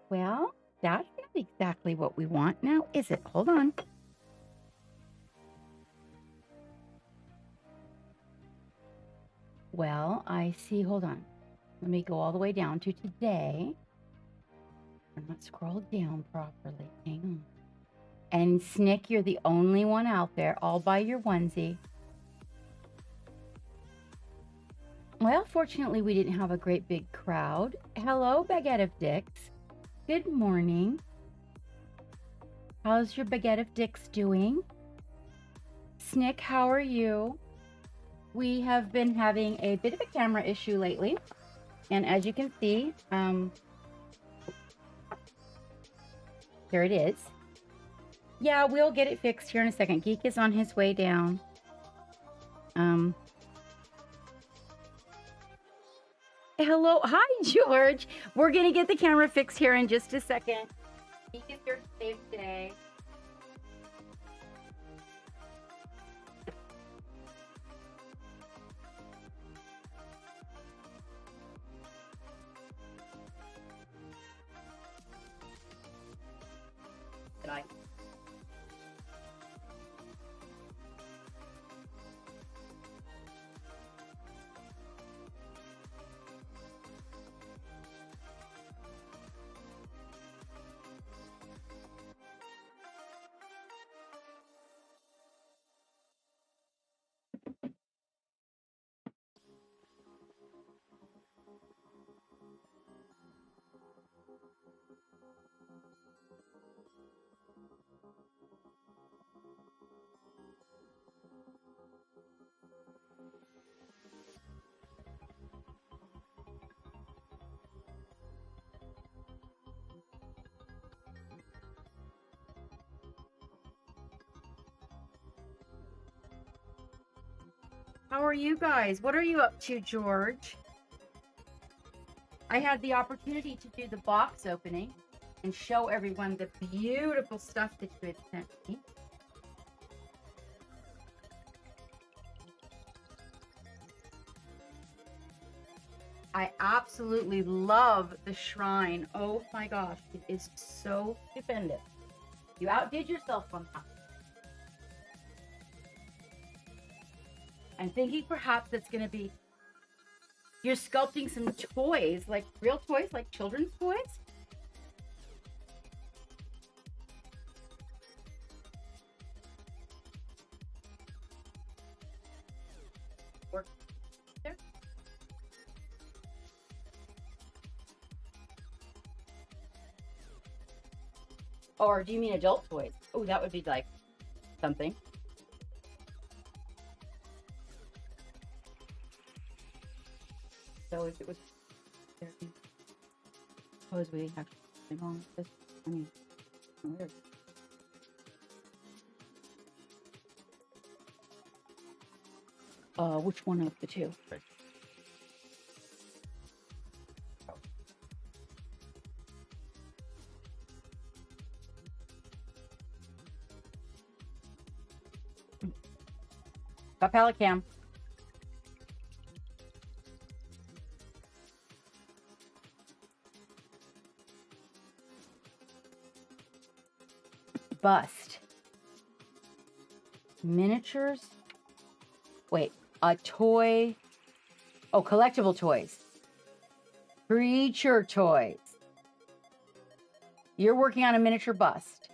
Well, that's not exactly what we want now, is it? Hold on. Well, I see. Hold on. Let me go all the way down to today. I'm not scrolled down properly. Hang on. And Snick, you're the only one out there all by your onesie. Well, fortunately, we didn't have a great big crowd. Hello, Baguette of Dicks. Good morning. How's your Baguette of Dicks doing? Snick, how are you? We have been having a bit of a camera issue lately. And as you can see, there it is. Yeah, we'll get it fixed here in a second. Geek is on his way down. Hello. Hi, George. We're going to get the camera fixed here in just a second. Geek is here to save the day. Good night. How are you guys? What are you up to, George? I had the opportunity to do the box opening and show everyone the beautiful stuff that you had sent me. I absolutely love the shrine. Oh my gosh, it is so stupendous. You outdid yourself on that. I'm thinking perhaps it's going to be, you're sculpting some toys, like real toys, like children's toys. Work there. Or do you mean adult toys? Oh, that would be like something. So if it was, suppose we have something wrong with this. I mean, weird. Which one of the two? Got palette cam. Bust. Miniatures. Wait, a toy. Oh, collectible toys. Creature toys. You're working on a miniature bust.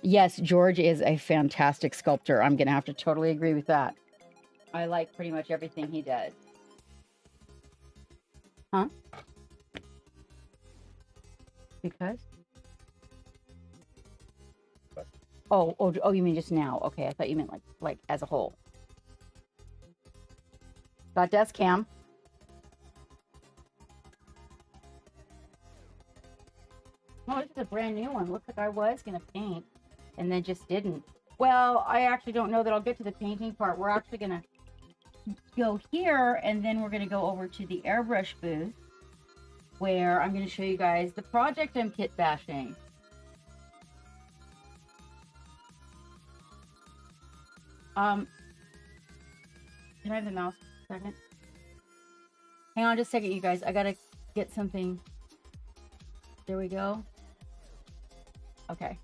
Yes, George is a fantastic sculptor. I'm going to have to totally agree with that. I like pretty much everything he does. Huh? Because? Oh, you mean just now? Okay, I thought you meant like as a whole. Got desk cam. Oh, this is a brand new one. Looks like I was gonna paint and then just didn't. Well, I actually don't know that I'll get to the painting part. We're actually gonna go here and then we're gonna go over to the airbrush booth where I'm gonna show you guys the project I'm kit bashing. Can I have the mouse for a second? Hang on just a second, you guys. I gotta get something. There we go. Okay.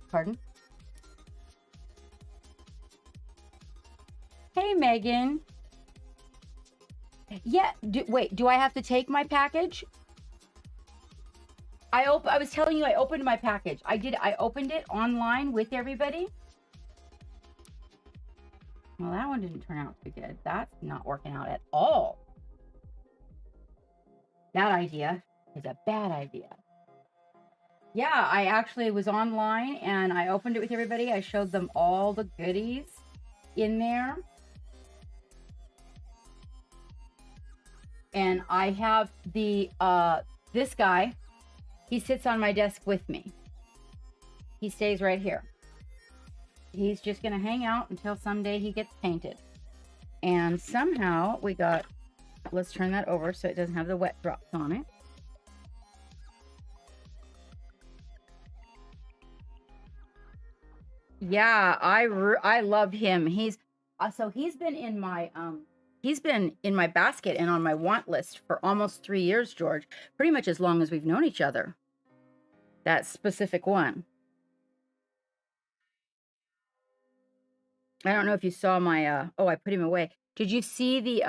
Pardon? Hey, Megan. Yeah, wait, do I have to take my package? I was telling you I opened my package. I opened it online with everybody. Well, that one didn't turn out too good. That's not working out at all. That idea is a bad idea. Yeah, I actually was online and I opened it with everybody. I showed them all the goodies in there. And I have the, this guy, he sits on my desk with me. He stays right here. He's just going to hang out until someday he gets painted. And somehow we got, let's turn that over so it doesn't have the wet drops on it. Yeah, I love him. He's been in my basket and on my want list for almost 3 years, George. Pretty much as long as we've known each other. That specific one. I don't know if you saw my oh, I put him away. Did you see the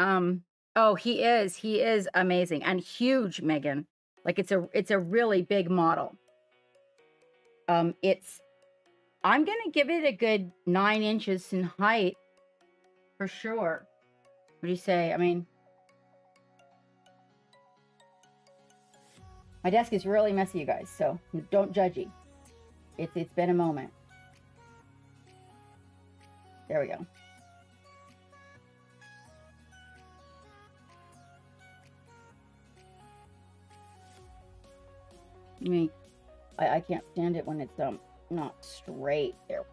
oh, he is amazing and huge, Megan. Like it's a really big model. I'm going to give it a good 9 inches in height for sure. What do you say? I mean, my desk is really messy, you guys, so don't judgy. It's been a moment. There we go. I mean, I can't stand it when it's not straight there.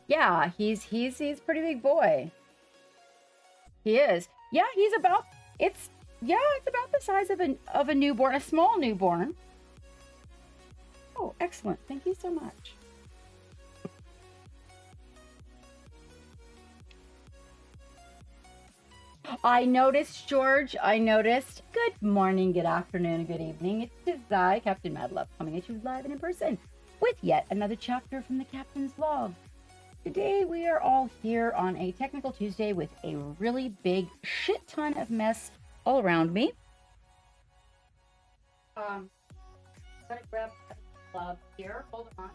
Yeah, he's a pretty big boy. He is. Yeah, it's about the size of a newborn, a small newborn. Oh, excellent. Thank you so much. I noticed, George. I noticed. Good morning, good afternoon, good evening. It's I, Captain Mad Love, coming at you live and in person with yet another chapter from the Captain's Log. Today we are all here on a technical Tuesday with a really big shit ton of mess all around me. I'm gonna grab a glove here. Hold on.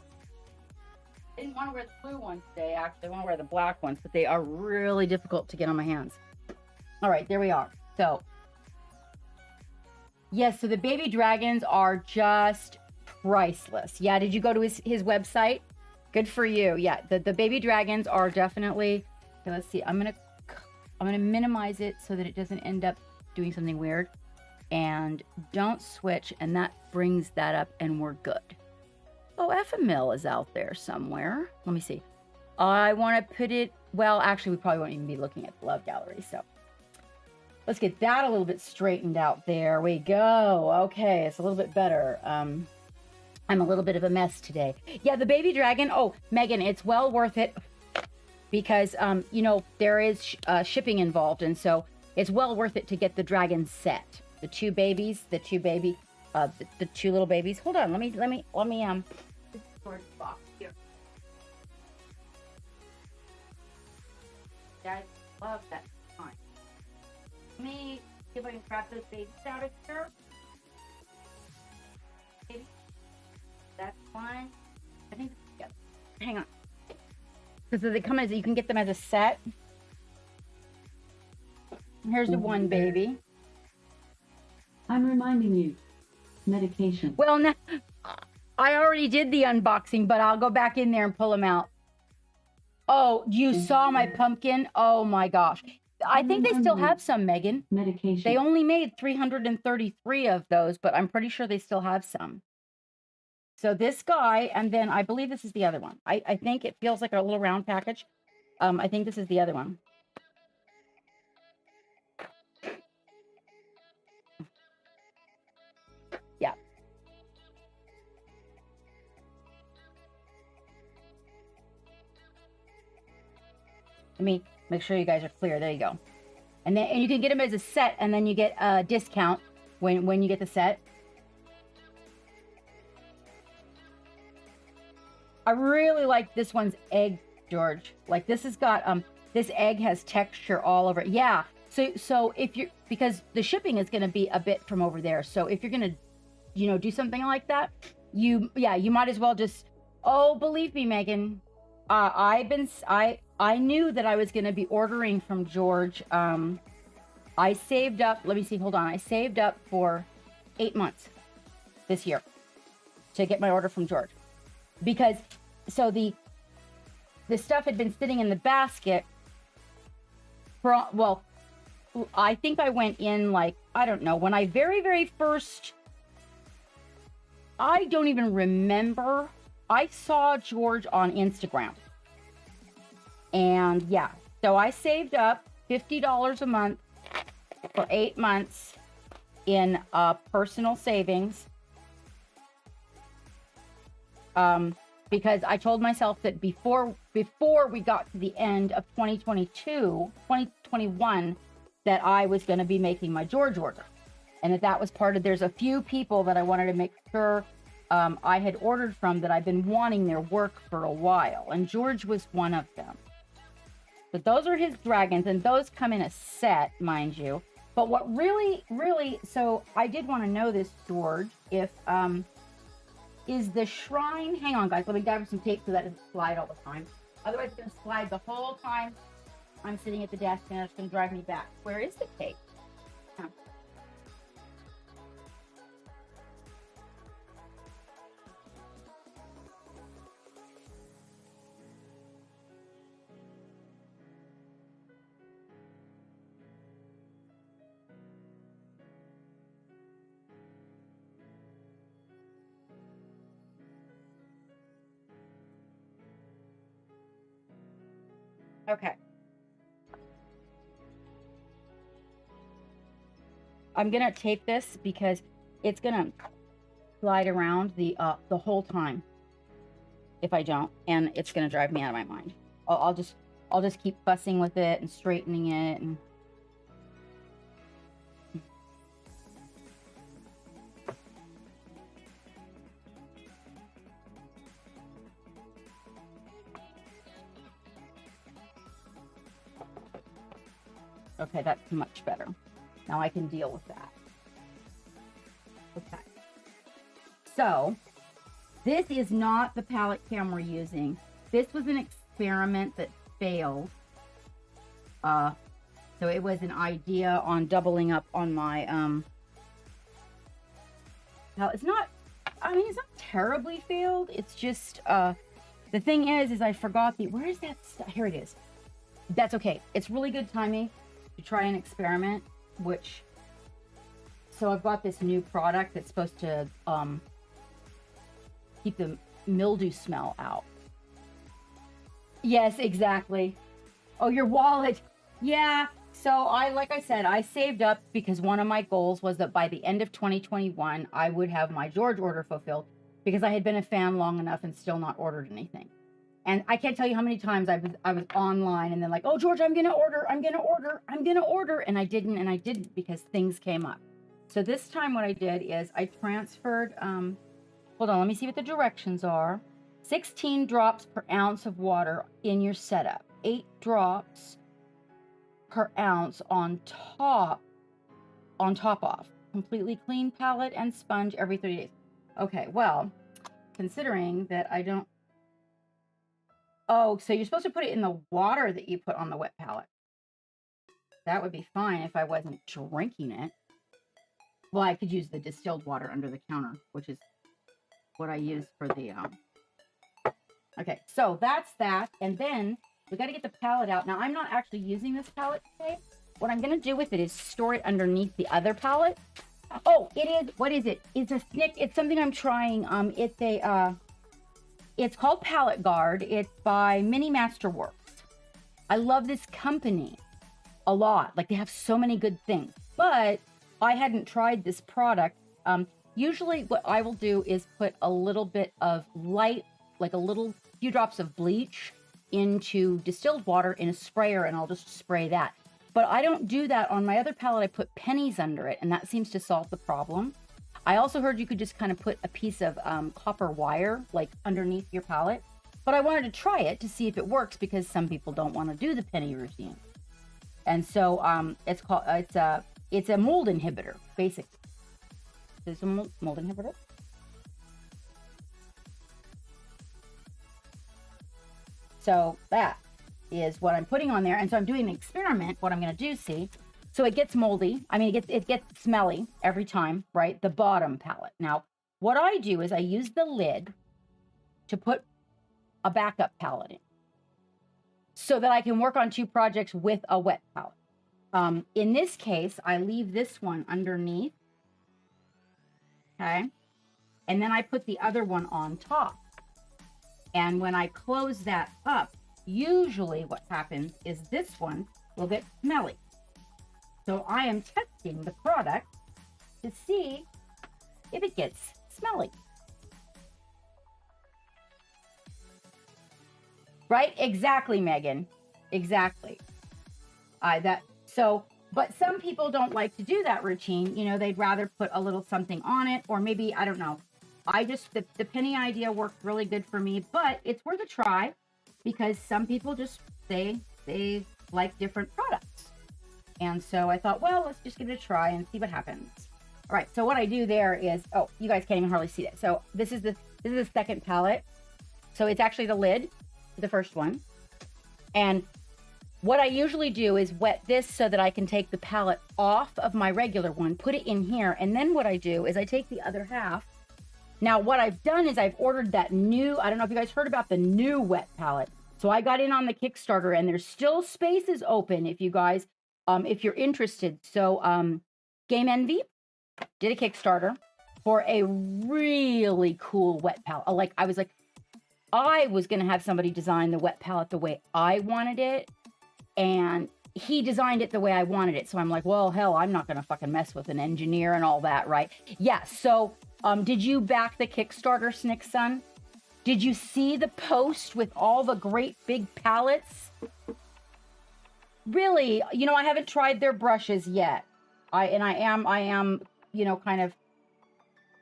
I didn't want to wear the blue ones today. Actually, I want to wear the black ones, but they are really difficult to get on my hands. All right, there we are. So, yes, so the baby dragons are just priceless. Yeah, did you go to his website? Good for you. Yeah, the baby dragons are definitely. Okay, let's see. I'm gonna minimize it so that it doesn't end up doing something weird. And don't switch, and that brings that up, and we're good. Oh, Ephemil is out there somewhere. Let me see. I want to put it. Well, actually, we probably won't even be looking at the love gallery. So let's get that a little bit straightened out. There we go. Okay, it's a little bit better. I'm a little bit of a mess today. Yeah, the baby dragon. Oh, Megan, it's well worth it because, you know, there is shipping involved. And so it's well worth it to get the dragon set. The two little babies. Hold on. Let me, this storage box here. Guys, love that time. Let me see if I can grab those babies out of here. Maybe. That's one. I think, yeah. Hang on. Because they come as, you can get them as a set. Here's the one baby. I'm reminding you, medication. Well, now, I already did the unboxing, but I'll go back in there and pull them out. Oh, you saw my pumpkin? Oh my gosh. I think they still have some, Megan. Medication. They only made 333 of those, but I'm pretty sure they still have some. So this guy, and then I believe this is the other one. I think it feels like a little round package. I think this is the other one. Yeah. Let me make sure you guys are clear. There you go. And you can get them as a set, and then you get a discount when you get the set. I really like this one's egg, George. Like this has got this egg has texture all over it. Yeah. So if you're, because the shipping is going to be a bit from over there. So if you're going to, you know, do something like that, you might as well just, oh, believe me, Megan, I knew that I was going to be ordering from George. I saved up, let me see, hold on. I saved up for 8 months this year to get my order from George. Because, so the stuff had been sitting in the basket for, well, I think I went in like, I don't know, when I very first, I don't even remember. I saw George on Instagram. And yeah, so I saved up $50 a month for 8 months in personal savings. Because I told myself that before we got to the end of 2021, that I was going to be making my George order. And that was part of, there's a few people that I wanted to make sure I had ordered from that I've been wanting their work for a while. And George was one of them. But those are his dragons, and those come in a set, mind you. But what really, so I did want to know this, George, if, is the shrine, hang on guys, let me grab some tape so that it doesn't slide all the time. Otherwise it's going to slide the whole time I'm sitting at the desk, and it's going to drive me back. Where is the tape? Oh. Okay. I'm going to tape this because it's going to slide around the whole time if I don't, and it's going to drive me out of my mind. I'll just keep fussing with it and straightening it and okay, that's much better. Now I can deal with that. Okay. So, this is not the palette cam we're using. This was an experiment that failed. So it was an idea on doubling up on my, now it's not, I mean, it's not terribly failed. It's just, the thing is I forgot where is that stuff? Here it is. That's okay. It's really good timing to try an experiment. So I've got this new product that's supposed to keep the mildew smell out. Yes, exactly. Oh, your wallet. Yeah. So like I said, I saved up because one of my goals was that by the end of 2021, I would have my George order fulfilled, because I had been a fan long enough and still not ordered anything. And I can't tell you how many times I was online and then like, oh, George, I'm going to order. And I didn't because things came up. So this time what I did is I transferred, hold on, let me see what the directions are. 16 drops per ounce of water in your setup. 8 drops per ounce on top off. Completely clean palette and sponge every 30 days. Okay, well, considering that I don't, oh, so you're supposed to put it in the water that you put on the wet palette. That would be fine if I wasn't drinking it. Well, I could use the distilled water under the counter, which is what I use for the, okay, so that's that. And then we got to get the palette out. Now, I'm not actually using this palette today. What I'm going to do with it is store it underneath the other palette. Oh, it is, what is it? It's a snick, it's something I'm trying. It's a, it's called Palette Guard. It's by Mini Masterworks. I love this company a lot. Like, they have so many good things. But I hadn't tried this product. Usually what I will do is put a little bit of light, like a few drops of bleach into distilled water in a sprayer, and I'll just spray that. but I don't do that on my other palette. I put pennies under it, and that seems to solve the problem. I also heard you could just kind of put a piece of copper wire like underneath your palette, but I wanted to try it to see if it works because some people don't want to do the penny routine. And so it's a mold inhibitor, basically. This is a mold inhibitor. So that is what I'm putting on there. And so I'm doing an experiment. What I'm going to do, see, so it gets moldy. I mean, it gets smelly every time, right? The bottom palette. Now, what I do is I use the lid to put a backup palette in so that I can work on 2 projects with a wet palette. In this case, I leave this one underneath. Okay. And then I put the other one on top. And when I close that up, usually what happens is this one will get smelly. So I am testing the product to see if it gets smelly. Right? Exactly, Megan. Exactly. But some people don't like to do that routine. You know, they'd rather put a little something on it, or maybe, I don't know. The penny idea worked really good for me, but it's worth a try because some people just say they like different products. And so I thought, well, let's just give it a try and see what happens. All right. So what I do there is, oh, you guys can't even hardly see it. So this is the second palette. So it's actually the lid to the first one. And what I usually do is wet this so that I can take the palette off of my regular one, put it in here. And then what I do is I take the other half. Now, what I've done is I've ordered that new, I don't know if you guys heard about the new wet palette. So I got in on the Kickstarter and there's still spaces open if you guys, if you're interested. So Game Envy did a Kickstarter for a really cool wet palette. I was going to have somebody design the wet palette the way I wanted it. And he designed it the way I wanted it. So I'm like, well, hell, I'm not going to fucking mess with an engineer and all that, right? Yeah, so did you back the Kickstarter, Snick Son? Did you see the post with all the great big palettes? Really, you know, I haven't tried their brushes yet. I am, you know, kind of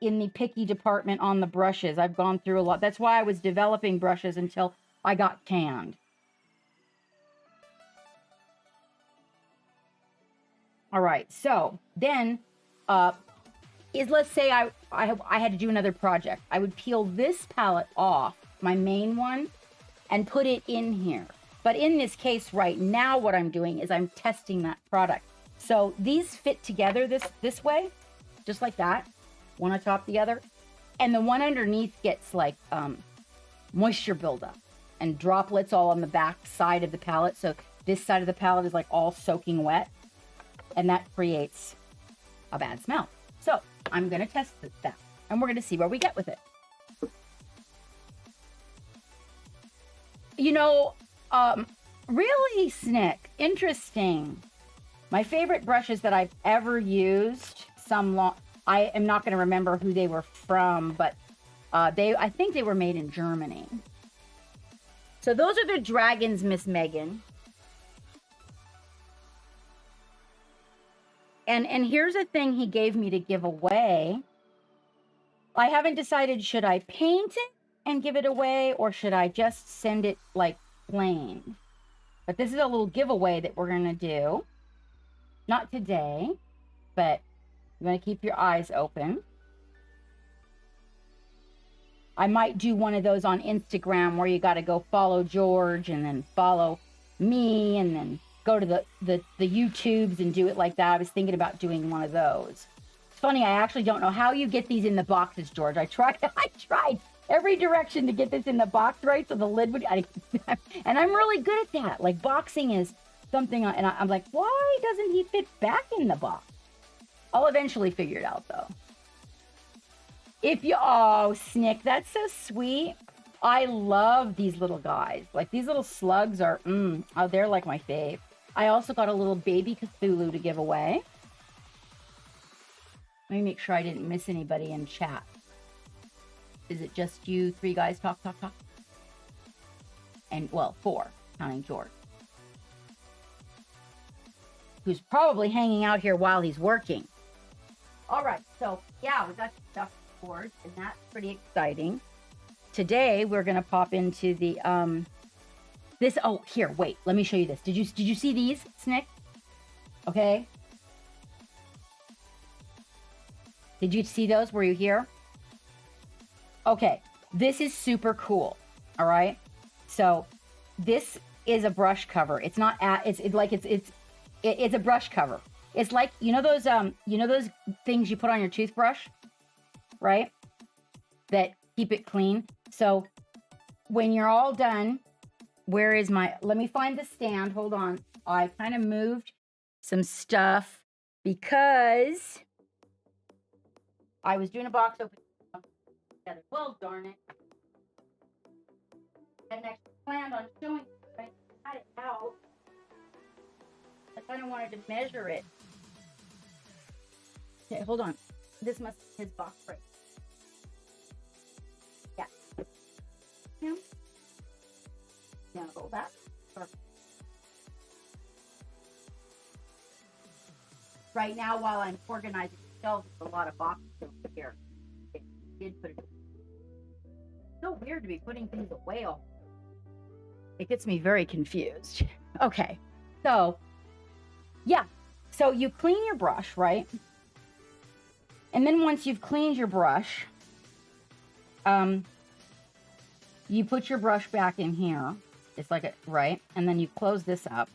in the picky department on the brushes. I've gone through a lot. That's why I was developing brushes until I got canned. All right, so then let's say I had to do another project. I would peel this palette off, my main one, and put it in here. But in this case right now, what I'm doing is I'm testing that product. So these fit together this way, just like that, one on top of the other. And the one underneath gets like moisture buildup and droplets all on the back side of the palette. So this side of the palette is like all soaking wet. And that creates a bad smell. So I'm going to test that. And we're going to see where we get with it. You know, really, Snick, interesting. My favorite brushes that I've ever used, I am not going to remember who they were from, but I think they were made in Germany. So those are the dragons, Miss Megan. And here's a thing he gave me to give away. I haven't decided, should I paint it and give it away, or should I just send it like plain? But this is a little giveaway that we're going to do. Not today, but you're going to keep your eyes open. I might do one of those on Instagram where you got to go follow George and then follow me and then go to the YouTubes and do it like that. I was thinking about doing one of those. It's funny, I actually don't know how you get these in the boxes, George. I tried every direction to get this in the box right so the lid would, and I'm really good at that. Like boxing is something, and I'm like, why doesn't he fit back in the box? I'll eventually figure it out though. Oh, Snick, that's so sweet. I love these little guys. Like these little slugs are, they're like my fave. I also got a little baby Cthulhu to give away. Let me make sure I didn't miss anybody in chat. Is it just you three guys talk? And, well, 4, counting George. who's probably hanging out here while he's working. All right, so yeah, we got stuff boards, and that's pretty exciting. Today we're gonna pop into the this. Oh, here, wait, let me show you this. Did you see these, Snick? Okay. Did you see those? Were you here? Okay, this is super cool. All right, so this is a brush cover. It's not it's a brush cover. It's like, you know those things you put on your toothbrush, right? That keep it clean. So when you're all done, where is my, let me find the stand. Hold on. I kind of moved some stuff because I was doing a box opening. Well, darn it. I hadn't actually planned on showing it. I had it out. I kind of wanted to measure it. Okay, hold on. This must be his box right. Yeah. Yeah. Now go back. Perfect. Right now, while I'm organizing the shelves, there's a lot of boxes over here. It did put it. It's so weird to be putting things away all. It gets me very confused. Okay, so yeah, so you clean your brush, right? And then once you've cleaned your brush, you put your brush back in here. It's like a, right? And then you close this up,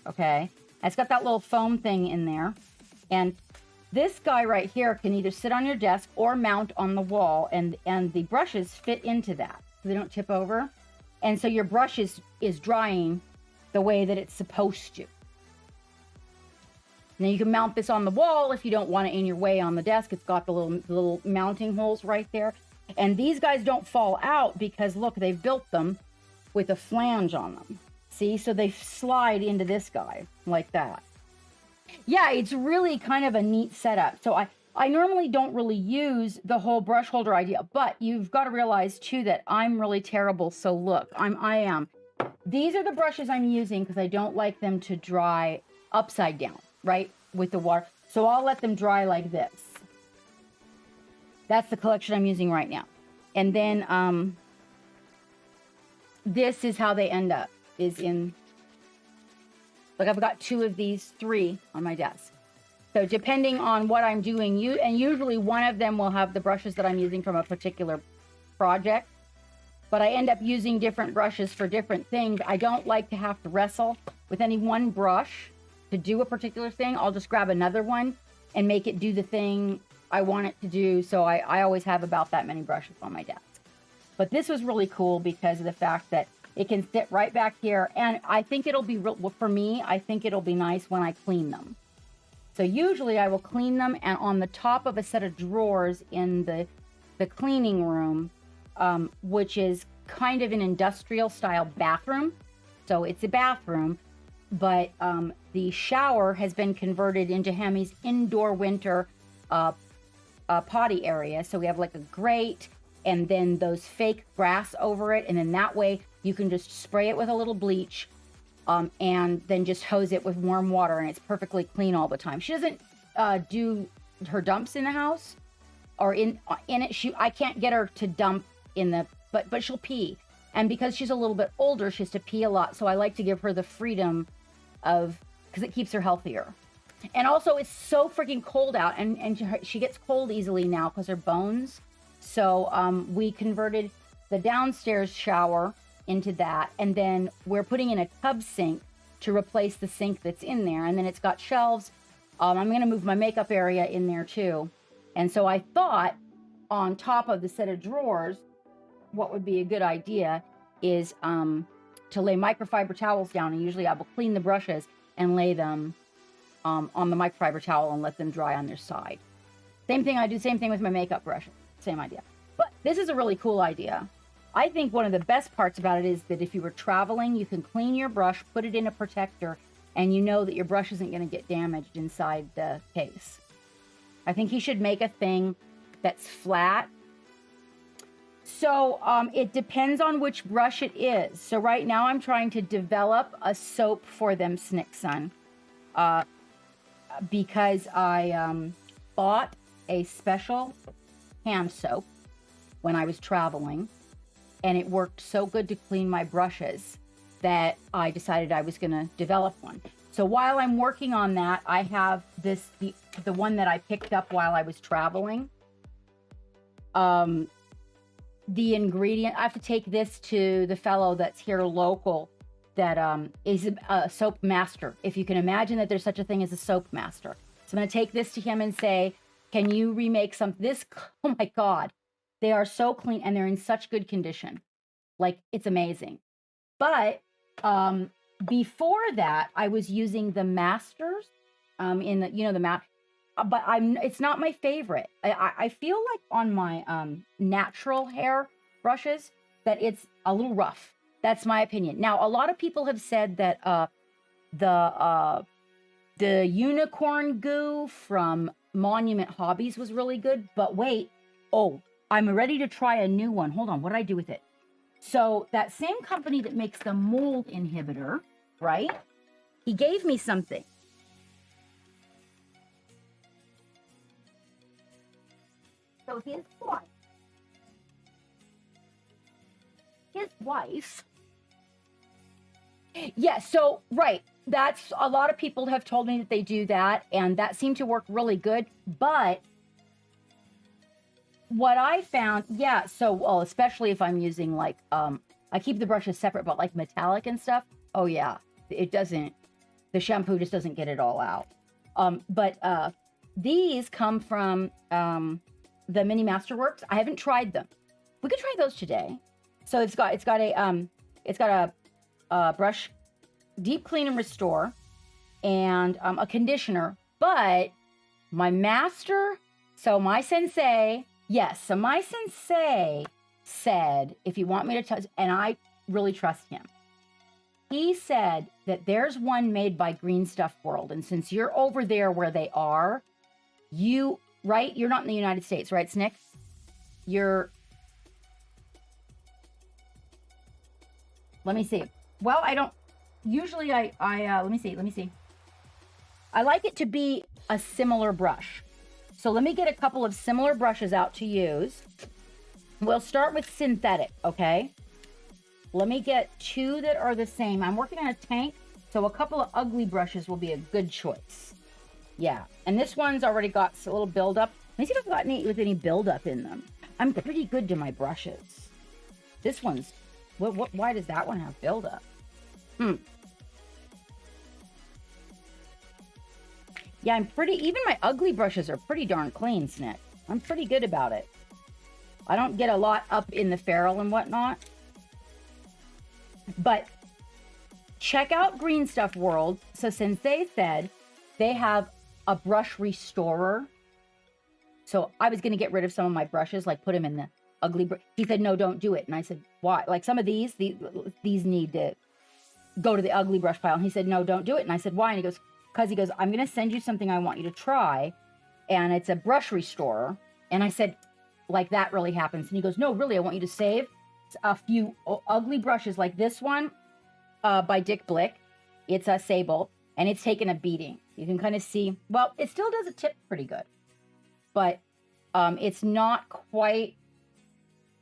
okay? It's got that little foam thing in there. And this guy right here can either sit on your desk or mount on the wall, and the brushes fit into that, so they don't tip over. And so your brush is drying the way that it's supposed to. Now you can mount this on the wall if you don't want it in your way on the desk. It's got the little mounting holes right there. And these guys don't fall out because look, they've built them with a flange on them. See, so they slide into this guy like that. Yeah, it's really kind of a neat setup. So I normally don't really use the whole brush holder idea, but you've got to realize too that I'm really terrible. So look, I am. These are the brushes I'm using because I don't like them to dry upside down, right, with the water. So I'll let them dry like this. That's the collection I'm using right now. And then this is how they end up, is in, like I've got 2 of these, 3 on my desk. So depending on what I'm doing, usually one of them will have the brushes that I'm using from a particular project, but I end up using different brushes for different things. I don't like to have to wrestle with any one brush to do a particular thing. I'll just grab another one and make it do the thing I want it to do. So I always have about that many brushes on my desk. But this was really cool because of the fact that it can sit right back here. And I think it'll be real, for me, I think it'll be nice when I clean them. So usually I will clean them, and on the top of a set of drawers in the cleaning room, which is kind of an industrial style bathroom. So it's a bathroom, but the shower has been converted into Hammy's indoor winter potty area. So we have like a grate and then those fake grass over it. And then that way you can just spray it with a little bleach and then just hose it with warm water, and it's perfectly clean all the time. She doesn't do her dumps in the house or in it. I can't get her to dump in the, but she'll pee. And because she's a little bit older, she has to pee a lot. So I like to give her the freedom of, because it keeps her healthier. And also it's so freaking cold out, and she gets cold easily now because her bones. So we converted the downstairs shower into that, and then we're putting in a tub sink to replace the sink that's in there. And then it's got shelves. I'm going to move my makeup area in there too. And so I thought on top of the set of drawers, what would be a good idea is to lay microfiber towels down, and usually I will clean the brushes and lay them on the microfiber towel and let them dry on their side. Same thing, I do same thing with my makeup brushes. Same idea. But this is a really cool idea. I think one of the best parts about it is that if you were traveling, you can clean your brush, put it in a protector, and you know that your brush isn't going to get damaged inside the case. I think he should make a thing that's flat. So it depends on which brush it is. So right now I'm trying to develop a soap for them, Snick Son. because I bought a special hand soap when I was traveling, and it worked so good to clean my brushes that I decided I was going to develop one. So while I'm working on that, I have this, the one that I picked up while I was traveling. The ingredient, I have to take this to the fellow that's here local that is a soap master. If you can imagine that there's such a thing as a soap master. So I'm going to take this to him and say, can you remake this? Oh my God. They are so clean and they're in such good condition. Like, it's amazing. But before that, I was using the Masters in the, the mat. But it's not my favorite. I feel like on my natural hair brushes that it's a little rough. That's my opinion. Now, a lot of people have said that the unicorn goo from Monument Hobbies was really good. But wait, I'm ready to try a new one. Hold on, what did I do with it? So that same company that makes the mold inhibitor, right? He gave me something. So his wife. Yeah, so, right. That's, a lot of people have told me that they do that, and that seemed to work really good. But what I found, especially if I'm using like, I keep the brushes separate, but like metallic and stuff. Oh yeah, it doesn't, the shampoo just doesn't get it all out. But these come from the Mini Masterworks. I haven't tried them. We could try those today. So it's got a brush, deep clean and restore, and a conditioner. But my master, my sensei said, if you want me to touch, and I really trust him, he said that there's one made by Green Stuff World. And since you're over there where they are, you're not in the United States, right, Snick? Let me see. Well, I don't, usually let me see. I like it to be a similar brush. So let me get a couple of similar brushes out to use. We'll start with synthetic, okay? Let me get two that are the same. I'm working on a tank, so a couple of ugly brushes will be a good choice. Yeah, and this one's already got a little buildup. Let me see if I've got any buildup in them. I'm pretty good to my brushes. This one's, why does that one have buildup? Yeah, even my ugly brushes are pretty darn clean, Snick. I'm pretty good about it. I don't get a lot up in the ferrule and whatnot. But check out Green Stuff World. So since they said they have a brush restorer. So I was going to get rid of some of my brushes, like put them in the ugly. He said, no, don't do it. And I said, why? Like some of these need to go to the ugly brush pile. And he said, no, don't do it. And I said, why? And he goes, because I'm going to send you something I want you to try. And it's a brush restorer. And I said, like that really happens. And he goes, no, really, I want you to save a few ugly brushes like this one by Dick Blick. It's a sable, and it's taken a beating. You can kind of see, well, it still does a tip pretty good, but it's not quite,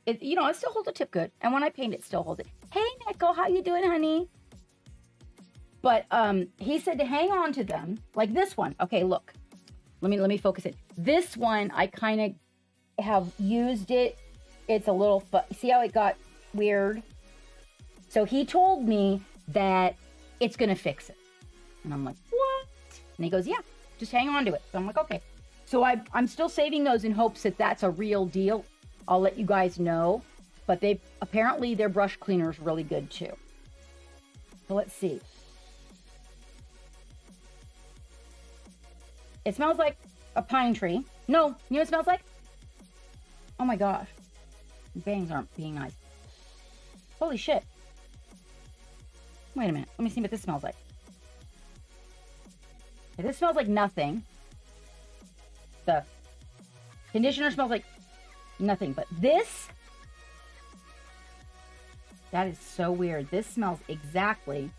it still holds a tip good. And when I paint, it still holds it. Hey, Nico, how you doing, honey? But he said to hang on to them, like this one. Okay, look, let me focus it. This one, I kind of have used it. It's a little, see how it got weird? So he told me that it's going to fix it. And I'm like, what? And he goes, yeah, just hang on to it. So I'm like, okay. So I'm still saving those in hopes that that's a real deal. I'll let you guys know. But apparently their brush cleaner is really good too. So let's see. It smells like a pine tree. No, you know what it smells like? Oh my gosh. Bangs aren't being nice. Holy shit. Wait a minute. Let me see what this smells like. Okay, this smells like nothing. The conditioner smells like nothing. But this, that is so weird. This smells exactly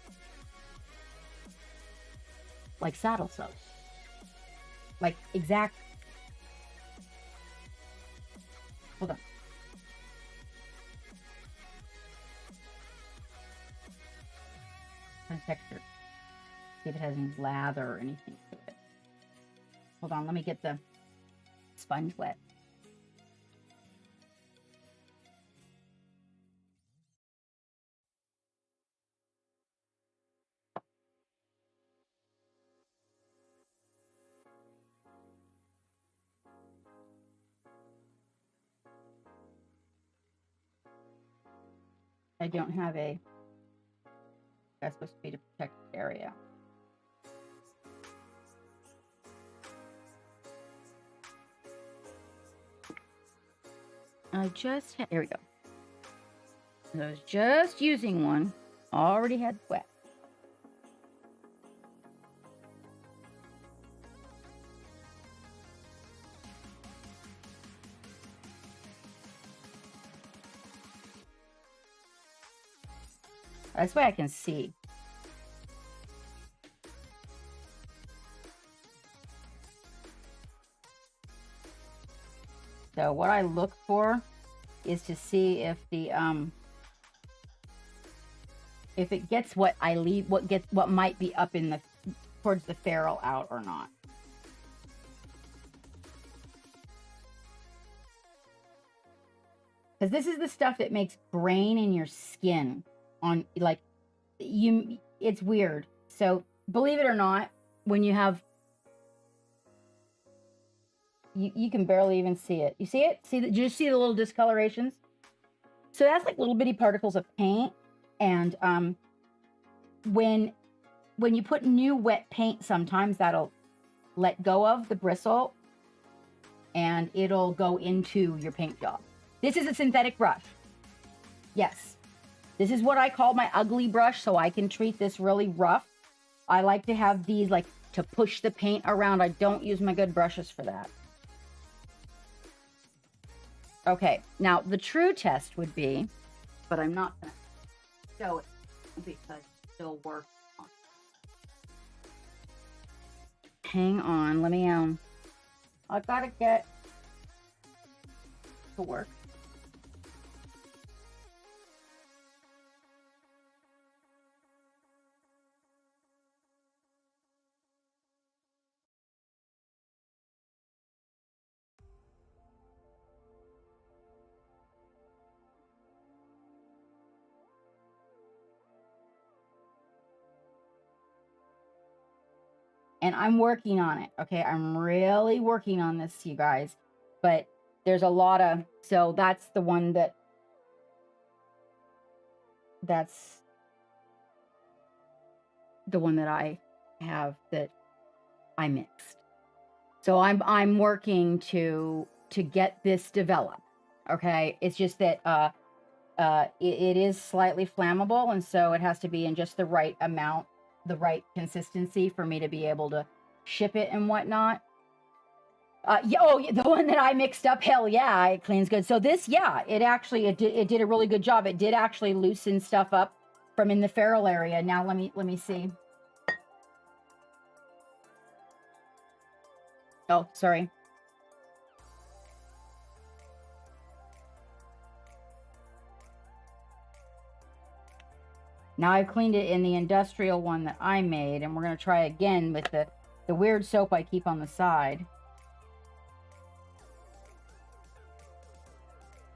like saddle soap. like exact. Hold on. Texture. See if it has any lather or anything to it. Hold on, let me get the sponge wet. I don't have a, that's supposed to be to protect the area. I just had, here we go. I was just using one, already had wet. That's why I can see. So what I look for is to see if the if it gets what I leave, what might be up in the towards the ferrule out or not. Because this is the stuff that makes grain in your skin on, like, it's weird. So believe it or not, when you have, you can barely even see it. You see it? See that? Do you see the little discolorations? So that's like little bitty particles of paint. And when you put new wet paint, sometimes that'll let go of the bristle and it'll go into your paint job. This is a synthetic brush. Yes. This is what I call my ugly brush, so I can treat this really rough. I like to have these like to push the paint around. I don't use my good brushes for that. Okay, now the true test would be, but I'm not going to show it because it still works. Hang on, let me, I gotta get to work. And I'm working on it, okay? I'm really working on this, you guys. But there's a lot of, so that's the one that's the one that I have that I mixed. So I'm working to get this developed, okay? It's just that it is slightly flammable, and so it has to be in just the right amount, the right consistency for me to be able to ship it and whatnot. Yeah, oh, the one that I mixed up, hell yeah, it cleans good. So this, yeah, it did a really good job. It did actually loosen stuff up from in the ferrule area. Now let me see. Oh, sorry. Now I've cleaned it in the industrial one that I made, and we're going to try again with the weird soap I keep on the side.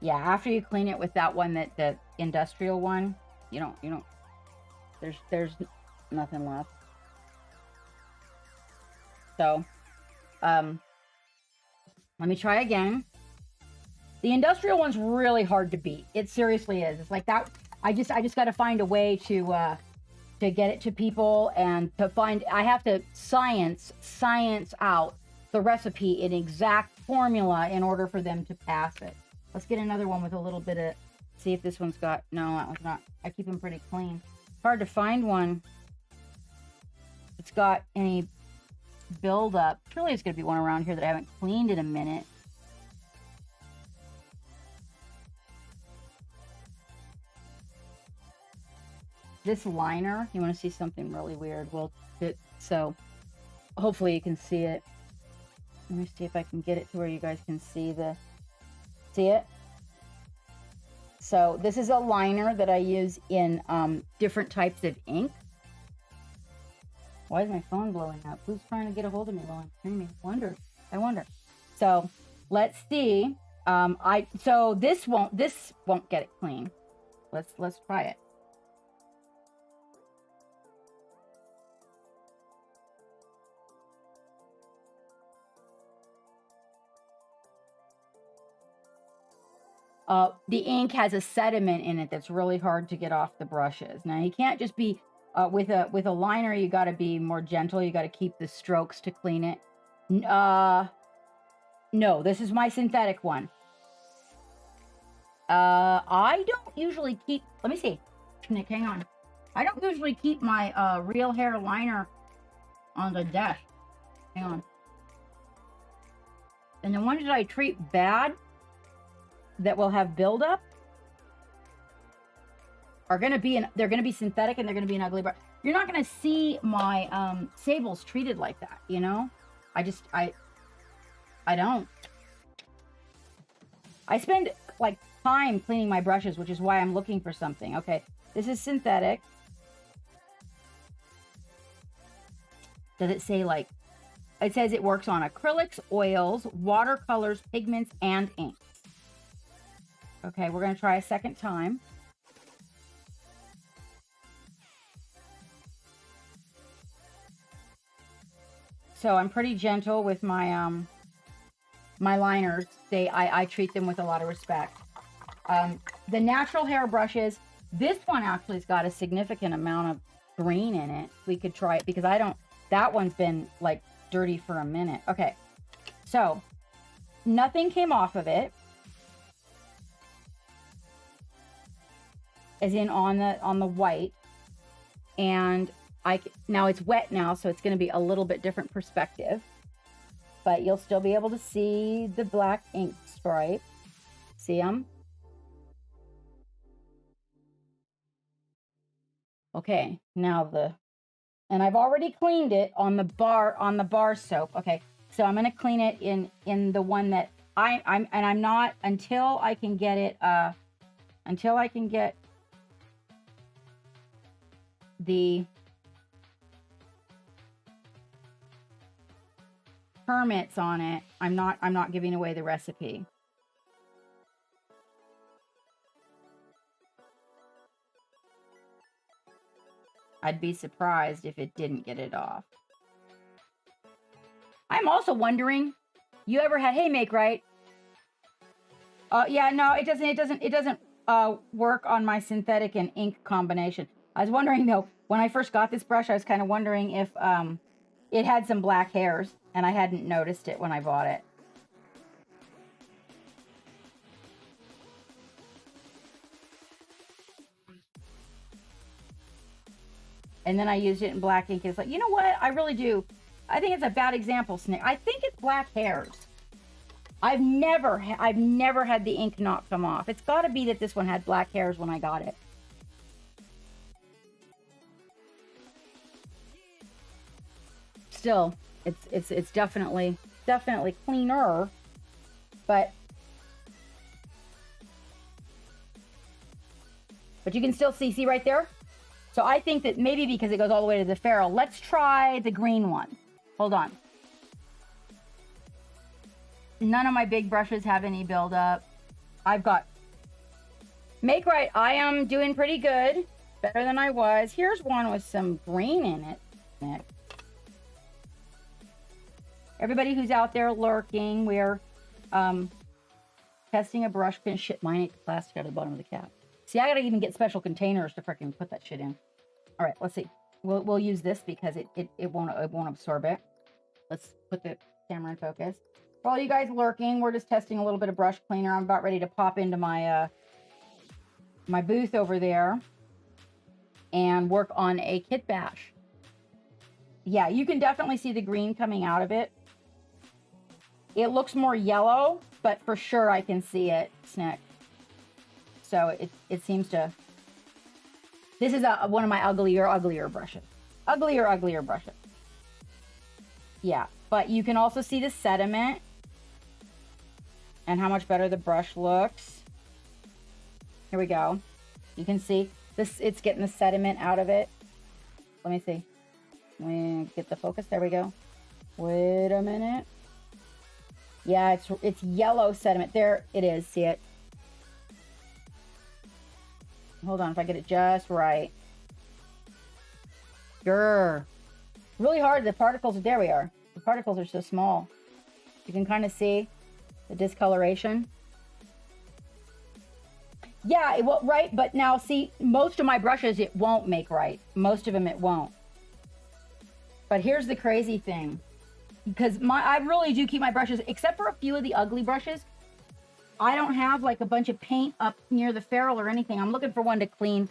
Yeah, after you clean it with that one, the industrial one, you don't, there's nothing left. So, let me try again. The industrial one's really hard to beat. It seriously is. It's like that. I just got to find a way to get it to people, and to find, I have to science out the recipe in exact formula in order for them to pass it. Let's get another one with a little bit of, see if this one's got, no, that one's not. I keep them pretty clean. Hard to find one that's got any buildup. Surely there's going to be one around here that I haven't cleaned in a minute. This liner, you want to see something really weird? Well, so hopefully you can see it. Let me see if I can get it to where you guys can see it. So this is a liner that I use in different types of ink. Why is my phone blowing up? Who's trying to get a hold of me while I'm streaming? I wonder. So let's see. So this won't get it clean. Let's try it. The ink has a sediment in it that's really hard to get off the brushes. Now you can't just be with a liner. You got to be more gentle. You got to keep the strokes to clean it. No, this is my synthetic one. I don't usually keep. Let me see, Nick. Hang on. I don't usually keep my real hair liner on the desk. Hang on. And the ones that I treat bad, that will have buildup, are gonna be they're gonna be synthetic, and they're gonna be an ugly brush. You're not gonna see my sables treated like that, you know. I don't. I spend like time cleaning my brushes, which is why I'm looking for something. Okay, this is synthetic. Does it say like? It says it works on acrylics, oils, watercolors, pigments, and inks. Okay, we're going to try a second time. So I'm pretty gentle with my my liners. I treat them with a lot of respect. The natural hair brushes, this one actually has got a significant amount of green in it. We could try it because that one's been like dirty for a minute. Okay, so nothing came off of it. As in on the white, and now it's wet now, so it's going to be a little bit different perspective, but you'll still be able to see the black ink stripe. See them? Okay, now and I've already cleaned it on the bar soap. Okay, so I'm going to clean it in the one that I'm not until I can get it the permits on it. I'm not giving away the recipe. I'd be surprised if it didn't get it off. I'm also wondering, you ever had, hey, make right? Yeah, no, it doesn't work on my synthetic and ink combination. I was wondering though, when I first got this brush, I was kind of wondering if it had some black hairs, and I hadn't noticed it when I bought it. And then I used it in black ink. It's like, you know what? I really do. I think it's a bad example, Snick. I think it's black hairs. I've never had the ink not come off. It's got to be that this one had black hairs when I got it. Still, it's definitely cleaner, but you can still see right there. So I think that maybe because it goes all the way to the ferrule. Let's try the green one. Hold on. None of my big brushes have any buildup. I've got Make Right. I am doing pretty good, better than I was. Here's one with some green in it. Everybody who's out there lurking, we're testing a brush. Shit, mine ate the plastic out of the bottom of the cap. See, I gotta even get special containers to freaking put that shit in. All right, let's see. We'll use this because it won't absorb it. Let's put the camera in focus. For all you guys lurking, we're just testing a little bit of brush cleaner. I'm about ready to pop into my my booth over there and work on a Kitbash. Yeah, you can definitely see the green coming out of it. It looks more yellow, but for sure I can see it, Snick. So it seems to... This is one of my uglier brushes. Uglier brushes. Yeah, But you can also see the sediment and how much better the brush looks. Here we go. You can see this, it's getting the sediment out of it. Let me see. Let me get the focus. There we go. Wait a minute. Yeah, it's yellow sediment. There it is. See it? Hold on, if I get it just right. Grr. Really hard. The particles, there we are. The particles are so small. You can kind of see the discoloration. Yeah, it will, right? But now see, most of my brushes, it won't make right. Most of them, it won't. But here's the crazy thing. Because I really do keep my brushes, except for a few of the ugly brushes. I don't have like a bunch of paint up near the ferrule or anything. I'm looking for one to clean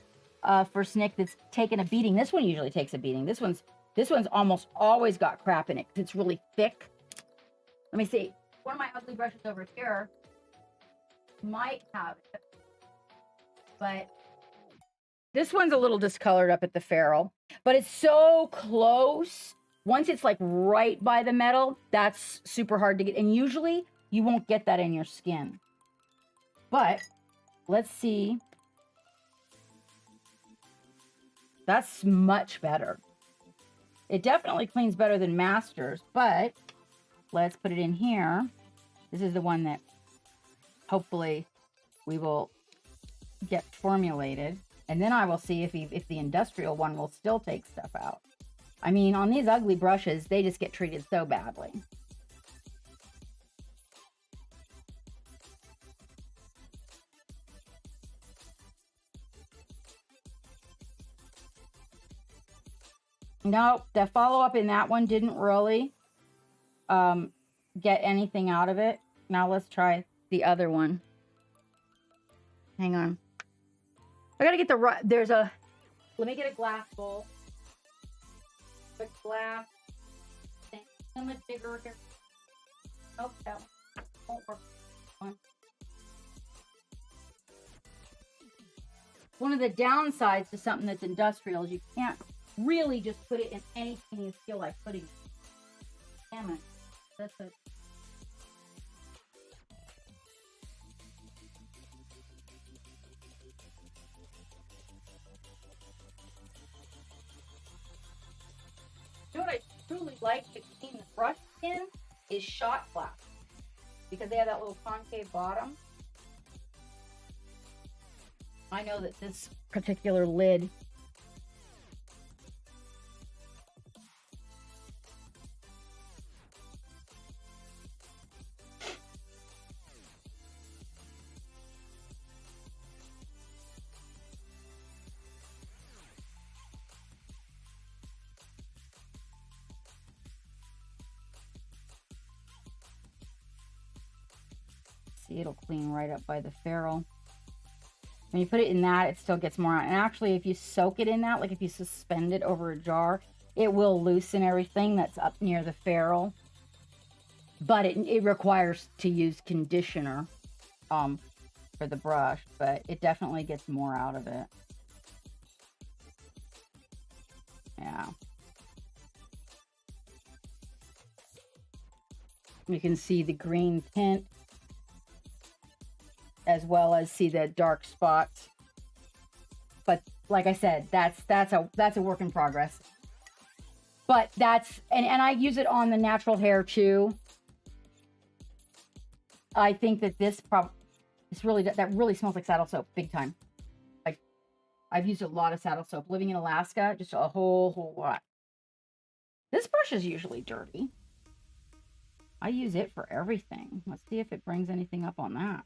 for Snick that's taken a beating. This one usually takes a beating. This one's almost always got crap in it because it's really thick. Let me see. One of my ugly brushes over here might have it. But this one's a little discolored up at the ferrule. But it's so close. Once it's like right by the metal, that's super hard to get. And usually you won't get that in your skin. But let's see. That's much better. It definitely cleans better than Masters, but let's put it in here. This is the one that hopefully we will get formulated. And then I will see if the industrial one will still take stuff out. I mean, on these ugly brushes, they just get treated so badly. No, the follow-up in that one didn't really get anything out of it. Now let's try the other one. Hang on. I gotta get the right, let me get a glass bowl. Quick glass. I'm gonna bigger here. Oh, that won't work. One of the downsides to something that's industrial is you can't really just put it in anything you feel like putting it. Damn it. That's a... You know what I truly like to clean the brush skin is shot glass. Because they have that little concave bottom. I know that this particular lid see, it'll clean right up by the ferrule. When you put it in that, it still gets more out. And actually, if you soak it in that, like if you suspend it over a jar, it will loosen everything that's up near the ferrule. But it requires to use conditioner for the brush, but it definitely gets more out of it. Yeah. You can see the green tint, as well as see the dark spots. But like I said, that's a work in progress. But that's, and I use it on the natural hair too. I think that this that really smells like saddle soap, big time. Like, I've used a lot of saddle soap. Living in Alaska, just a whole lot. This brush is usually dirty. I use it for everything. Let's see if it brings anything up on that.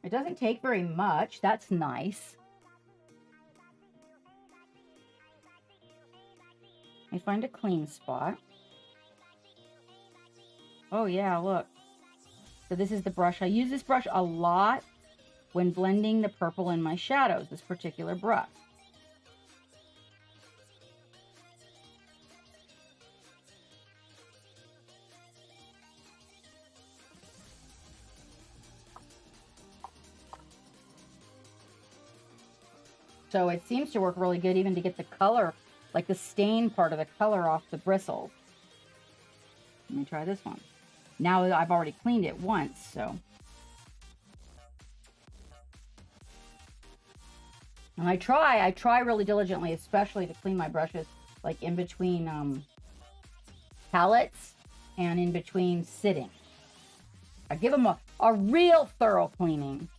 It doesn't take very much. That's nice. Let me find a clean spot. Oh yeah, look. So this is the brush. I use this brush a lot when blending the purple in my shadows, this particular brush. So it seems to work really good even to get the color like the stain part of the color off the bristles. Let me try this one. Now I've already cleaned it once, so. And I try really diligently, especially to clean my brushes, like in between palettes and in between sitting. I give them a real thorough cleaning.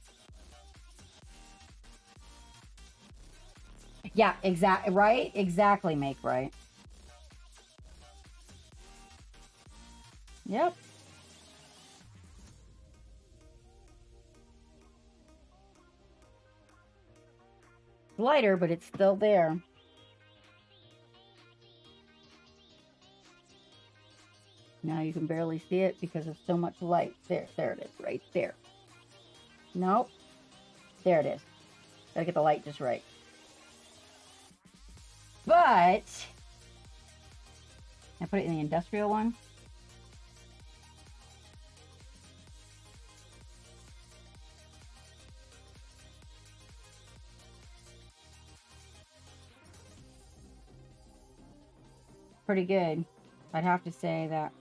Yeah, exactly, right? Exactly, make right. Yep. Lighter, but it's still there. Now you can barely see it because of so much light. There it is, right there. Nope. There it is. Gotta get the light just right. But I put it in the industrial one. Pretty good. I'd have to say that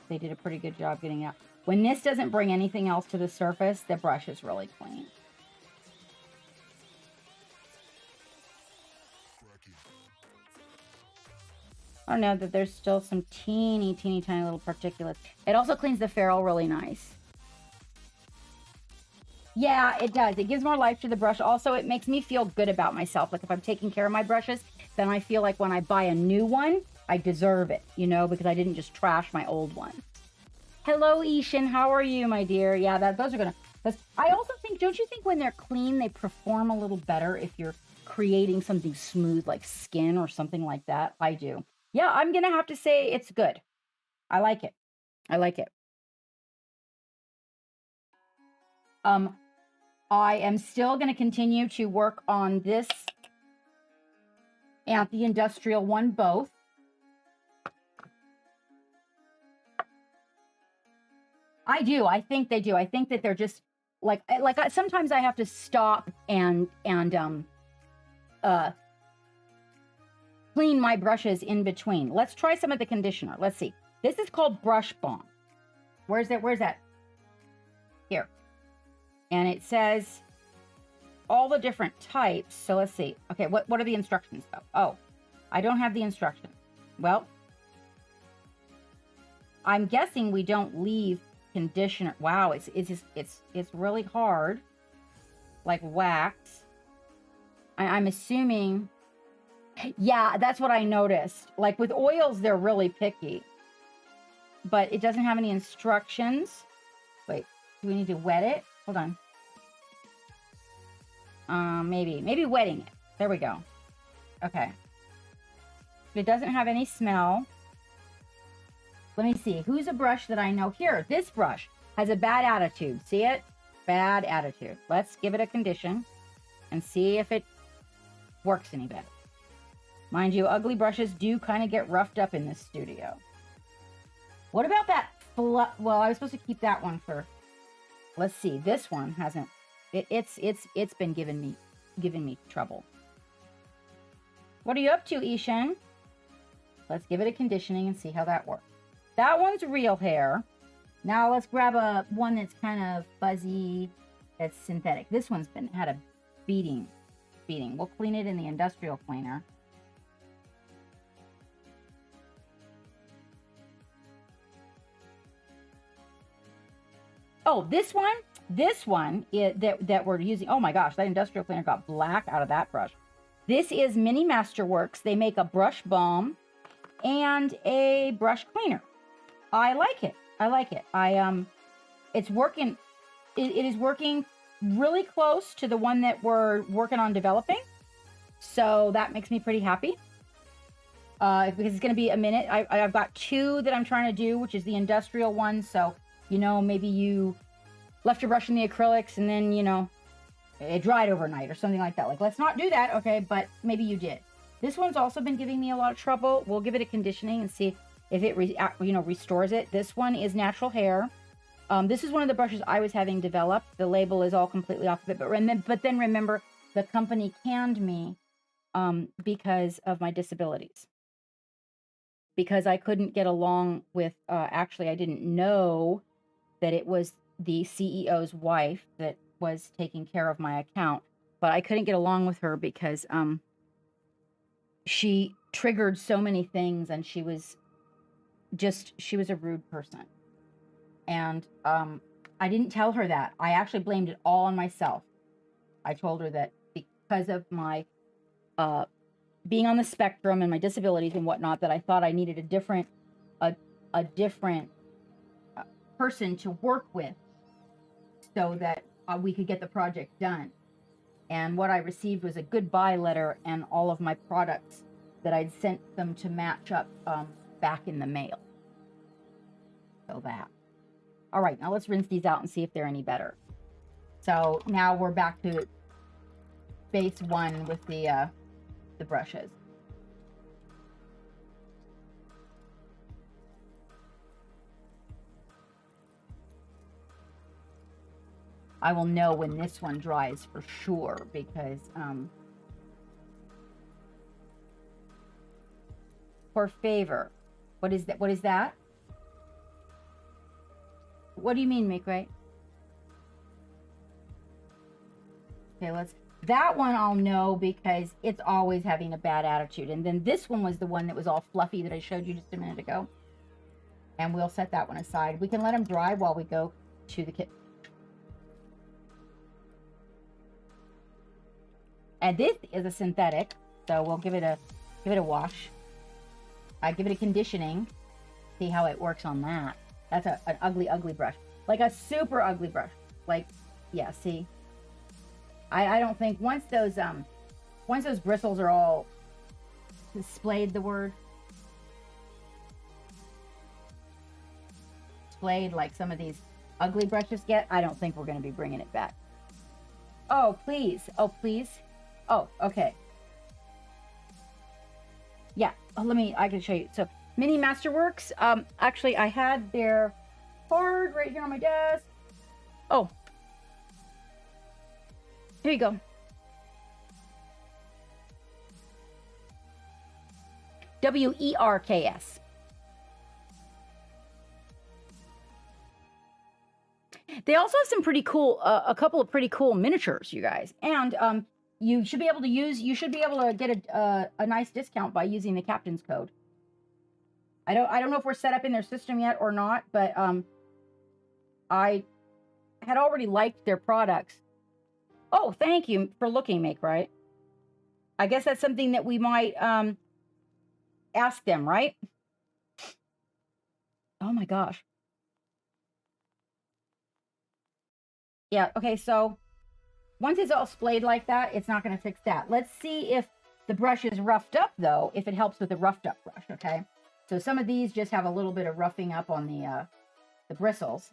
they did a pretty good job getting out. When this doesn't bring anything else to the surface, the brush is really clean. I don't know that there's still some teeny tiny little particulates. It also cleans the ferrule really nice. Yeah, it does. It gives more life to the brush. Also, it makes me feel good about myself. Like if I'm taking care of my brushes, then I feel like when I buy a new one, I deserve it, you know, because I didn't just trash my old one. Hello, Ishan. How are you, my dear? Yeah, those are going to... I also think, don't you think when they're clean, they perform a little better if you're creating something smooth like skin or something like that? I do. Yeah, I'm going to have to say it's good. I like it. I like it. I am still going to continue to work on this and the industrial one both. I do. I think they do. I think that they're just like sometimes I have to stop and clean my brushes in between. Let's try some of the conditioner. Let's see. This is called Brush Balm. Where's that? Where's that? Here. And it says all the different types. So let's see. Okay, what are the instructions though? Oh, I don't have the instructions. Well, I'm guessing we don't leave conditioner. Wow, it's really hard, like wax. I'm assuming. Yeah, that's what I noticed. Like with oils, they're really picky, but it doesn't have any instructions. Wait, do we need to wet it? Hold on. Maybe wetting it. There we go. Okay. It doesn't have any smell. Let me see. Who's a brush that I know? Here, this brush has a bad attitude. See it? Bad attitude. Let's give it a condition and see if it works any better. Mind you, ugly brushes do kind of get roughed up in this studio. What about that? Well, I was supposed to keep that one for. Let's see. This one hasn't. It's been giving me trouble. What are you up to, Ishan? Let's give it a conditioning and see how that works. That one's real hair. Now let's grab one that's kind of fuzzy, that's synthetic. This one's had a beating. We'll clean it in the industrial cleaner. Oh, this one that we're using. Oh my gosh, that industrial cleaner got black out of that brush. This is Mini Masterworks. They make a brush balm and a brush cleaner. I like it. It's working. It is working really close to the one that we're working on developing. So that makes me pretty happy. Because it's going to be a minute. I've got two that I'm trying to do, which is the industrial one. So, you know, maybe you left your brush in the acrylics and then, you know, it dried overnight or something like that. Like, let's not do that. Okay. But maybe you did. This one's also been giving me a lot of trouble. We'll give it a conditioning and see if it, restores it. This one is natural hair. This is one of the brushes I was having developed. The label is all completely off of it. But then remember, the company canned me because of my disabilities. Because I couldn't get along with, actually, I didn't know that it was the CEO's wife that was taking care of my account, but I couldn't get along with her because she triggered so many things, and she was a rude person. And I didn't tell her that. I actually blamed it all on myself. I told her that because of my being on the spectrum and my disabilities and whatnot, that I thought I needed a different person to work with so that we could get the project done. And what I received was a goodbye letter and all of my products that I'd sent them to match up back in the mail. So that. All right, now let's rinse these out and see if they're any better. So now we're back to base one with the brushes. I will know when this one dries for sure because for favor. What is that? What is that? What do you mean, make right? Okay, that one I'll know because it's always having a bad attitude. And then this one was the one that was all fluffy that I showed you just a minute ago. And we'll set that one aside. We can let them dry while we go to the kit. And this is a synthetic, so we'll give it a wash. I give it a conditioning. See how it works on that. That's an ugly, ugly brush. Like a super ugly brush. Like, yeah, see? I don't think once those bristles are all splayed, the word splayed like some of these ugly brushes get, I don't think we're going to be bringing it back. Oh, please. Oh, please. Oh, okay. Yeah, I can show you. So Mini Masterworks, actually I had their card right here on my desk. Oh, here you go. WERKS. They also have some pretty cool, a couple of pretty cool miniatures, you guys. And you should be able to get a nice discount by using the captain's code. I don't know if we're set up in their system yet or not, but I had already liked their products. Oh, thank you for looking, Make Right. I guess that's something that we might ask them, right? Oh my gosh. Yeah, okay, so once it's all splayed like that, it's not going to fix that. Let's see if the brush is roughed up, though, if it helps with the roughed up brush, okay? So some of these just have a little bit of roughing up on the bristles.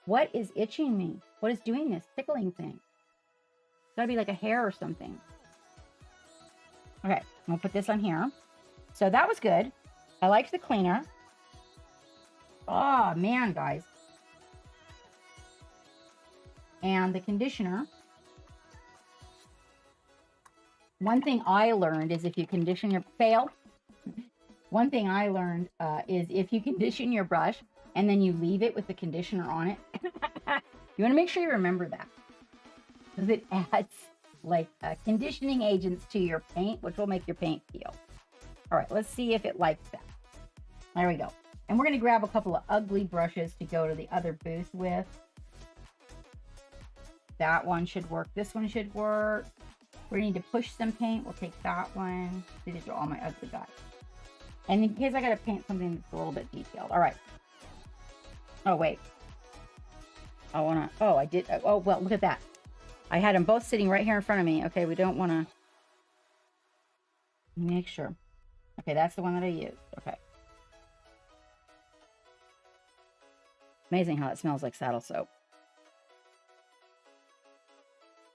What is itching me? What is doing this tickling thing? It's gotta be like a hair or something. Okay, I'm gonna put this on here. So that was good. I liked the cleaner. Oh, man, guys. And the conditioner. One thing I learned is if you condition your one thing I learned is if you condition your brush and then you leave it with the conditioner on it, you want to make sure you remember that because it adds like conditioning agents to your paint, which will make your paint peel. All right, let's see if it likes that. There we go. And we're going to grab a couple of ugly brushes to go to the other booth with. That one should work. This one should work. We need to push some paint. We'll take that one. These are all my ugly guys. And in case I got to paint something that's a little bit detailed. All right. Oh, wait. I did. Oh, well, look at that. I had them both sitting right here in front of me. Okay, we don't want to make sure. Okay, that's the one that I used. Okay. Amazing how it smells like saddle soap.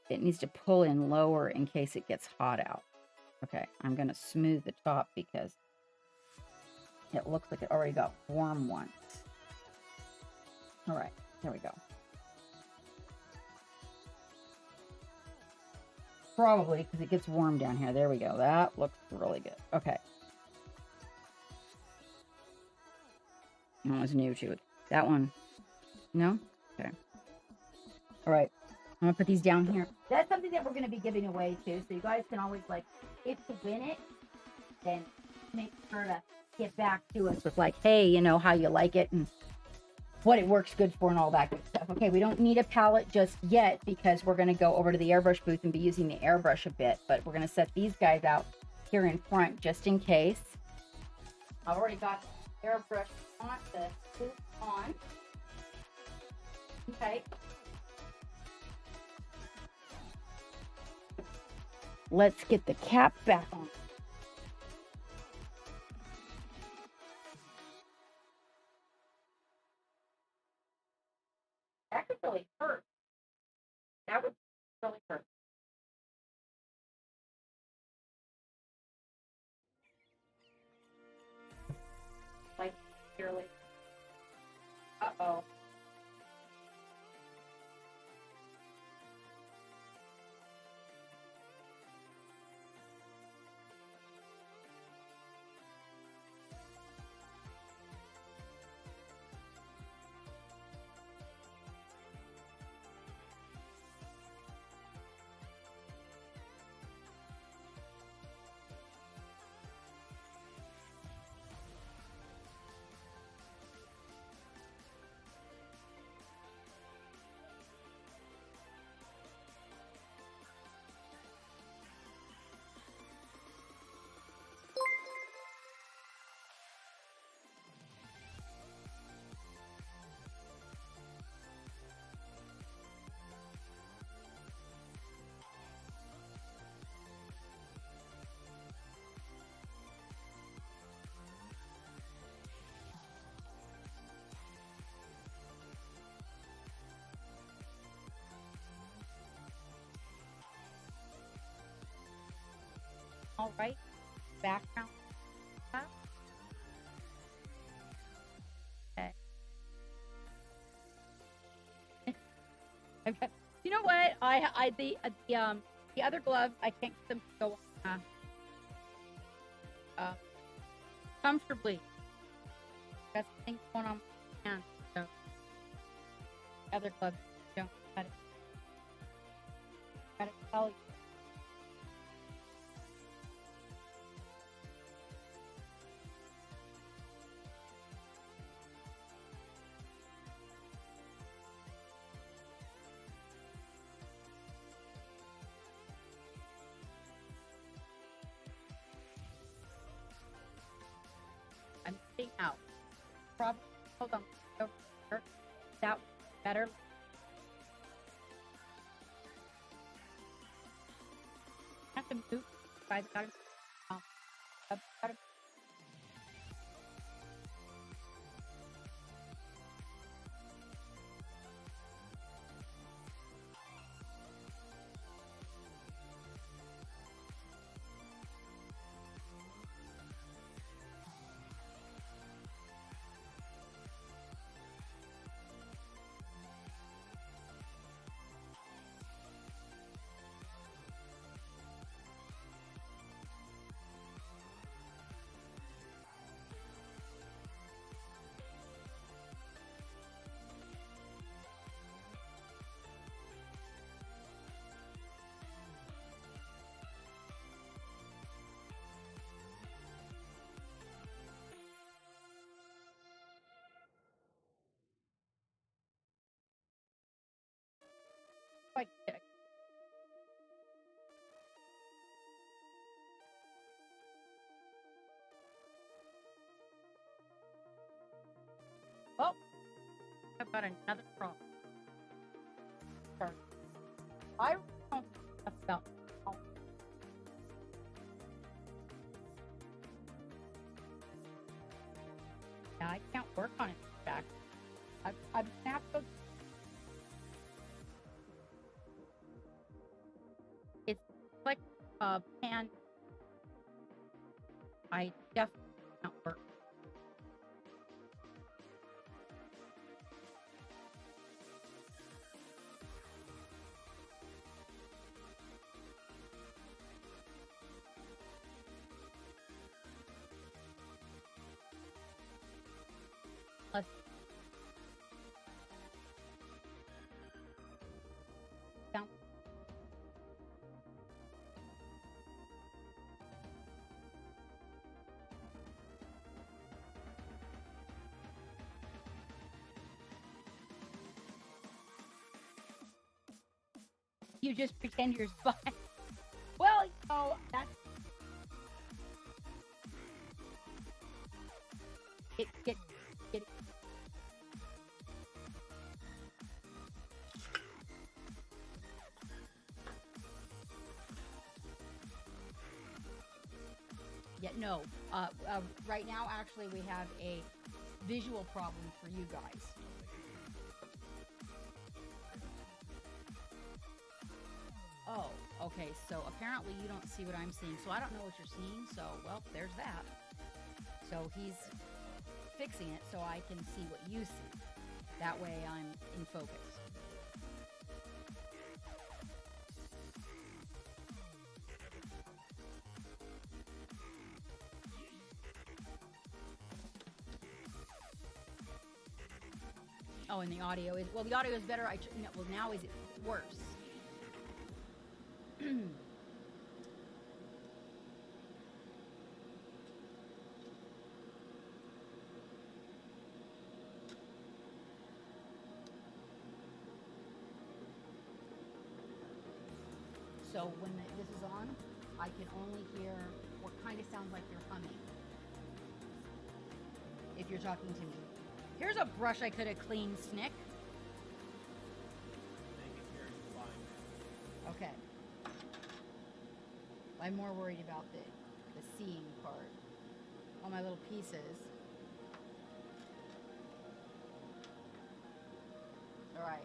It needs to pull in lower in case it gets hot out. Okay, I'm going to smooth the top because it looks like it already got warm once. All right, there we go. Probably because it gets warm down here. There we go. That looks really good. Okay. Oh, it's new to it. That one. No? Okay. All right. I'm going to put these down here. That's something that we're going to be giving away too. So you guys can always, like, if you win it, then make sure to get back to us with, like, hey, you know, how you like it and what it works good for and all that good stuff. Okay, we don't need a palette just yet because we're going to go over to the airbrush booth and be using the airbrush a bit. But we're going to set these guys out here in front just in case. I've already got the airbrush on, the booth on. Okay. Let's get the cap back on. That could really hurt. That would really hurt. Like, clearly. Uh-oh. All right. Background. Okay. Okay. You know what? The other gloves, I can't get them to go on comfortably. That's the thing going on with my hand. So other gloves don't. Gotta tell you. I'm sitting out. Probably, hold on. Over here. That was better. I have to move. Guys, I gotta quite sick. Well, I've got another problem. I don't know about. Yeah, I can't work on it. Back. I'm gonna have to go. It's like a pan. I definitely can't work. Let's down. You just pretend you're spying. Well, you know, that's get. Yeah, no. Right now, actually, we have a visual problem for you guys. Oh, okay. So apparently you don't see what I'm seeing. So I don't know what you're seeing. So, well, there's that. So he's fixing it so I can see what you see. That way I'm in focus. Oh, and the audio is, well, the audio is better. Well, now is it worse? So when this is on, I can only hear what kind of sounds like you're humming. If you're talking to me. Here's a brush I could have cleaned, Snick. Okay. I'm more worried about the seeing part. All my little pieces. All right.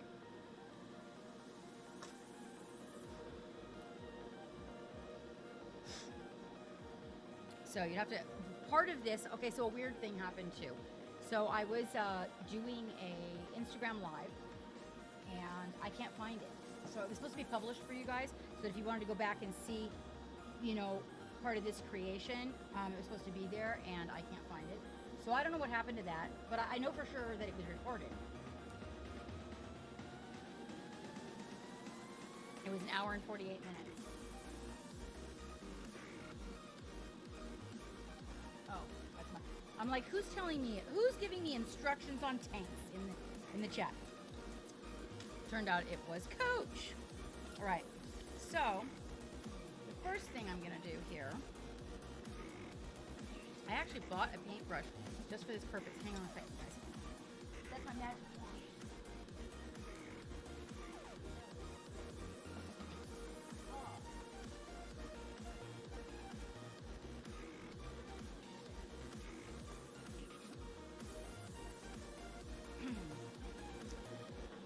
So you have to, part of this, okay, so a weird thing happened too. So I was doing a Instagram live and I can't find it. So it was supposed to be published for you guys. So if you wanted to go back and see, you know, part of this creation, it was supposed to be there and I can't find it. So I don't know what happened to that, but I know for sure that it was recorded. It was an hour and 48 minutes. Oh, that's my, I'm like, who's telling me, who's giving me instructions on tanks in the chat? Turned out it was Coach. All right, so the first thing I'm gonna do here, I actually bought a paintbrush just for this purpose. Hang on a second, guys. That's my magic wand.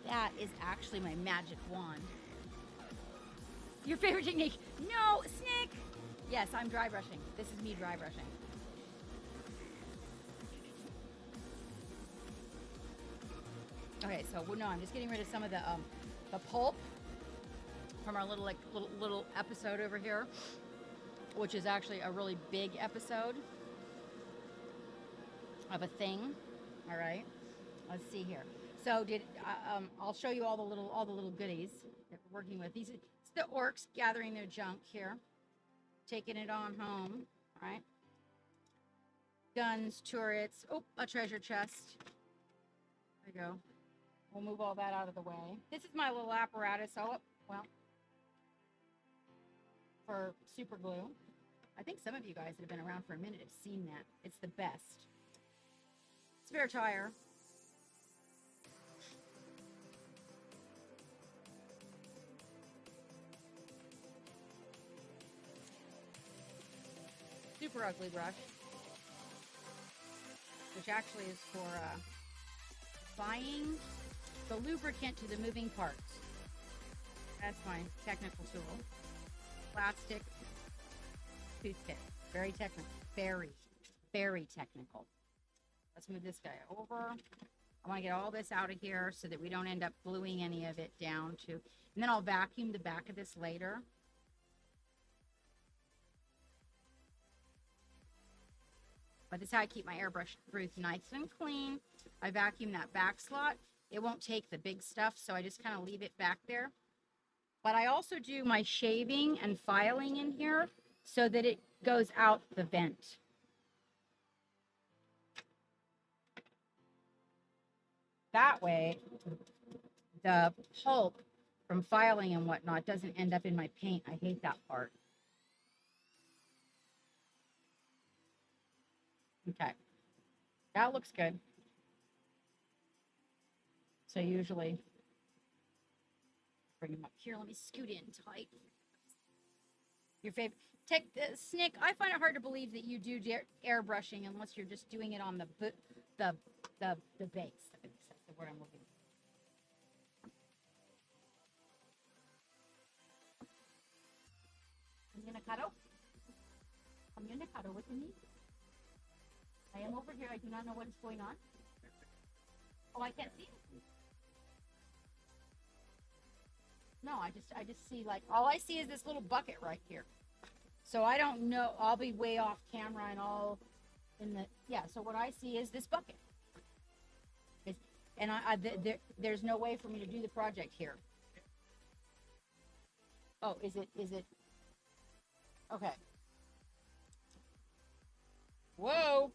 That is actually my magic wand. Your favorite technique? No, Snick! Yes, I'm dry brushing. This is me dry brushing. Okay, so no, I'm just getting rid of some of the pulp from our little episode over here, which is actually a really big episode of a thing. All right, let's see here. So I'll show you all the little goodies that we're working with. It's the orcs gathering their junk here, taking it on home. All right, guns, turrets. Oh, a treasure chest. There you go. We'll move all that out of the way. This is my little apparatus. Oh, well, for super glue. I think some of you guys that have been around for a minute have seen that. It's the best. Spare tire. Super ugly brush, which actually is for applying the lubricant to the moving parts. That's my technical tool. Plastic toothpick. Very technical. Very, very technical. Let's move this guy over. I want to get all this out of here so that we don't end up gluing any of it down to, and then I'll vacuum the back of this later. But this is how I keep my airbrush roof nice and clean. I vacuum that back slot. It won't take the big stuff, so I just kind of leave it back there. But I also do my shaving and filing in here so that it goes out the vent. That way, the pulp from filing and whatnot doesn't end up in my paint. I hate that part. Okay, that looks good. So usually, bring them up here. Let me scoot in tight. Your favorite Snick. I find it hard to believe that you do airbrushing unless you're just doing it on the base. That's the word I'm looking for. Comunicado, what do you need? I am over here. I do not know what is going on. Oh, I can't see it. No, I just see, like, all I see is this little bucket right here. So I don't know. I'll be way off camera and all in the, yeah. So what I see is this bucket. And there's no way for me to do the project here. Oh, is it? Okay. Whoa.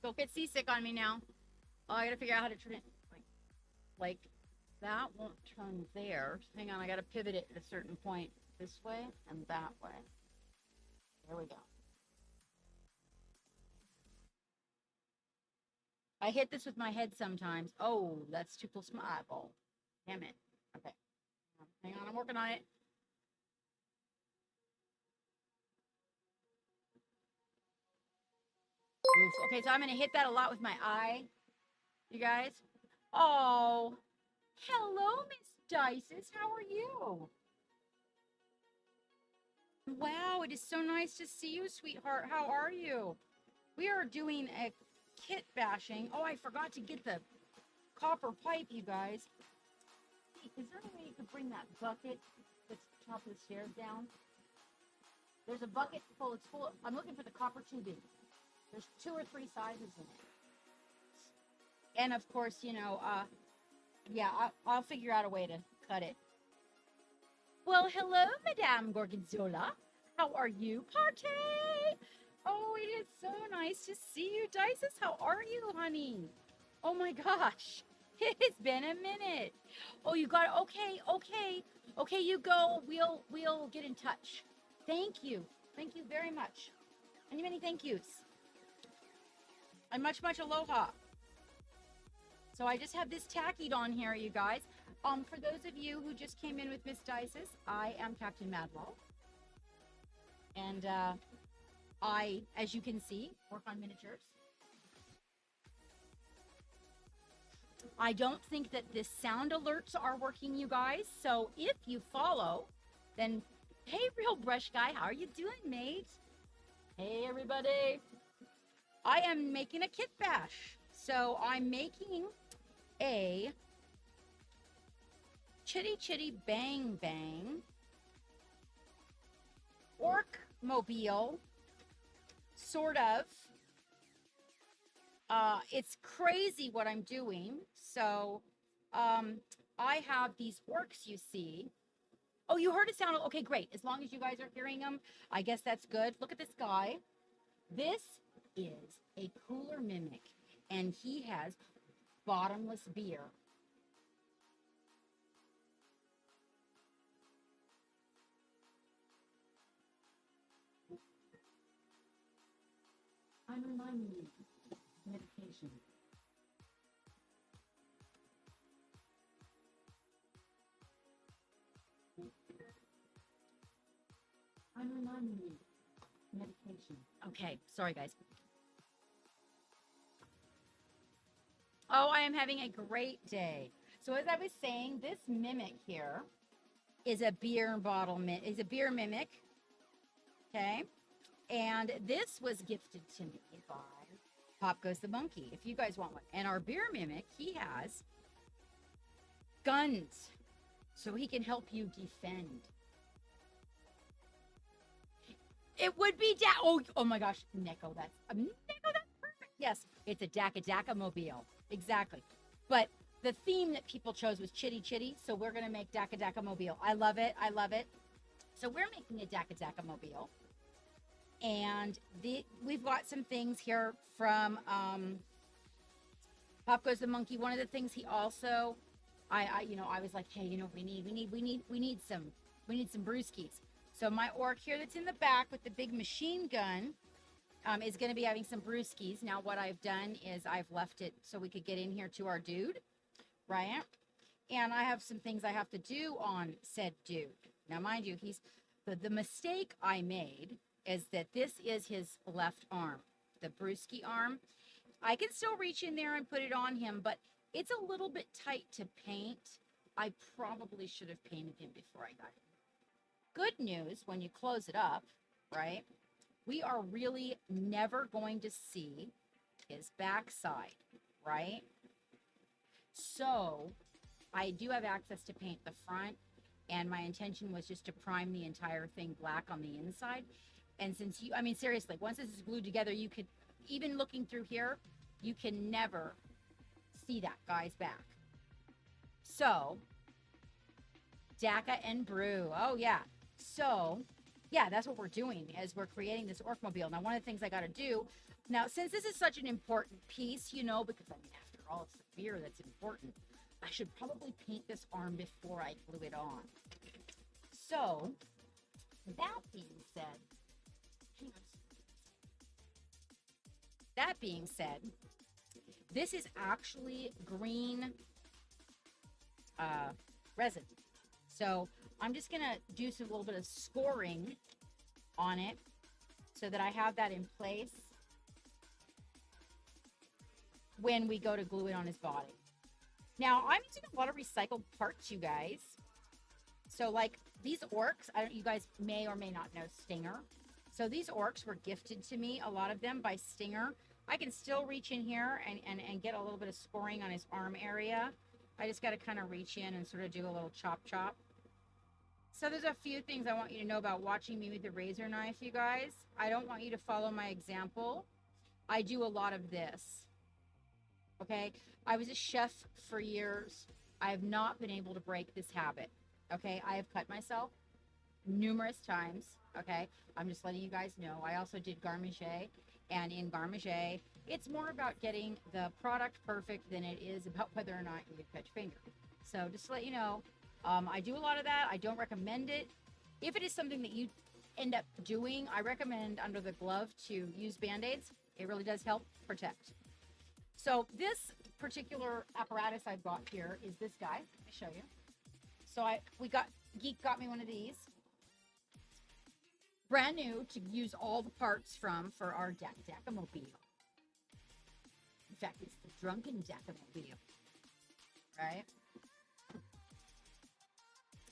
Don't get seasick on me now. Oh, I gotta figure out how to turn it. Like that won't turn there. Hang on, I gotta pivot it at a certain point. This way and that way. There we go. I hit this with my head sometimes. Oh, that's too close to my eyeball. Damn it. Okay. Hang on, I'm working on it. Oof. Okay, so I'm gonna hit that a lot with my eye, you guys. Oh, hello, Miss Dices. How are you? Wow, it is so nice to see you, sweetheart. How are you? We are doing a kit bashing. Oh, I forgot to get the copper pipe, you guys. Hey, is there any way you could bring that bucket that's top of the stairs down? There's a bucket full. It's full. I'm looking for the copper tubing. There's 2 or 3 sizes in it. And of course, you know, yeah, I'll figure out a way to cut it. Well, hello, Madame Gorgonzola. How are you, Pate? Oh, it is so nice to see you, Dices. How are you, honey? Oh my gosh, it has been a minute. Oh, you got it. Okay, you go. We'll get in touch. Thank you very much. Many thank yous. And much aloha. So I just have this tackied on here, you guys. For those of you who just came in with Miss Dices, I am Captain Madlaw. And I, as you can see, work on miniatures. I don't think that the sound alerts are working, you guys. So if you follow, then, hey, Real Brush Guy, how are you doing, mate? Hey, everybody. I am making a kit bash. So I'm making a Chitty Bang Bang Orkmobile, sort of. It's crazy what I'm doing. So I have these orcs, you see. Oh, you heard it sound, okay, great. As long as you guys are hearing them, I guess that's good. Look at this guy. This is a cooler mimic, and he has bottomless beer. I'm reminding you, medication. I'm reminding you, medication. Okay, sorry guys. Oh, I am having a great day. So as I was saying, this mimic here is a beer mimic. Okay. And this was gifted to me by Pop Goes the Monkey, if you guys want one. And our beer mimic, he has guns, so he can help you defend. It would be oh my gosh, Nico, that's perfect. Yes, it's a Daka mobile. Exactly. But the theme that people chose was Chitty Chitty, so we're gonna make Daka mobile. I love it. I love it. So we're making a Daka mobile. And we've got some things here from Pop Goes the Monkey. One of the things he also, I was like, hey, we need some brewskis. So my orc here that's in the back with the big machine gun is going to be having some brewskis. Now what I've done is I've left it so we could get in here to our dude, right? And I have some things I have to do on said dude. Now mind you, the mistake I made is that this is his left arm, the brewski arm. I can still reach in there and put it on him, but it's a little bit tight to paint. I probably should have painted him before I got him. Good news, when you close it up, right, we are really never going to see his backside, right? So I do have access to paint the front, and my intention was just to prime the entire thing black on the inside. And since seriously, once this is glued together, you could, even looking through here, you can never see that guy's back. So, Daka and Brew. Oh, yeah. So, yeah, that's what we're doing as we're creating this Orkmobile. Now, one of the things I got to do, now, since this is such an important piece, because, after all, it's the beer that's important, I should probably paint this arm before I glue it on. So, that being said, this is actually green resin. So I'm just going to do a little bit of scoring on it so that I have that in place when we go to glue it on his body. Now, I'm using a lot of recycled parts, you guys. So like these orcs, you guys may or may not know Stinger. So these orcs were gifted to me, a lot of them, by Stinger. I can still reach in here and get a little bit of scoring on his arm area. I just got to kind of reach in and sort of do a little chop. So there's a few things I want you to know about watching me with the razor knife, you guys. I don't want you to follow my example. I do a lot of this. Okay? I was a chef for years. I have not been able to break this habit. Okay? I have cut myself numerous times. Okay? I'm just letting you guys know. I also did garmager. And in garmager, it's more about getting the product perfect than it is about whether or not you can cut your finger. So just to let you know, I do a lot of that. I don't recommend it. If it is something that you end up doing, I recommend under the glove to use Band-Aids. It really does help protect. So this particular apparatus I've got here is this guy. Let me show you. So Geek got me one of these. Brand new to use all the parts for our Daka-mobile. In fact, it's the drunken Daka-mobile, right?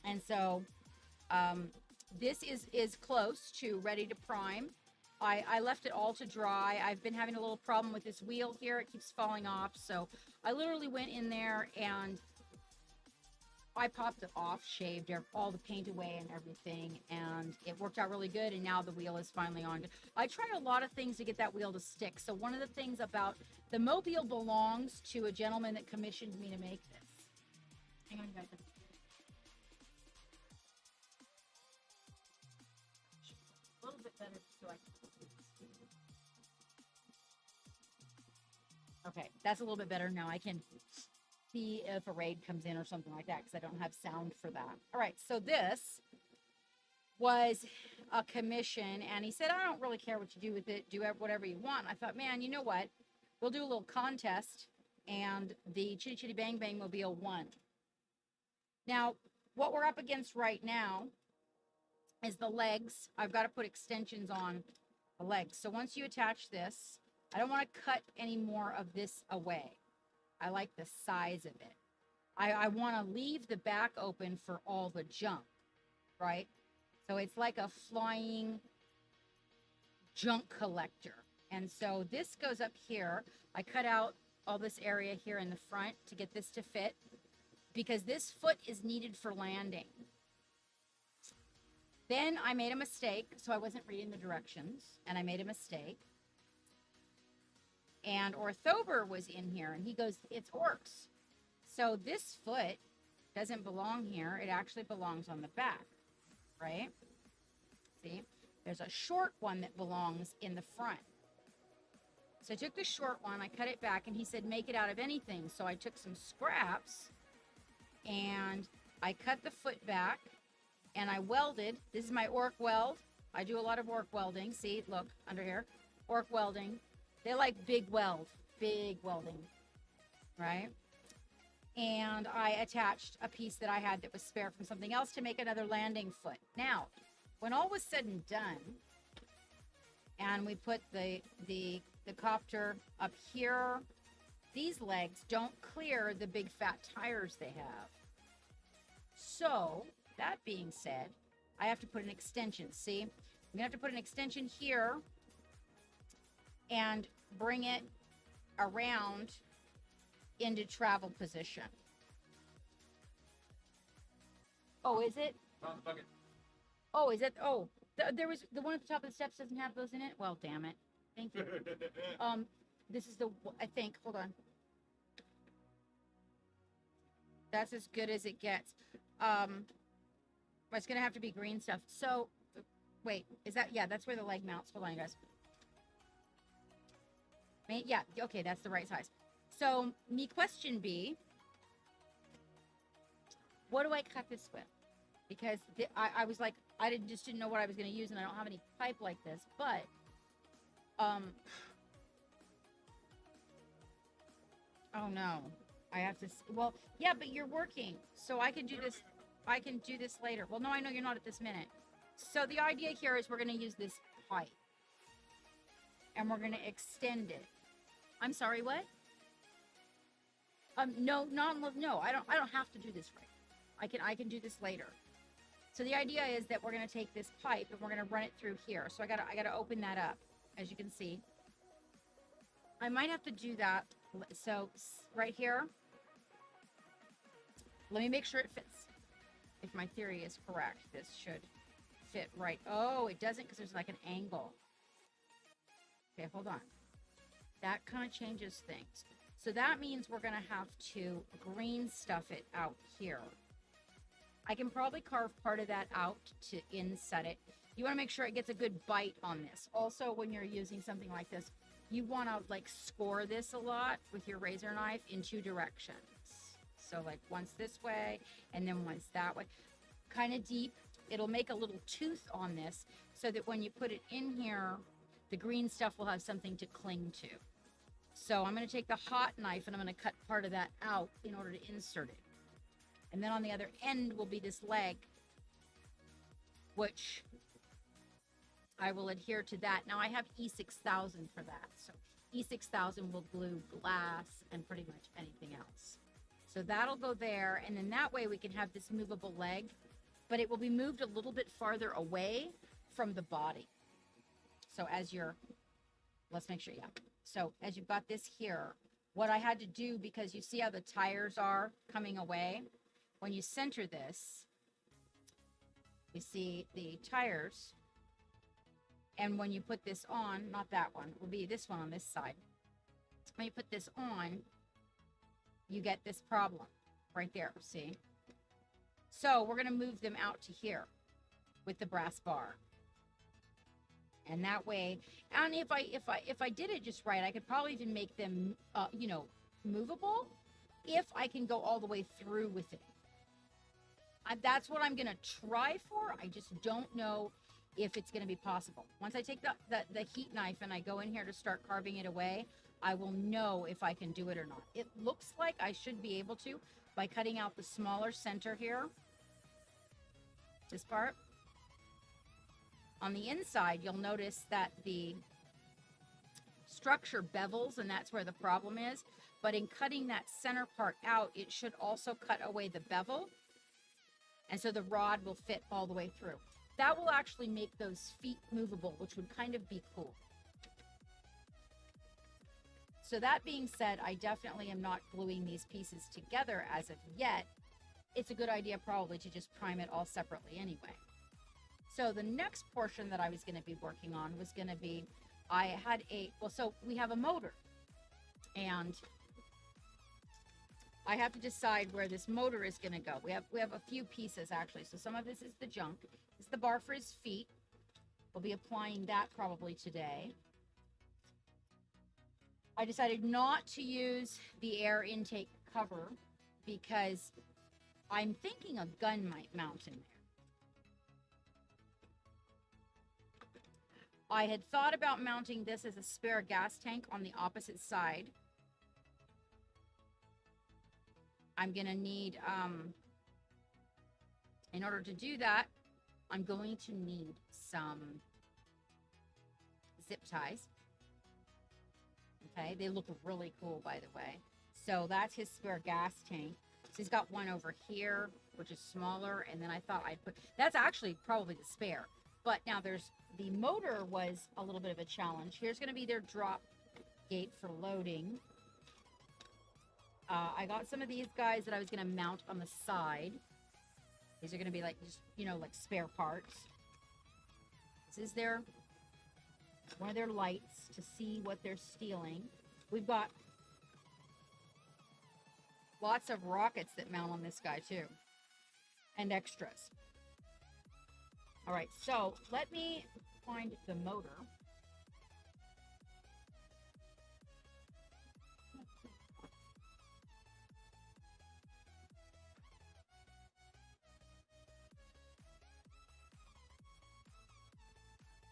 And so this is close to ready to prime. I left it all to dry. I've been having a little problem with this wheel here. It keeps falling off. So I literally went in there and I popped it off, shaved all the paint away and everything, and it worked out really good, and now the wheel is finally on. I tried a lot of things to get that wheel to stick. So one of the things about the mobile belongs to a gentleman that commissioned me to make this. Hang on, guys. A little bit better so I can... Okay, that's a little bit better. Now I can see if a raid comes in or something like that because I don't have sound for that. All right, so this was a commission, and he said, I don't really care what you do with it. Do whatever you want. I thought, man, you know what? We'll do a little contest, and the Chitty Chitty Bang Bang Mobile won. Now, what we're up against right now is the legs. I've got to put extensions on the legs. So once you attach this, I don't want to cut any more of this away. I like the size of it. I want to leave the back open for all the junk, right? So it's like a flying junk collector. And so this goes up here. I cut out all this area here in the front to get this to fit because this foot is needed for landing. Then I made a mistake. So I wasn't reading the directions and I made a mistake. And Orthober was in here and he goes, it's orcs. So this foot doesn't belong here. It actually belongs on the back, right? See, there's a short one that belongs in the front. So I took the short one, I cut it back, and he said, make it out of anything. So I took some scraps and I cut the foot back and I welded. This is my orc weld. I do a lot of orc welding. See, look under here, orc welding. They like big welding, right? And I attached a piece that I had that was spare from something else to make another landing foot. Now, when all was said and done, and we put the copter up here, these legs don't clear the big fat tires they have. So, that being said, I have to put an extension. See, I'm gonna have to put an extension here and bring it around into travel position. Oh, is it? Oh, is it? Oh, there was the one at the top of the steps doesn't have those in it. Well, damn it. Thank you. This is the, I think, hold on. That's as good as it gets. It's gonna have to be green stuff. So, wait, is that, yeah, that's where the leg mounts. Hold on, you guys. Yeah, okay, that's the right size. So, me question be, what do I cut this with? Because I was like, I just didn't know what I was going to use, and I don't have any pipe like this. But, oh no, I have to. Well, yeah, but you're working, so I can do this. I can do this later. Well, no, I know you're not at this minute. So the idea here is we're going to use this pipe, and we're going to extend it. I'm sorry, what? No, I don't have to do this right. I can do this later. So the idea is that we're going to take this pipe and we're going to run it through here. So I got to open that up, as you can see. I might have to do that. So right here, let me make sure it fits. If my theory is correct, this should fit right. Oh, it doesn't because there's like an angle. Okay, hold on. That kind of changes things. So that means we're going to have to green stuff it out here. I can probably carve part of that out to inset it. You want to make sure it gets a good bite on this. Also, when you're using something like this, you want to like score this a lot with your razor knife in 2 directions. So like once this way and then once that way. Kind of deep. It'll make a little tooth on this so that when you put it in here, the green stuff will have something to cling to. So I'm going to take the hot knife and I'm going to cut part of that out in order to insert it. And then on the other end will be this leg, which I will adhere to that. Now I have E6000 for that. So E6000 will glue glass and pretty much anything else. So that'll go there. And then that way we can have this movable leg, but it will be moved a little bit farther away from the body. So as you're, let's make sure, yeah. So as you've got this here, what I had to do, because you see how the tires are coming away, when you center this, you see the tires, and when you put this on, not that one, it will be this one on this side. When you put this on, you get this problem right there, see? So we're gonna move them out to here with the brass bar. And that way, and if I did it just right, I could probably even make them, you know, movable if I can go all the way through with it. That's what I'm going to try for. I just don't know if it's going to be possible. Once I take the heat knife and I go in here to start carving it away, I will know if I can do it or not. It looks like I should be able to by cutting out the smaller center here. This part. On the inside, you'll notice that the structure bevels, and that's where the problem is. but in cutting that center part out, it should also cut away the bevel. And so the rod will fit all the way through. That will actually make those feet movable, which would kind of be cool. So that being said, I definitely am not gluing these pieces together as of yet. It's a good idea probably to just prime it all separately anyway. So the next portion that I was going to be working on was going to be, so we have a motor. And I have to decide where this motor is going to go. We have a few pieces actually. So some of this is the junk. It's the bar for his feet. We'll be applying that probably today. I decided not to use the air intake cover because I'm thinking a gun might mount in there. I had thought about mounting this as a spare gas tank on the opposite side. I'm going to need, in order to do that, I'm going to need some zip ties. Okay, they look really cool, by the way. So that's his spare gas tank. So he's got one over here, which is smaller. And then I thought I'd put, that's actually probably the spare. But now there's, the motor was a little bit of a challenge. Here's going to be their drop gate for loading. I got some of these guys that I was going to mount on the side. These are going to be like, just, you know, like spare parts. This is their, one of their lights to see what they're stealing. We've got lots of rockets that mount on this guy too. And extras. All right, so let me find the motor.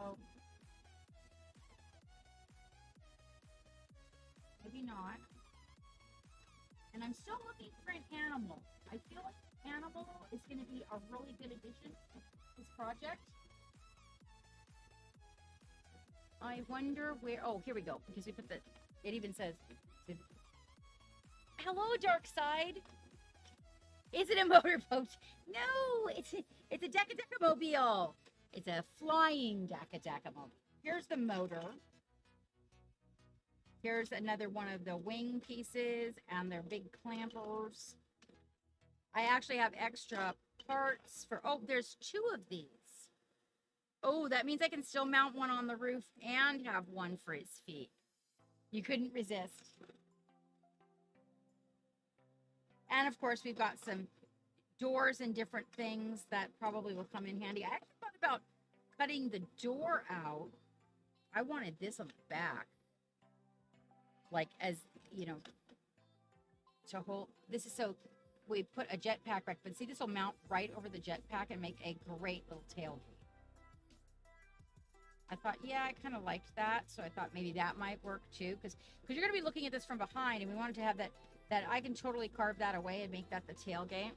Oh. Maybe not. And I'm still looking for an animal. I feel like an animal is going to be a really good addition to this project. I wonder where, oh, here we go. Because we put the, it even says, hello, dark side. Is it a motorboat? No, it's a Dakadaka-mobile. It's a flying Dakadaka-mobile. Here's the motor. Here's another one of the wing pieces and their big clampers. I actually have extra parts for, oh, there's two of these. Oh, that means I can still mount one on the roof and have one for his feet. You couldn't resist. And of course, we've got some doors and different things that probably will come in handy. I actually thought about cutting the door out. I wanted this on the back. Like, as, you know, to hold, this is so, we put a jetpack back, but see, this will mount right over the jetpack and make a great little tailgate. I thought, yeah, I kind of liked that, so I thought maybe that might work too, because you're going to be looking at this from behind, and we wanted to have that I can totally carve that away and make that the tailgate.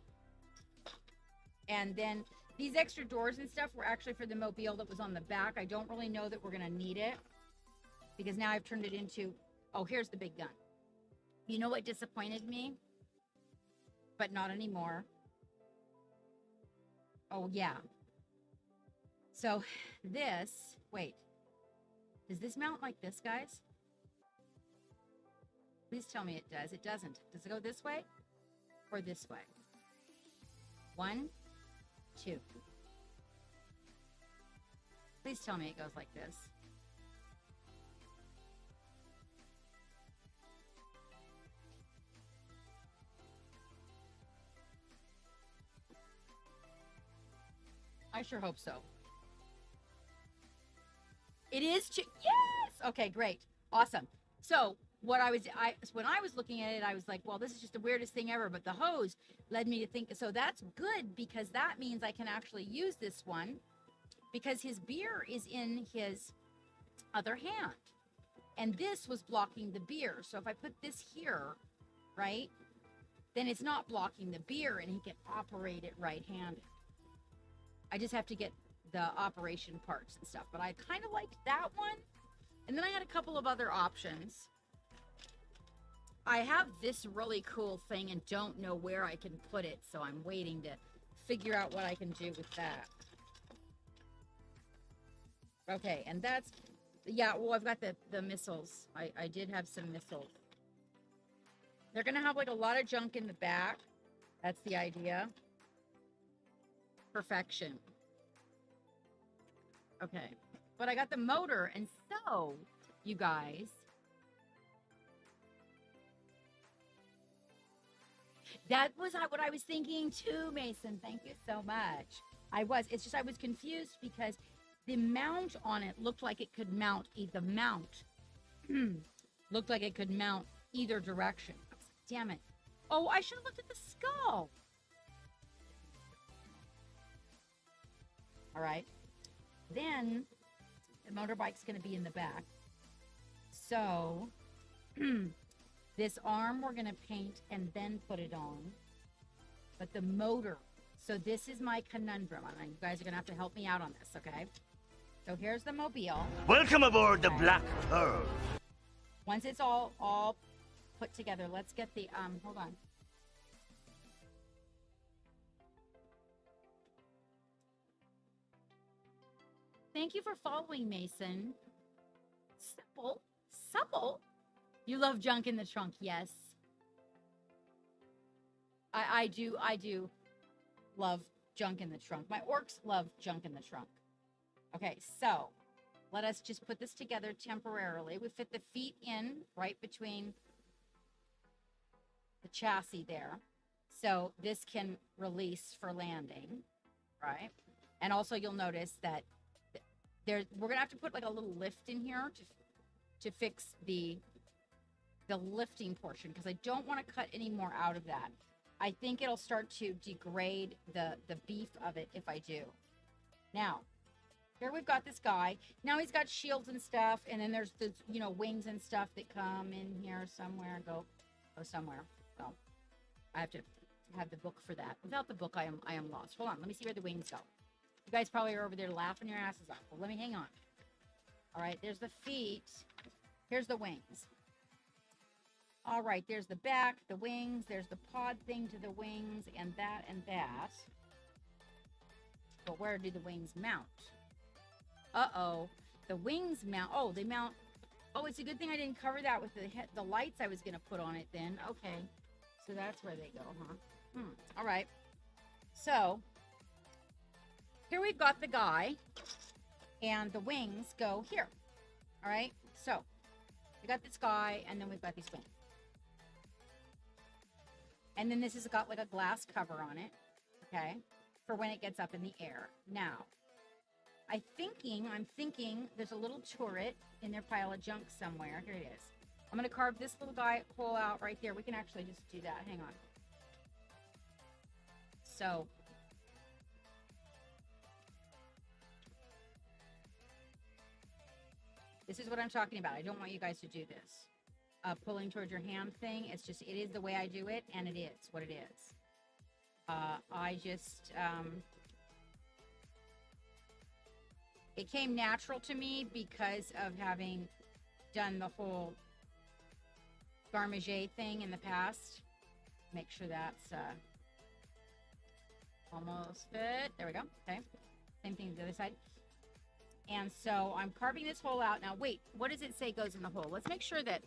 And then these extra doors and stuff were actually for the mobile that was on the back. I don't really know that we're going to need it, because now I've turned it into, oh, here's the big gun. You know what disappointed me? But not anymore. Oh, yeah. So this, wait. Does this mount like this, guys? Please tell me it does. It doesn't. Does it go this way or this way? 1, 2. Please tell me it goes like this. I sure hope so. It is, yes! Okay, great. Awesome. So when I was looking at it, I was like, well, this is just the weirdest thing ever, but the hose led me to think, so that's good, because that means I can actually use this one, because his beer is in his other hand. And this was blocking the beer. So if I put this here, right, then it's not blocking the beer, and he can operate it right-handed. I just have to get the operation parts and stuff, but I kind of liked that one. And then I had a couple of other options. I have this really cool thing and don't know where I can put it, so I'm waiting to figure out what I can do with that. Okay, and that's, yeah, well, I've got the missiles. I did have some missiles. They're going to have like a lot of junk in the back. That's the idea. Perfection. Okay, but I got the motor, and so, you guys, that was what I was thinking too, Mason. Thank you so much. It's just I was confused because the mount on it looked like it could mount, looked like it could mount either direction. I was like, damn it. Oh, I should have looked at the skull. All right. Then the motorbike's going to be in the back. So this arm we're going to paint and then put it on. But the motor, so this is my conundrum. And you guys are going to have to help me out on this, okay? So here's the mobile. Welcome aboard the Black Pearl. Once it's all put together, let's get the, hold on. Thank you for following, Mason. Supple. You love junk in the trunk, yes. I do love junk in the trunk. My orcs love junk in the trunk. Okay, so let us just put this together temporarily. We fit the feet in right between the chassis there. So this can release for landing, right? And also you'll notice that we're gonna have to put like a little lift in here to fix the lifting portion, because I don't want to cut any more out of that. I think it'll start to degrade the beef of it if I do. Now, here we've got this guy. Now he's got shields and stuff, and then there's the wings and stuff that come in here somewhere and go somewhere. So I have to have the book for that. Without the book, I am lost. Hold on, let me see where the wings go. You guys probably are over there laughing your asses off. Well, let me hang on. All right, there's the feet. Here's the wings. All right, there's the back, the wings. There's the pod thing to the wings, and that and that. But where do the wings mount? Uh-oh. The wings mount. Oh, they mount. Oh, it's a good thing I didn't cover that with the lights I was going to put on it then. Okay. So that's where they go, huh? All right. So here we've got the guy, and the wings go here. All right. So we got this guy, and then we've got these wings. And then this has got like a glass cover on it, okay, for when it gets up in the air. Now, I'm thinking there's a little turret in their pile of junk somewhere. Here it is. I'm going to carve this little guy hole out right there. We can actually just do that. Hang on. So this is what I'm talking about. I don't want you guys to do this. Pulling towards your hand thing. It is the way I do it, and it is what it is. It came natural to me because of having done the whole garmage thing in the past. Make sure that's almost fit. There we go. Okay. Same thing to the other side. And so I'm carving this hole out. Now, wait, what does it say goes in the hole? Let's make sure that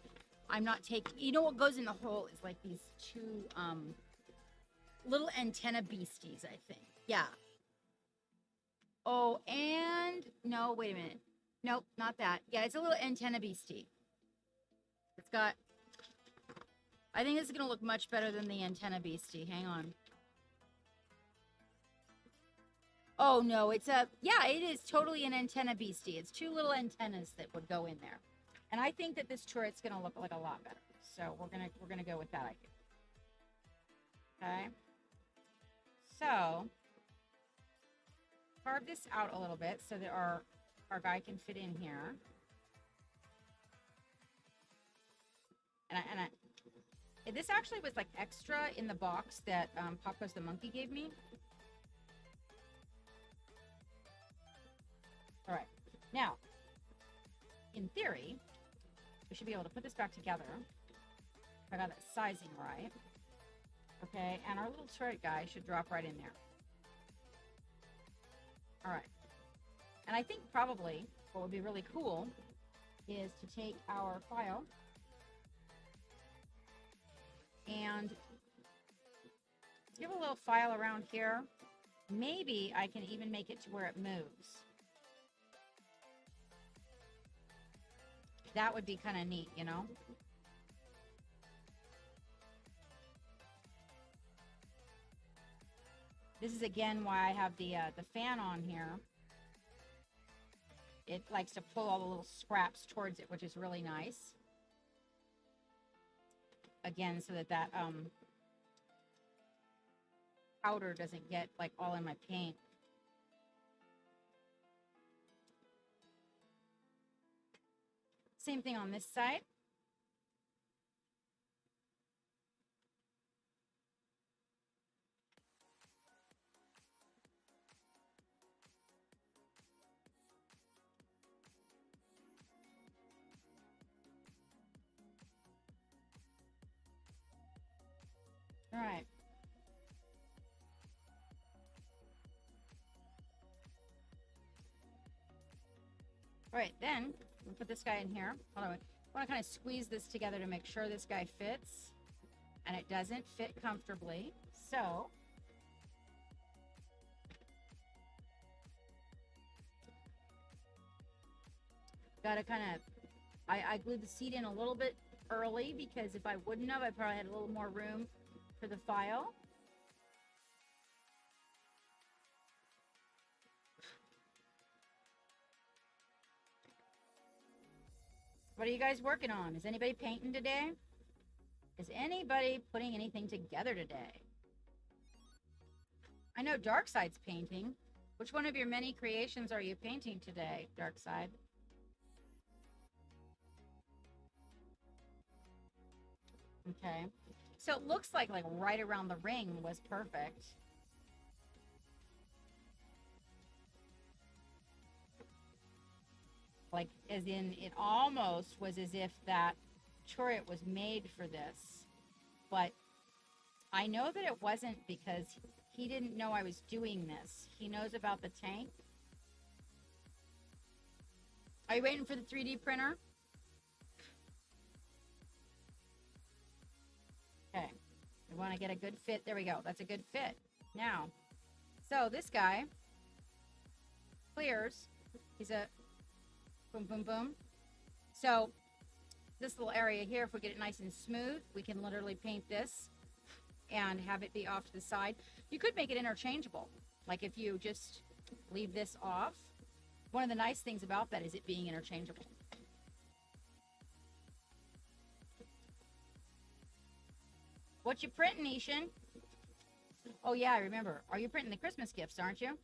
I'm not taking, what goes in the hole is like these two little antenna beasties, I think. Yeah. Oh, and no, wait a minute. Nope, not that. Yeah, it's a little antenna beastie. It's got, I think this is going to look much better than the antenna beastie. Hang on. Oh, no, it is totally an antenna beastie. It's two little antennas that would go in there. And I think that this turret's going to look like a lot better. So we're gonna go with that idea. Okay. So carve this out a little bit so that our guy can fit in here. And this actually was like extra in the box that Paco's the monkey gave me. All right. Now, in theory, we should be able to put this back together. I got that sizing right. Okay, and our little turret guy should drop right in there. All right. And I think probably what would be really cool is to take our file and give a little file around here. Maybe I can even make it to where it moves. That would be kind of neat, you know? This is again why I have the fan on here. It likes to pull all the little scraps towards it, which is really nice. Again, so that powder doesn't get like all in my paint. Same thing on this side. All right. All right, then we'll put this guy in here. Hold on. I want to kind of squeeze this together to make sure this guy fits. And it doesn't fit comfortably. So got to kind of, I glued the seat in a little bit early because if I wouldn't have, I probably had a little more room for the file. What are you guys working on? Is anybody painting today? Is anybody putting anything together today? I know Darkside's painting. Which one of your many creations are you painting today, Darkside? Okay. So it looks like right around the ring was perfect. Like, as in, it almost was as if that turret was made for this. But I know that it wasn't because he didn't know I was doing this. He knows about the tank. Are you waiting for the 3D printer? Okay. We want to get a good fit. There we go. That's a good fit. Now, so this guy clears. He's a boom, boom, boom. So this little area here, if we get it nice and smooth, we can literally paint this and have it be off to the side. You could make it interchangeable. Like if you just leave this off. One of the nice things about that is it being interchangeable. What you printing, Nishan? Oh yeah, I remember. Are you printing the Christmas gifts, aren't you?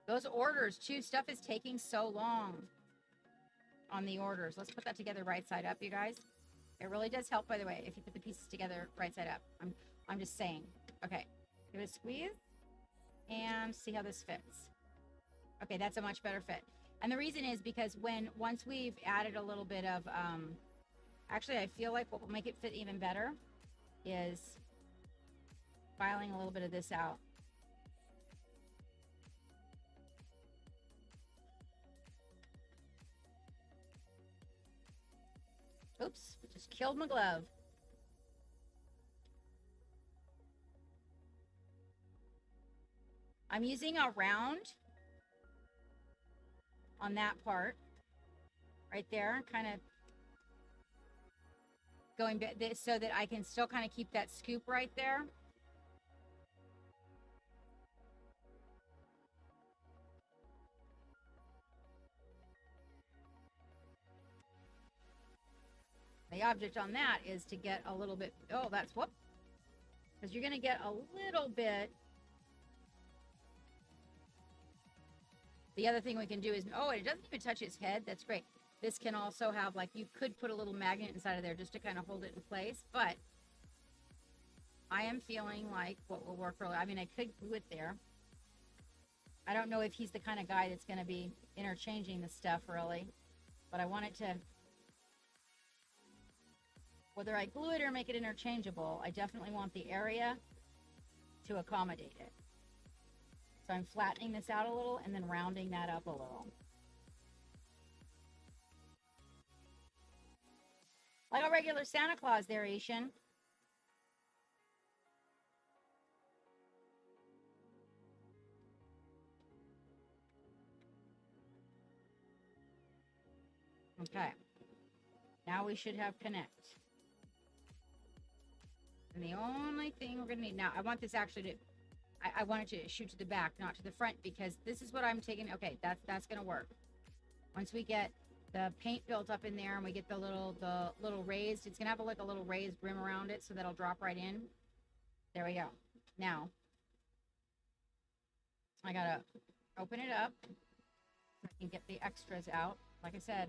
Those orders too, stuff is taking so long on the orders. Let's put that together right side up, you guys. It really does help, by the way, if you put the pieces together right side up. I'm just saying. Okay, give it a squeeze and see how this fits. Okay, that's a much better fit. And the reason is because once we've added a little bit of, actually I feel like what will make it fit even better is filing a little bit of this out. Oops, just killed my glove. I'm using a round on that part right there, kind of going back so that I can still kind of keep that scoop right there. The object on that is to get a little bit, oh, that's, whoop. Because you're going to get a little bit. The other thing we can do is, oh, it doesn't even touch his head. That's great. This can also have, like, you could put a little magnet inside of there just to kind of hold it in place. But I am feeling like what will work really. I mean, I could glue it there. I don't know if he's the kind of guy that's going to be interchanging the stuff, really. But I want it to, whether I glue it or make it interchangeable, I definitely want the area to accommodate it. So I'm flattening this out a little and then rounding that up a little. Like a regular Santa Claus there, Asian. Okay. Now we should have connect. And the only thing we're going to need now, I want this actually to, I want it to shoot to the back, not to the front, because this is what I'm taking. Okay, that's going to work. Once we get the paint built up in there and we get the little raised, it's going to have like a little raised rim around it so that'll drop right in. There we go. Now, I got to open it up so I can get the extras out. Like I said,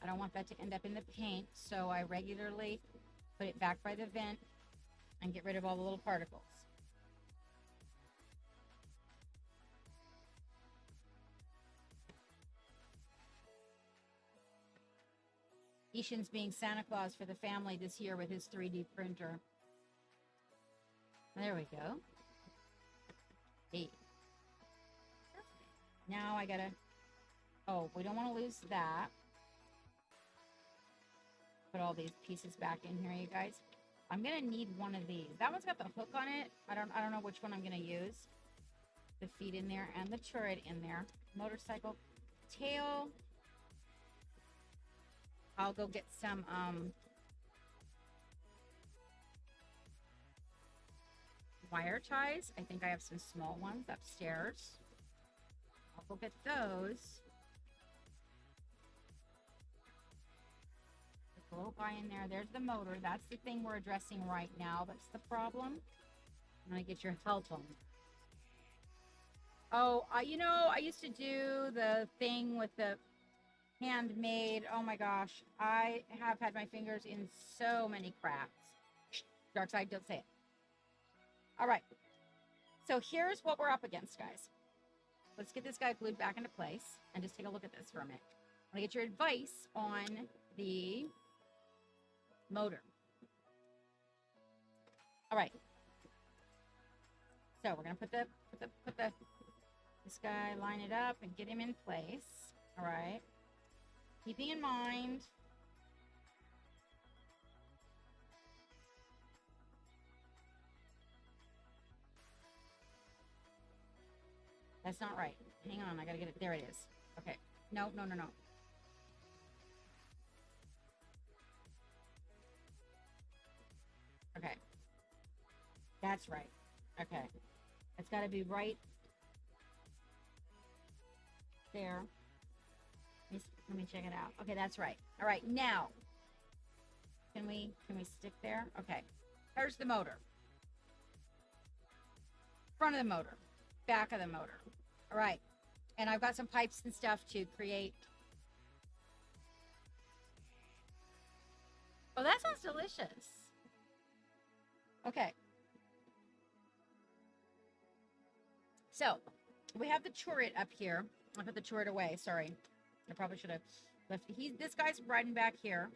I don't want that to end up in the paint, so I regularly put it back by the vent and get rid of all the little particles. Ishan's being Santa Claus for the family this year with his 3D printer. There we go. Hey. Now I gotta... Oh, we don't want to lose that. Put all these pieces back in here, you guys. I'm gonna need one of these. That one's got the hook on it. I don't know which one I'm gonna use. The feet in there and the turret in there. Motorcycle tail. I'll go get some wire ties. I think I have some small ones upstairs. I'll go get those. A little guy in there. There's the motor. That's the thing we're addressing right now. That's the problem. I'm gonna get your help on. Oh, you know, I used to do the thing with the handmade. Oh my gosh, I have had my fingers in so many cracks. Dark side, don't say it. All right, so here's what we're up against, guys. Let's get this guy glued back into place and just take a look at this for a minute. I want to get your advice on the motor. All right, so we're gonna put this guy, line it up and get him in place. All right. Keeping in mind, that's not right. Hang on, I gotta get it. There it is. Okay. No. Okay. That's right. Okay. It's gotta be right there. Let me check it out. Okay, that's right. All right, now can we stick there? Okay, here's the motor. Front of the motor, back of the motor. All right, and I've got some pipes and stuff to create. Oh, that sounds delicious. Okay, so we have the turret up here. I put the turret away. Sorry. I probably should have left. This guy's riding back here.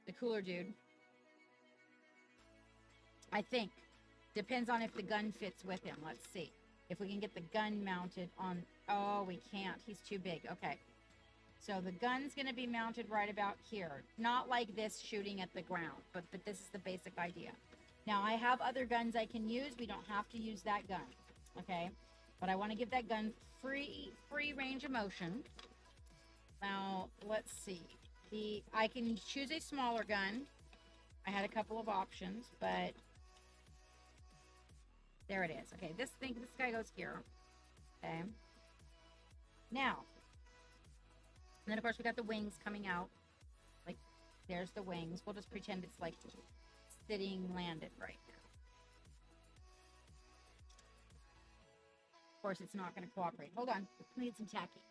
The cooler dude. I think. Depends on if the gun fits with him. Let's see. If we can get the gun mounted on... Oh, we can't. He's too big. Okay. So the gun's going to be mounted right about here. Not like this shooting at the ground. But this is the basic idea. Now, I have other guns I can use. We don't have to use that gun. Okay. But I want to give that gun free range of motion. Now, let's see. I can choose a smaller gun. I had a couple of options, but there it is. Okay, this guy goes here. Okay. Now, and then of course we got the wings coming out. Like, there's the wings. We'll just pretend it's like sitting landed right now. course, it's not going to cooperate. Hold on. Let me get some tacky.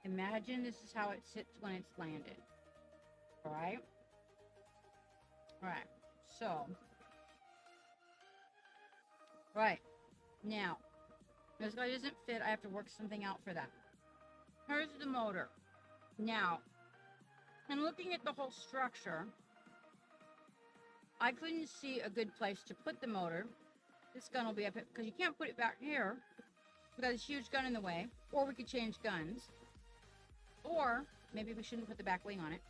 Imagine this is how it sits when it's landed. All right? All right. So, right. Now, this guy doesn't fit. I have to work something out for that. Here's the motor. Now, in looking at the whole structure, I couldn't see a good place to put the motor. This gun will be up here, because you can't put it back here. We got this huge gun in the way. Or we could change guns. Or maybe we shouldn't put the back wing on it.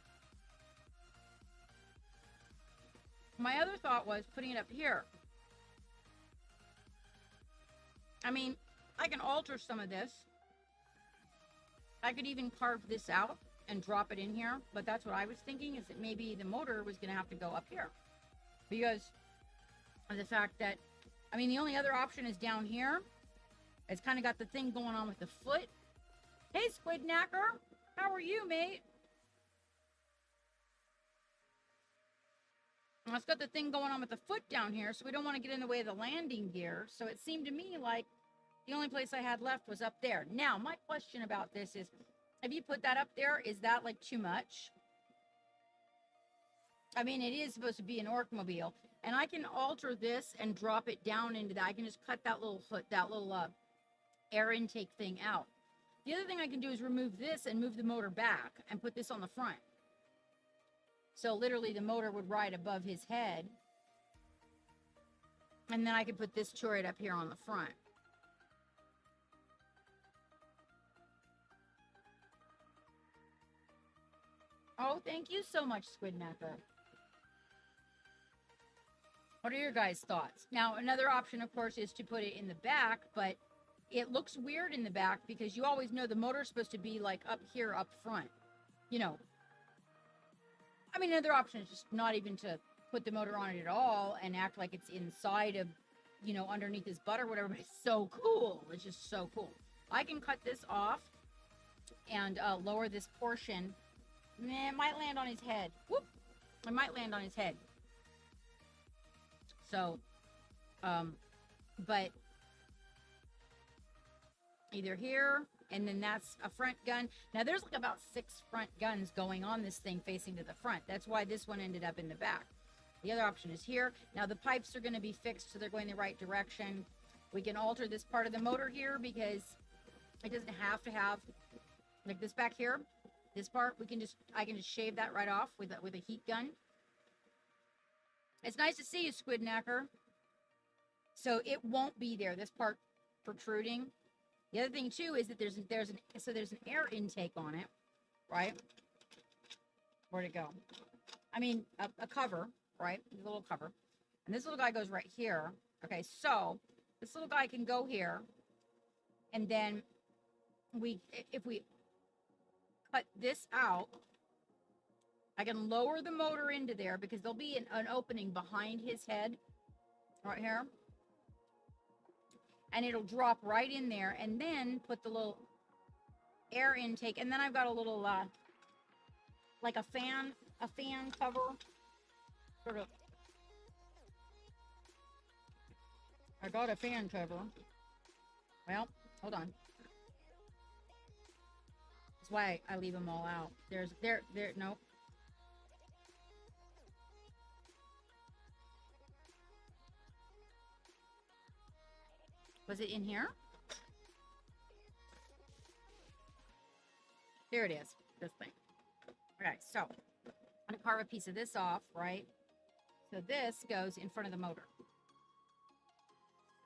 My other thought was putting it up here. I mean, I can alter some of this. I could even carve this out and drop it in here. But that's what I was thinking, is that maybe the motor was going to have to go up here. Because of the fact that, I mean, the only other option is down here. It's kind of got the thing going on with the foot. Hey, Squid Knacker. How are you, mate? It's got the thing going on with the foot down here, so we don't want to get in the way of the landing gear. So it seemed to me like the only place I had left was up there. Now, my question about this is, if you put that up there, is that like too much? I mean, it is supposed to be an Orkmobile, and I can alter this and drop it down into that. I can just cut that little foot, that little air intake thing out. The other thing I can do is remove this and move the motor back and put this on the front. So literally the motor would ride above his head. And then I could put this turret up here on the front. Oh, thank you so much, Squidknacker. What are your guys' thoughts? Now, another option, of course, is to put it in the back, but it looks weird in the back because you always know the motor's supposed to be like up here, up front. You know. I mean, another option is just not even to put the motor on it at all and act like it's inside of, you know, underneath his butt or whatever. But it's so cool. It's just so cool. I can cut this off and lower this portion. It might land on his head. Whoop! It might land on his head. So, but either here, and then that's a front gun. Now, there's like about 6 front guns going on this thing facing to the front. That's why this one ended up in the back. The other option is here. Now, the pipes are going to be fixed so they're going the right direction. We can alter this part of the motor here because it doesn't have to have, like this back here, this part, I can just shave that right off with a heat gun. It's nice to see you, Squidknacker. So it won't be there, this part protruding. The other thing too is that there's an air intake on it, right? Where'd it go? I mean, a cover, right? A little cover. And this little guy goes right here. Okay, so this little guy can go here. And then if we cut this out, I can lower the motor into there because there'll be an opening behind his head right here. And it'll drop right in there, and then put the little air intake. And then I've got a little, like a fan cover. Sort of. I got a fan cover. Well, hold on. That's why I leave them all out. Nope. Was it in here? Here it is, this thing. Okay, so I'm gonna carve a piece of this off, right? So this goes in front of the motor.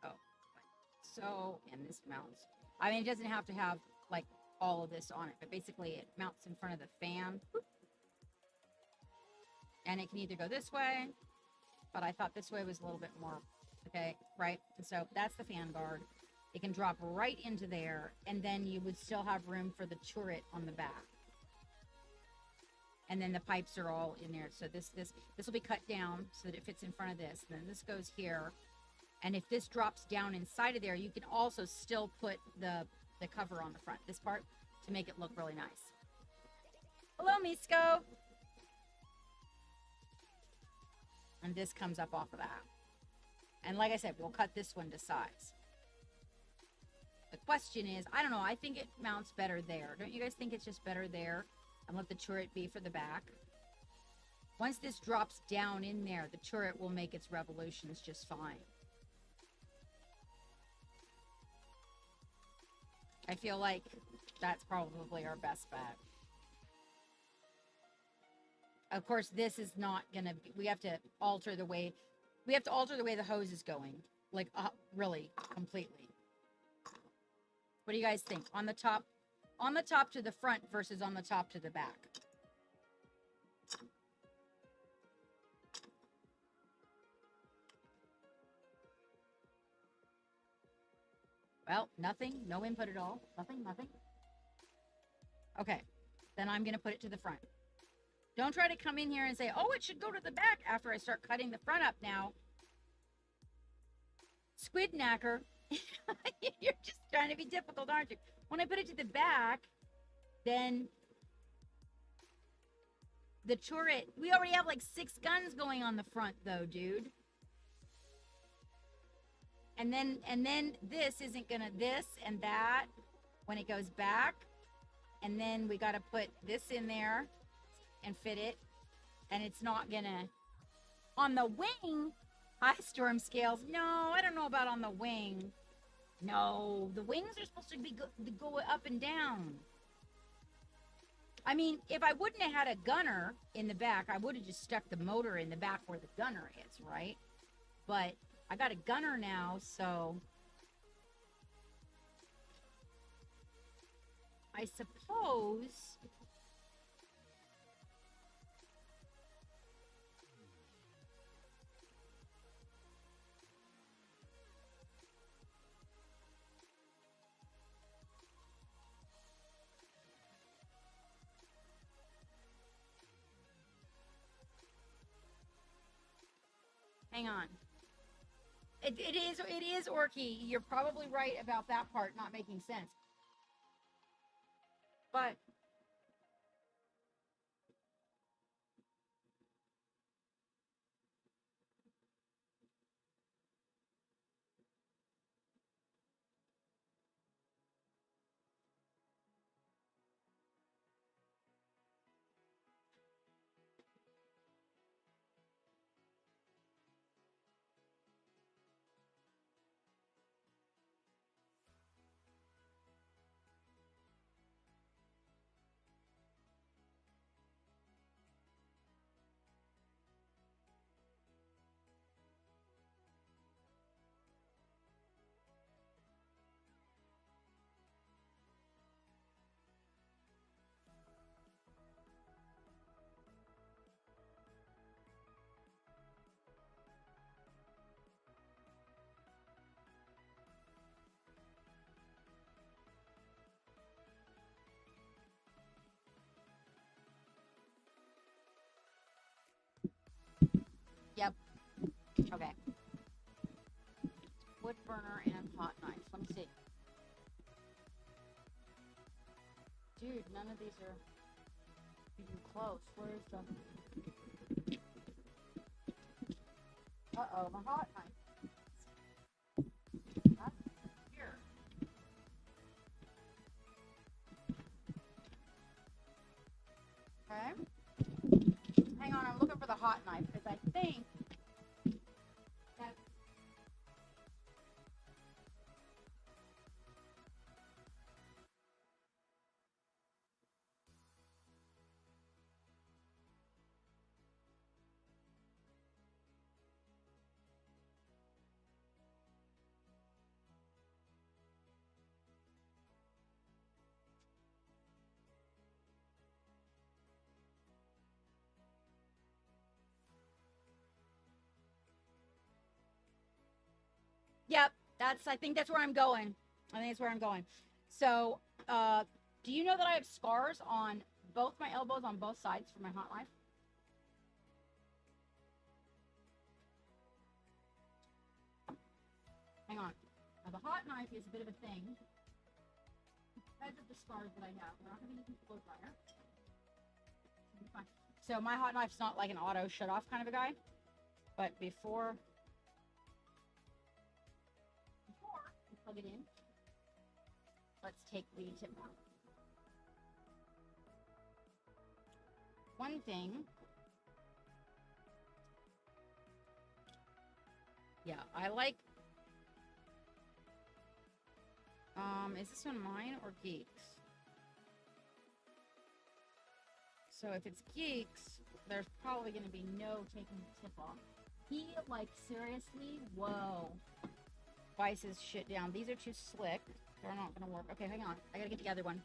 Oh, so, and this mounts. I mean, it doesn't have to have like all of this on it, but basically it mounts in front of the fan. And it can either go this way, but I thought this way was a little bit more, okay, right? And so that's the fan guard. It can drop right into there, and then you would still have room for the turret on the back. And then the pipes are all in there. So this will be cut down so that it fits in front of this. And then this goes here. And if this drops down inside of there, you can also still put the cover on the front, this part, to make it look really nice. Hello, Misko. And this comes up off of that. And like I said, we'll cut this one to size. The question is, I don't know, I think it mounts better there. Don't you guys think it's just better there? And let the turret be for the back. Once this drops down in there, the turret will make its revolutions just fine. I feel like that's probably our best bet. Of course, this is not gonna be, we have to alter the way the hose is going. Like, really, completely. What do you guys think? On the top to the front versus on the top to the back? Well, nothing. No input at all. Nothing. Okay. Then I'm going to put it to the front. Don't try to come in here and say, oh, it should go to the back after I start cutting the front up now. Squid knacker. You're just trying to be difficult, aren't you? When I put it to the back, then the turret, we already have like 6 guns going on the front though, dude. And then this isn't gonna, this and that when it goes back. And then we gotta put this in there and fit it. And it's not gonna, on the wing, high storm scales. No, I don't know about on the wing. No, the wings are supposed to be go up and down. I mean, if I wouldn't have had a gunner in the back, I would have just stuck the motor in the back where the gunner is, right? But I got a gunner now, so I suppose hang on. It is Orky. You're probably right about that part not making sense. But yep. Okay. Wood burner and hot knife. Let me see. Dude, none of these are even close. Where is the... Uh-oh, my hot knife. That's here. Okay. Hang on, I'm looking for the hot knife because I think that Yep, I think that's where I'm going. I think that's where I'm going. So, do you know that I have scars on both my elbows on both sides for my hot knife? Hang on. Now, the hot knife is a bit of a thing because of the scars that I have. We're not going to use blow dryer. So my hot knife's not like an auto shut off kind of a guy, but before we plug it in, let's take the tip out. One thing, yeah, I like. Is this one mine or Geeks? So if it's Geeks, there's probably going to be no taking the tip off. He, like, seriously, whoa. Vices shit down. These are too slick. They're not going to work. Okay, hang on. I got to get the other one.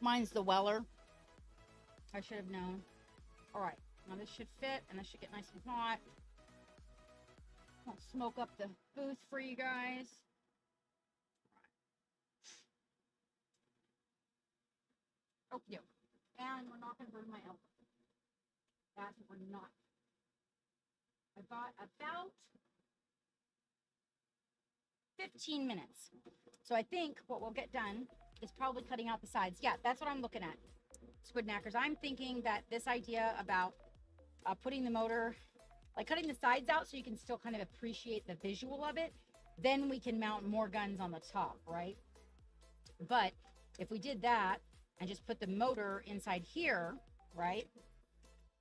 Mine's the Weller. I should have known. All right, now this should fit, and this should get nice and hot. I'll smoke up the booth for you guys. Oh, yeah. And we're not going to burn my elbow. That's what we're not. I've got about 15 minutes. So I think what we'll get done is probably cutting out the sides. Yeah, that's what I'm looking at. Squid knackers. I'm thinking that this idea about putting the motor, like cutting the sides out so you can still kind of appreciate the visual of it, then we can mount more guns on the top, right? But if we did that and just put the motor inside here, right?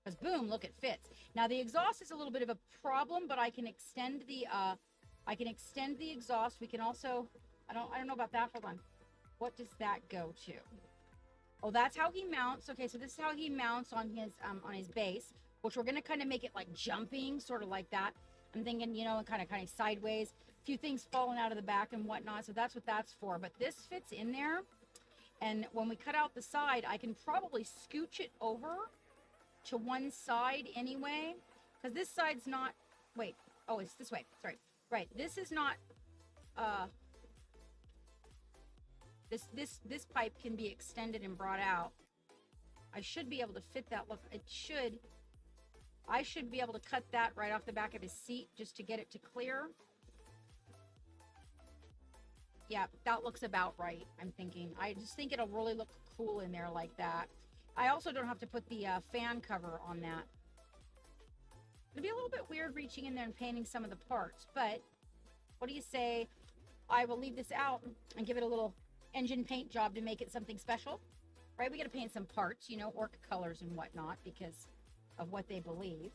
Because boom, look, it fits. Now the exhaust is a little bit of a problem, but I can extend the exhaust. We can also, I don't know about that. Hold on. What does that go to? Oh, that's how he mounts. Okay, so this is how he mounts on his base, which we're gonna kind of make it like jumping, sort of like that. I'm thinking, you know, kind of sideways. A few things falling out of the back and whatnot. So that's what that's for. But this fits in there. And when we cut out the side, I can probably scooch it over to one side anyway, because this side's not. Wait. Oh, it's this way. Sorry. Right. This is not. This pipe can be extended and brought out. I should be able to fit that. Look, I should be able to cut that right off the back of his seat just to get it to clear. Yeah, that looks about right, I'm thinking. I just think it'll really look cool in there like that. I also don't have to put the fan cover on that. It'll be a little bit weird reaching in there and painting some of the parts, but what do you say I will leave this out and give it a little engine paint job to make it something special, right? We got to paint some parts, you know, orc colors and whatnot because of what they believe.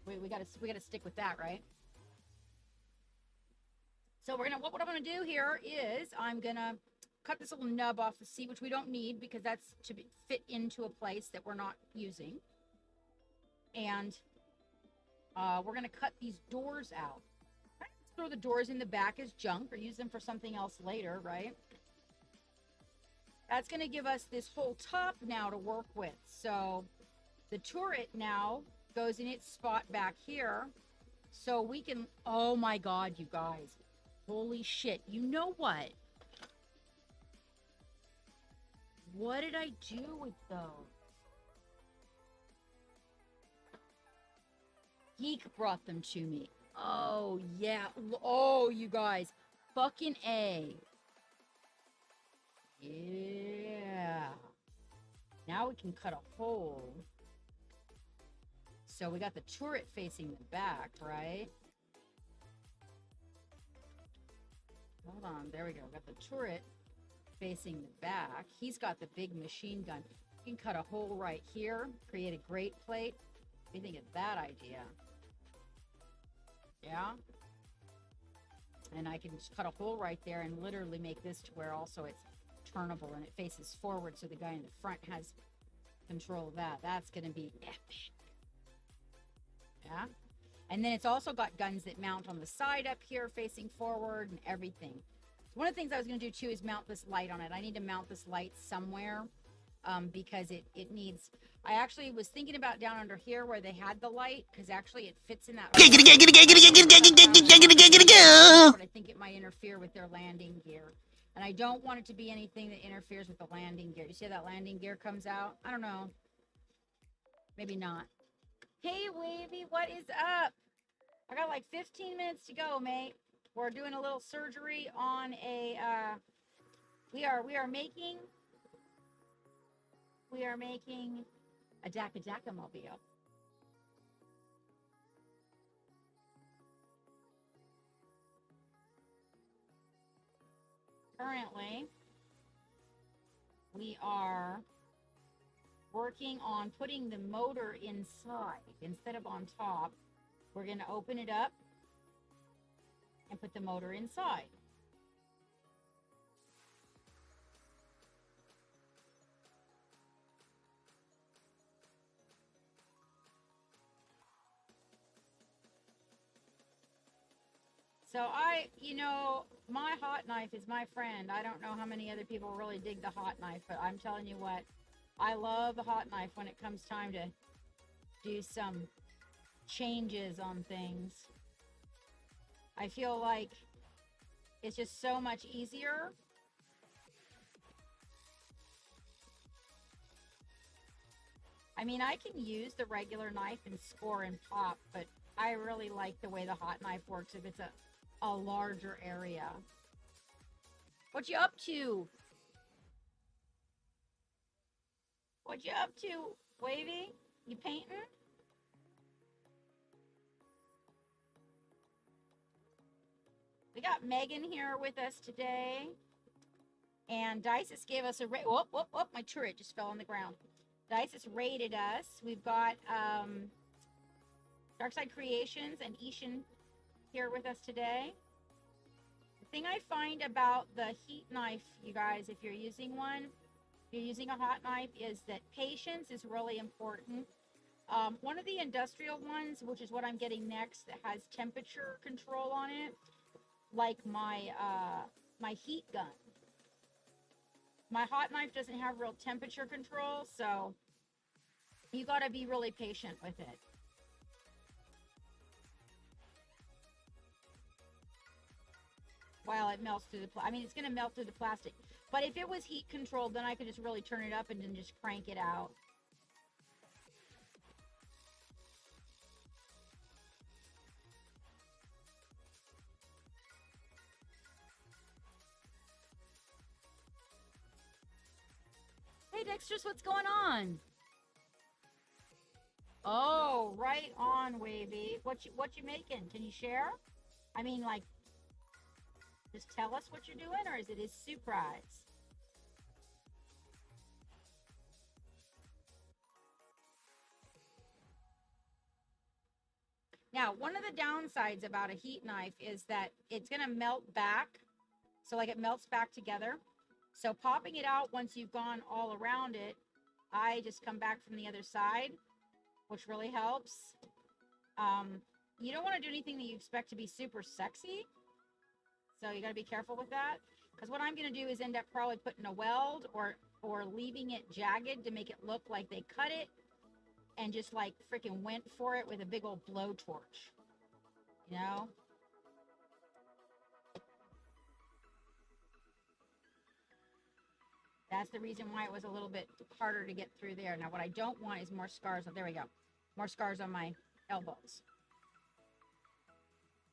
We got to stick with that, right? So what I'm gonna do here is I'm gonna cut this little nub off the seat, which we don't need because that's to fit into a place that we're not using, and we're gonna cut these doors out. Throw the doors in the back as junk or use them for something else later, right? That's going to give us this whole top now to work with. So the turret now goes in its spot back here. So we can, oh my God, you guys. Holy shit. You know what? What did I do with those? Geek brought them to me. Oh, yeah. Oh, you guys. Fucking A. Yeah. Now we can cut a hole. So we got the turret facing the back, right? Hold on. There we go. We got the turret facing the back. He's got the big machine gun. You can cut a hole right here. Create a grate plate. What do you think of that idea? Yeah, and I can just cut a hole right there and literally make this to where also it's turnable and it faces forward so the guy in the front has control of that. That's going to be epic. Yeah, And then it's also got guns that mount on the side up here facing forward and everything. One of the things I was going to do too is mount this light on it. I need to mount this light somewhere because it needs, I actually was thinking about down under here where they had the light, because actually it fits in that. But I think it might interfere with their landing gear. And I don't want it to be anything that interferes with the landing gear. You see how that landing gear comes out? I don't know. Maybe not. Hey, Wavy, what is up? I got like 15 minutes to go, mate. We're doing a little surgery on a, we are making a Daka mobile. Currently, we are working on putting the motor inside instead of on top. We're going to open it up and put the motor inside. So my hot knife is my friend. I don't know how many other people really dig the hot knife, but I'm telling you what, I love the hot knife when it comes time to do some changes on things. I feel like it's just so much easier. I mean, I can use the regular knife and score and pop, but I really like the way the hot knife works if it's a larger area. What you up to? What you up to, Wavy? You painting? We got Megan here with us today. And Dices gave us a rate. Whoop, whoop, whoop. My turret just fell on the ground. Dices rated us. We've got Darkside Creations and Ishan here with us today. The thing I find about the heat knife, you guys, if you're using one, if you're using a hot knife, is that patience is really important. One of the industrial ones, which is what I'm getting next, that has temperature control on it, like my my heat gun. My hot knife doesn't have real temperature control, so you got to be really patient with it. While it melts through the I mean, it's going to melt through the plastic. But if it was heat controlled, then I could just really turn it up and then just crank it out. Hey, Dexter's, what's going on? Oh, right on, Wavy. What you making? Can you share? I mean, like, just tell us what you're doing, or is it a surprise? Now, one of the downsides about a heat knife is that it's going to melt back. So, like, it melts back together. So, popping it out once you've gone all around it, I just come back from the other side, which really helps. You don't want to do anything that you expect to be super sexy. So you got to be careful with that. Because what I'm going to do is end up probably putting a weld or leaving it jagged to make it look like they cut it and just like freaking went for it with a big old blowtorch. You know? That's the reason why it was a little bit harder to get through there. Now, what I don't want is more scars. There we go. More scars on my elbows.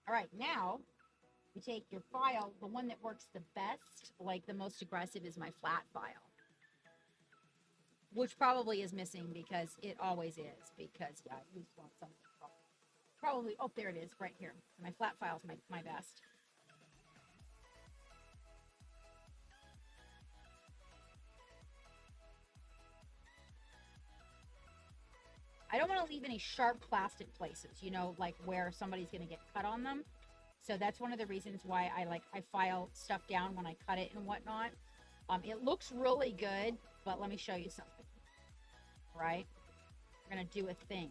All right, now you take your file. The one that works the best, like the most aggressive, is my flat file, which probably is missing because it always is. Because, yeah, I just want something. Probably, oh, there it is, right here. My flat file is my best. I don't want to leave any sharp plastic places, you know, like where somebody's going to get cut on them. So that's one of the reasons why I file stuff down when I cut it and whatnot. It looks really good, but let me show you something. Right? We're going to do a thing.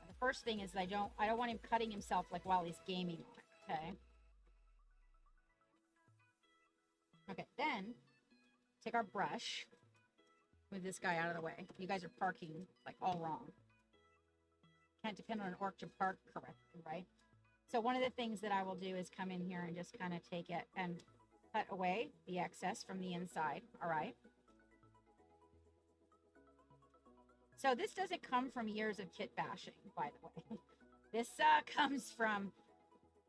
The first thing is I don't want him cutting himself like while he's gaming on it, okay? Okay, then take our brush, move this guy out of the way. You guys are parking like all wrong. Can't depend on an orc to park correctly, right? So one of the things that I will do is come in here and just kind of take it and cut away the excess from the inside, all right? So this doesn't come from years of kit bashing, by the way. This comes from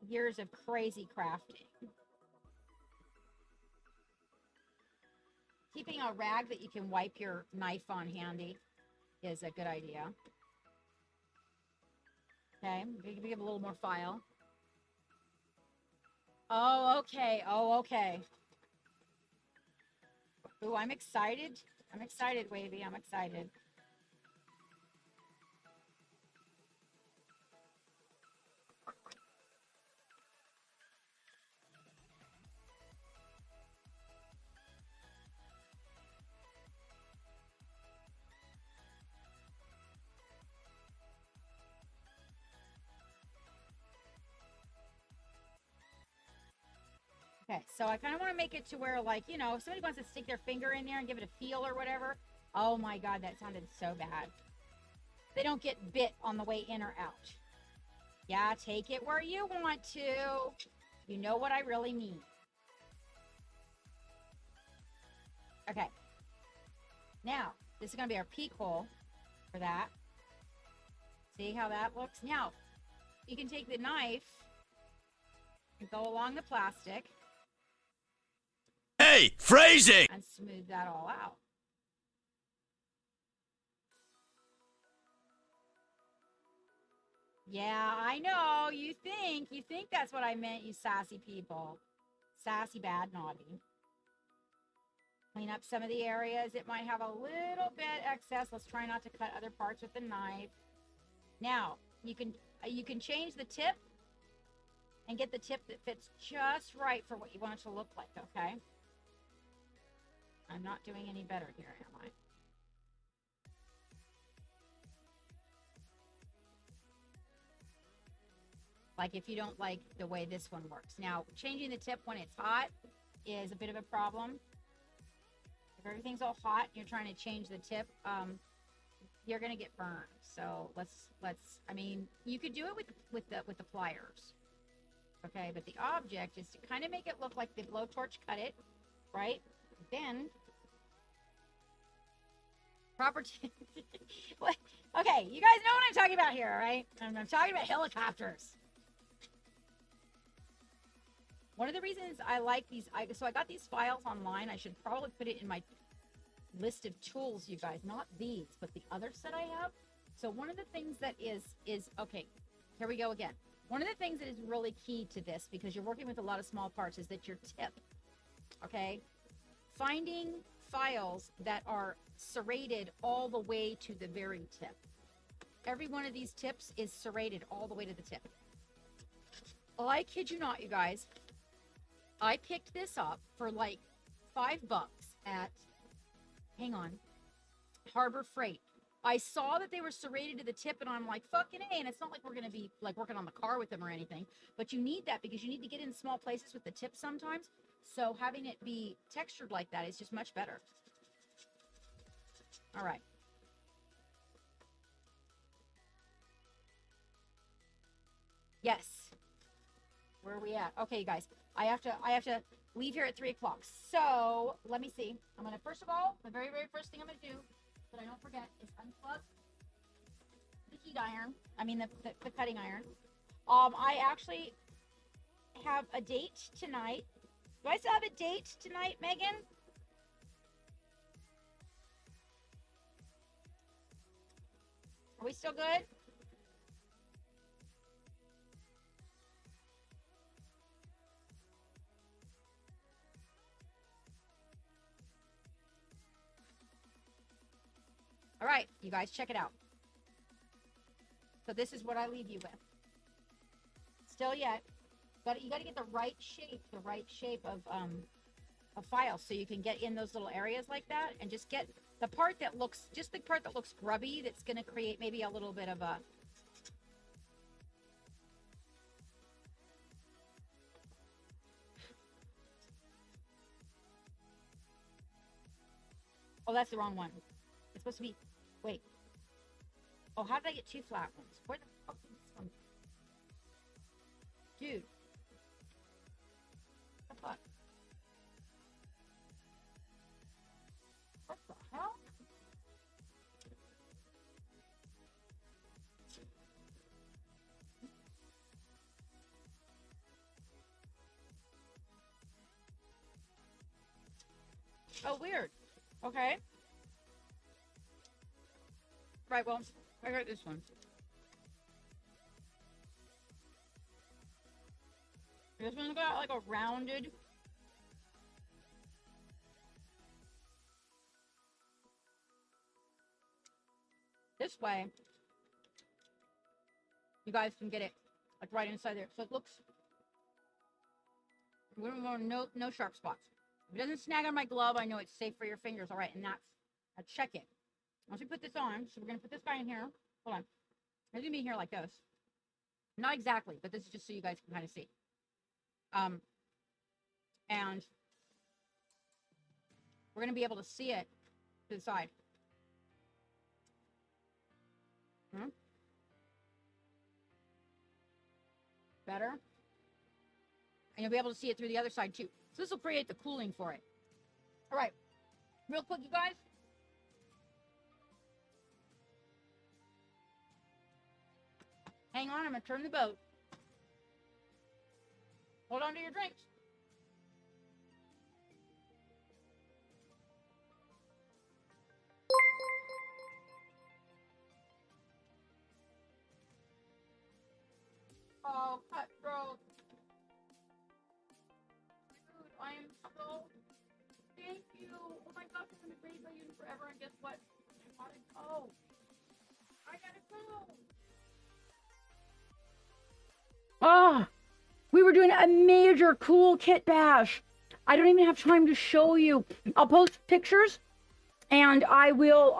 years of crazy crafting. Keeping a rag that you can wipe your knife on handy is a good idea. Okay, give a little more file. Oh, okay. Oh, okay. Ooh, I'm excited. I'm excited, Wavy. I'm excited. Okay, so I kind of want to make it to where, like, you know, if somebody wants to stick their finger in there and give it a feel or whatever. Oh my God, that sounded so bad. They don't get bit on the way in or out. Yeah, take it where you want to. You know what I really mean. Okay. Now, this is going to be our peek hole for that. See how that looks? Now, you can take the knife and go along the plastic. Hey, phrasing! And smooth that all out. Yeah, I know. You think that's what I meant, you sassy people. Sassy, bad, naughty. Clean up some of the areas. It might have a little bit excess. Let's try not to cut other parts with the knife. Now, you can change the tip and get the tip that fits just right for what you want it to look like, okay? I'm not doing any better here, am I? Like if you don't like the way this one works. Now, changing the tip when it's hot is a bit of a problem. If everything's all hot and you're trying to change the tip, you're gonna get burned. So let's I mean, you could do it with the pliers. Okay, but the object is to kind of make it look like the blowtorch cut it, right? Then proper what? Okay, you guys know what I'm talking about here, right? I'm talking about helicopters. One of the reasons I like these, so I got these files online. I should probably put it in my list of tools, you guys. Not these, but the others that I have. So one of the things that is okay, here we go again. One of the things that is really key to this, because you're working with a lot of small parts, is that your tip, okay? Finding files that are serrated all the way to the very tip. Every one of these tips is serrated all the way to the tip. Oh, I kid you not, you guys. I picked this up for like $5 at, hang on, Harbor Freight. I saw that they were serrated to the tip, and I'm like, fucking A. And it's not like we're going to be like working on the car with them or anything, but you need that because you need to get in small places with the tip sometimes. So having it be textured like that is just much better. All right. Yes. Where are we at? Okay, you guys. I have to leave here at 3 o'clock. So let me see. I'm gonna, first of all, the very first thing I'm gonna do, that I don't forget, is unplug the heat iron. I mean the cutting iron. I actually have a date tonight. Do I still have a date tonight, Megan? Are we still good? All right, you guys, check it out. So this is what I leave you with. Still yet, but you got to get the right shape of files, so you can get in those little areas like that, and just get the part that looks, grubby, that's going to create maybe a little bit of a Oh, that's the wrong one. It's supposed to be, wait. Oh, how did I get 2 flat ones? Where the fuck is this one? Dude. What the fuck? What the hell? Oh, weird. Okay. Right, well, I got this one. This one's got like a rounded. This way, you guys can get it like right inside there. So it looks, no sharp spots. If it doesn't snag on my glove, I know it's safe for your fingers. All right, and that's a check it. Once we put this on, so we're gonna put this guy in here. Hold on, it's gonna be here like this. Not exactly, but this is just so you guys can kind of see. And we're gonna be able to see it to the side. Better. And you'll be able to see it through the other side too. So this will create the cooling for it. All right, real quick, you guys. Hang on, I'm gonna turn the boat. Hold on to your drinks. Oh, cutthroat. Dude, I am so... Thank you. Oh my gosh, I'm gonna be waiting by you forever, and guess what? I gotta go. I gotta go. Ah, we were doing a major cool kit bash. I don't even have time to show you. I'll post pictures and I will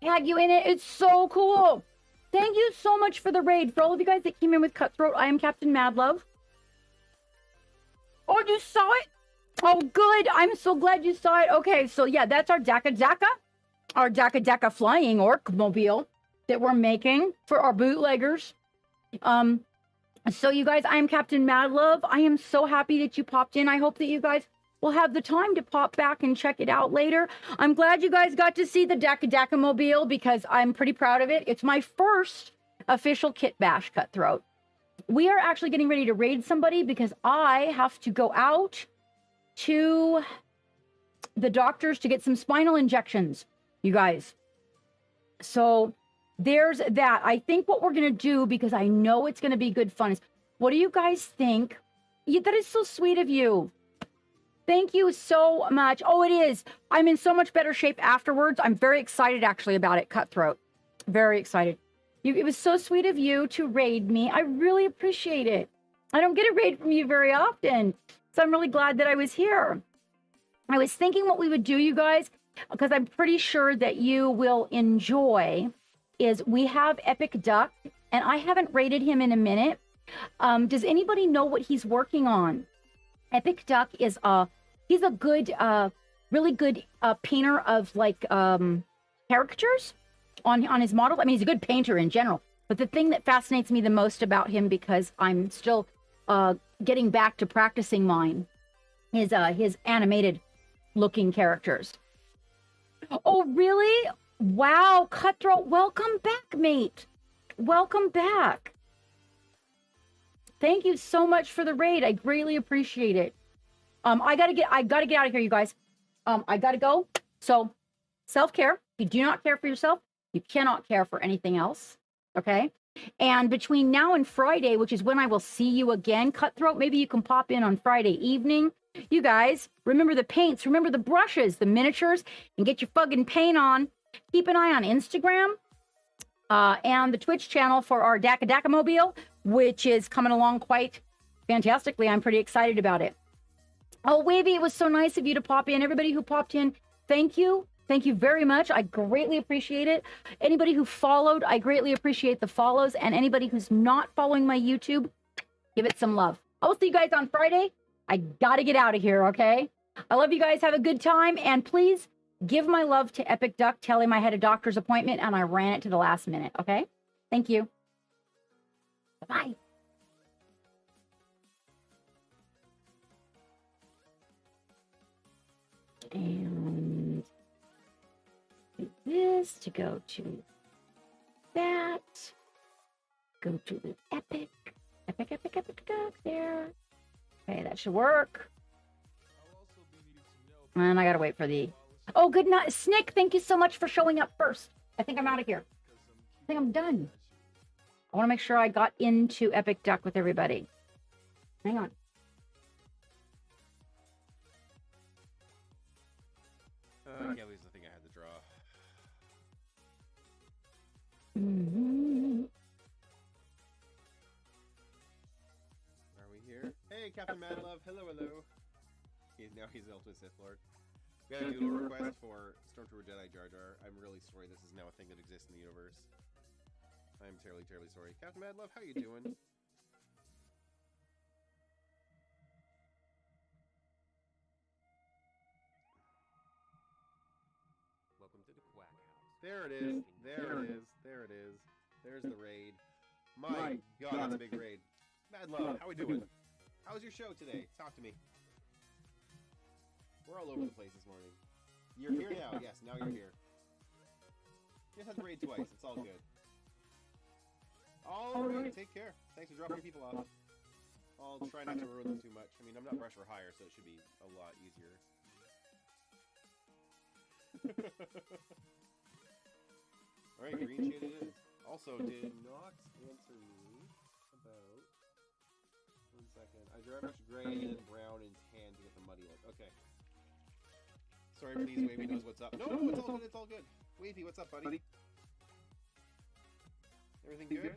tag you in it. It's so cool. Thank you so much for the raid. For all of you guys that came in with Cutthroat, I am Captain Madlove. Oh, you saw it? Oh, good. I'm so glad you saw it. Okay, so yeah, that's our Daka Daka. Our Daka Daka flying Orkmobile that we're making for our bootleggers. So you guys, I am Captain Madlove. I am so happy that you popped in. I hope that you guys will have the time to pop back and check it out later. I'm glad you guys got to see the Daka Daka mobile because I'm pretty proud of it. It's my first official kit bash, Cutthroat. We are actually getting ready to raid somebody because I have to go out to the doctors to get some spinal injections, you guys. So there's that. I think what we're going to do, because I know it's going to be good fun, is what do you guys think? That is so sweet of you. Thank you so much. Oh, it is. I'm in so much better shape afterwards. I'm very excited actually about it, Cutthroat. Very excited. It was so sweet of you to raid me. I really appreciate it. I don't get a raid from you very often. So I'm really glad that I was here. I was thinking what we would do, you guys, because I'm pretty sure that you will enjoy, is we have Epic Duck, and I haven't rated him in a minute. Does anybody know what he's working on? Epic Duck is he's a good, really good painter of like caricatures on his model. I mean, he's a good painter in general. But the thing that fascinates me the most about him, because I'm still getting back to practicing mine, is his animated looking characters. Oh, really? Wow, Cutthroat, welcome back, mate. Welcome back. Thank you so much for the raid. I greatly appreciate it. I gotta get out of here, you guys. I gotta go. So, self-care. If you do not care for yourself, you cannot care for anything else. Okay? And between now and Friday, which is when I will see you again, Cutthroat, maybe you can pop in on Friday evening. You guys, remember the paints, remember the brushes, the miniatures, and get your fucking paint on. Keep an eye on Instagram and the Twitch channel for our Daka Daka mobile, which is coming along quite fantastically. I'm pretty excited about it. Oh, Wavy, it was so nice of you to pop in. Everybody who popped in, thank you. Thank you very much. I greatly appreciate it. Anybody who followed, I greatly appreciate the follows. And anybody who's not following my YouTube, give it some love. I will see you guys on Friday. I got to get out of here, okay? I love you guys. Have a good time. And please Give my love to Epic Duck. Tell him I had a doctor's appointment and I ran it to the last minute. Okay? Thank you. Bye-bye. And do this to go to that. Go to the epic. Epic duck there. Okay, that should work. And I gotta wait for the... Oh, good night. Snick, thank you so much for showing up first. I think I'm out of here. I think I'm done. I want to make sure I got into Epic Duck with everybody. Hang on. Kelly's the thing I had to draw. Are we here? Hey, Captain Madlove. Hello, hello. He's the Ultimate Sith Lord. We got a doodle request for Stormtrooper Jedi Jar Jar. I'm really sorry this is now a thing that exists in the universe. I'm terribly, terribly sorry. Captain Madlove, how you doing? Welcome to the Quack House. There it is. There it is. There it is. There's the raid. My God, that's a big raid. Madlove, how we doing? How was your show today? Talk to me. We're all over the place this morning. You're here now. Yes, now you're here. You just had to raid twice. It's all good. All right. Take care. Thanks for dropping your people off. I'll try not to ruin them too much. I mean, I'm not brush for hire, so it should be a lot easier. Alright, green shade it is. Also, did not answer me about... One second. I grabbed gray and brown and tan to get the muddy look. Okay. Sorry, please, Wavy knows what's up. No, it's all good, it's all good. Wavy, what's up, buddy? Everything good?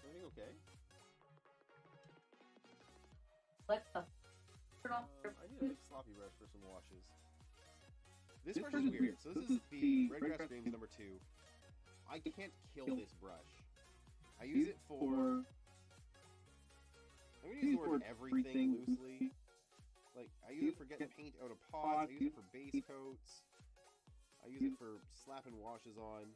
Everything okay? Alexa, turn off. I need a big sloppy brush for some washes. This brush is weird. So this is the Red Grass Greens number 2. I can't kill this brush. I use it for... I'm going to use the word everything loosely. Like, I use it for getting paint out of pots, I use it for base coats, I use it for slapping washes on.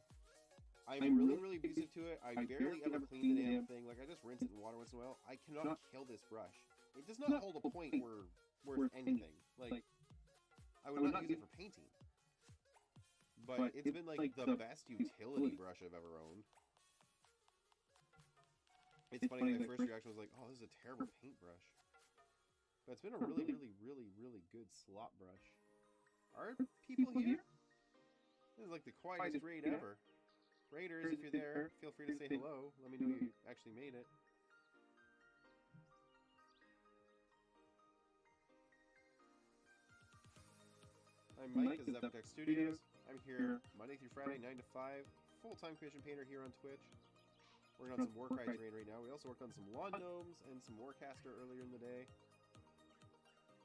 I'm really, really abusive to it. I barely ever clean the damn thing. Like, I just rinse it in water once in a while. I cannot kill this brush. It does not hold a point worth anything. Like, I would not use it for painting. But it's been, like, the best utility brush I've ever owned. It's funny, my first reaction was like, oh, this is a terrible paintbrush. But it's been a really, really, really, really good slop brush. Are people here? This is like the quietest raid ever. Raiders, if you're there, feel free to say hello. Let me know you actually made it. I'm Mike, this is Epic Studios. I'm here Monday through Friday, 9 to 5. Full-time commission painter here on Twitch. Working on some Warcry terrain right now. We also worked on some lawn gnomes and some Warcaster earlier in the day.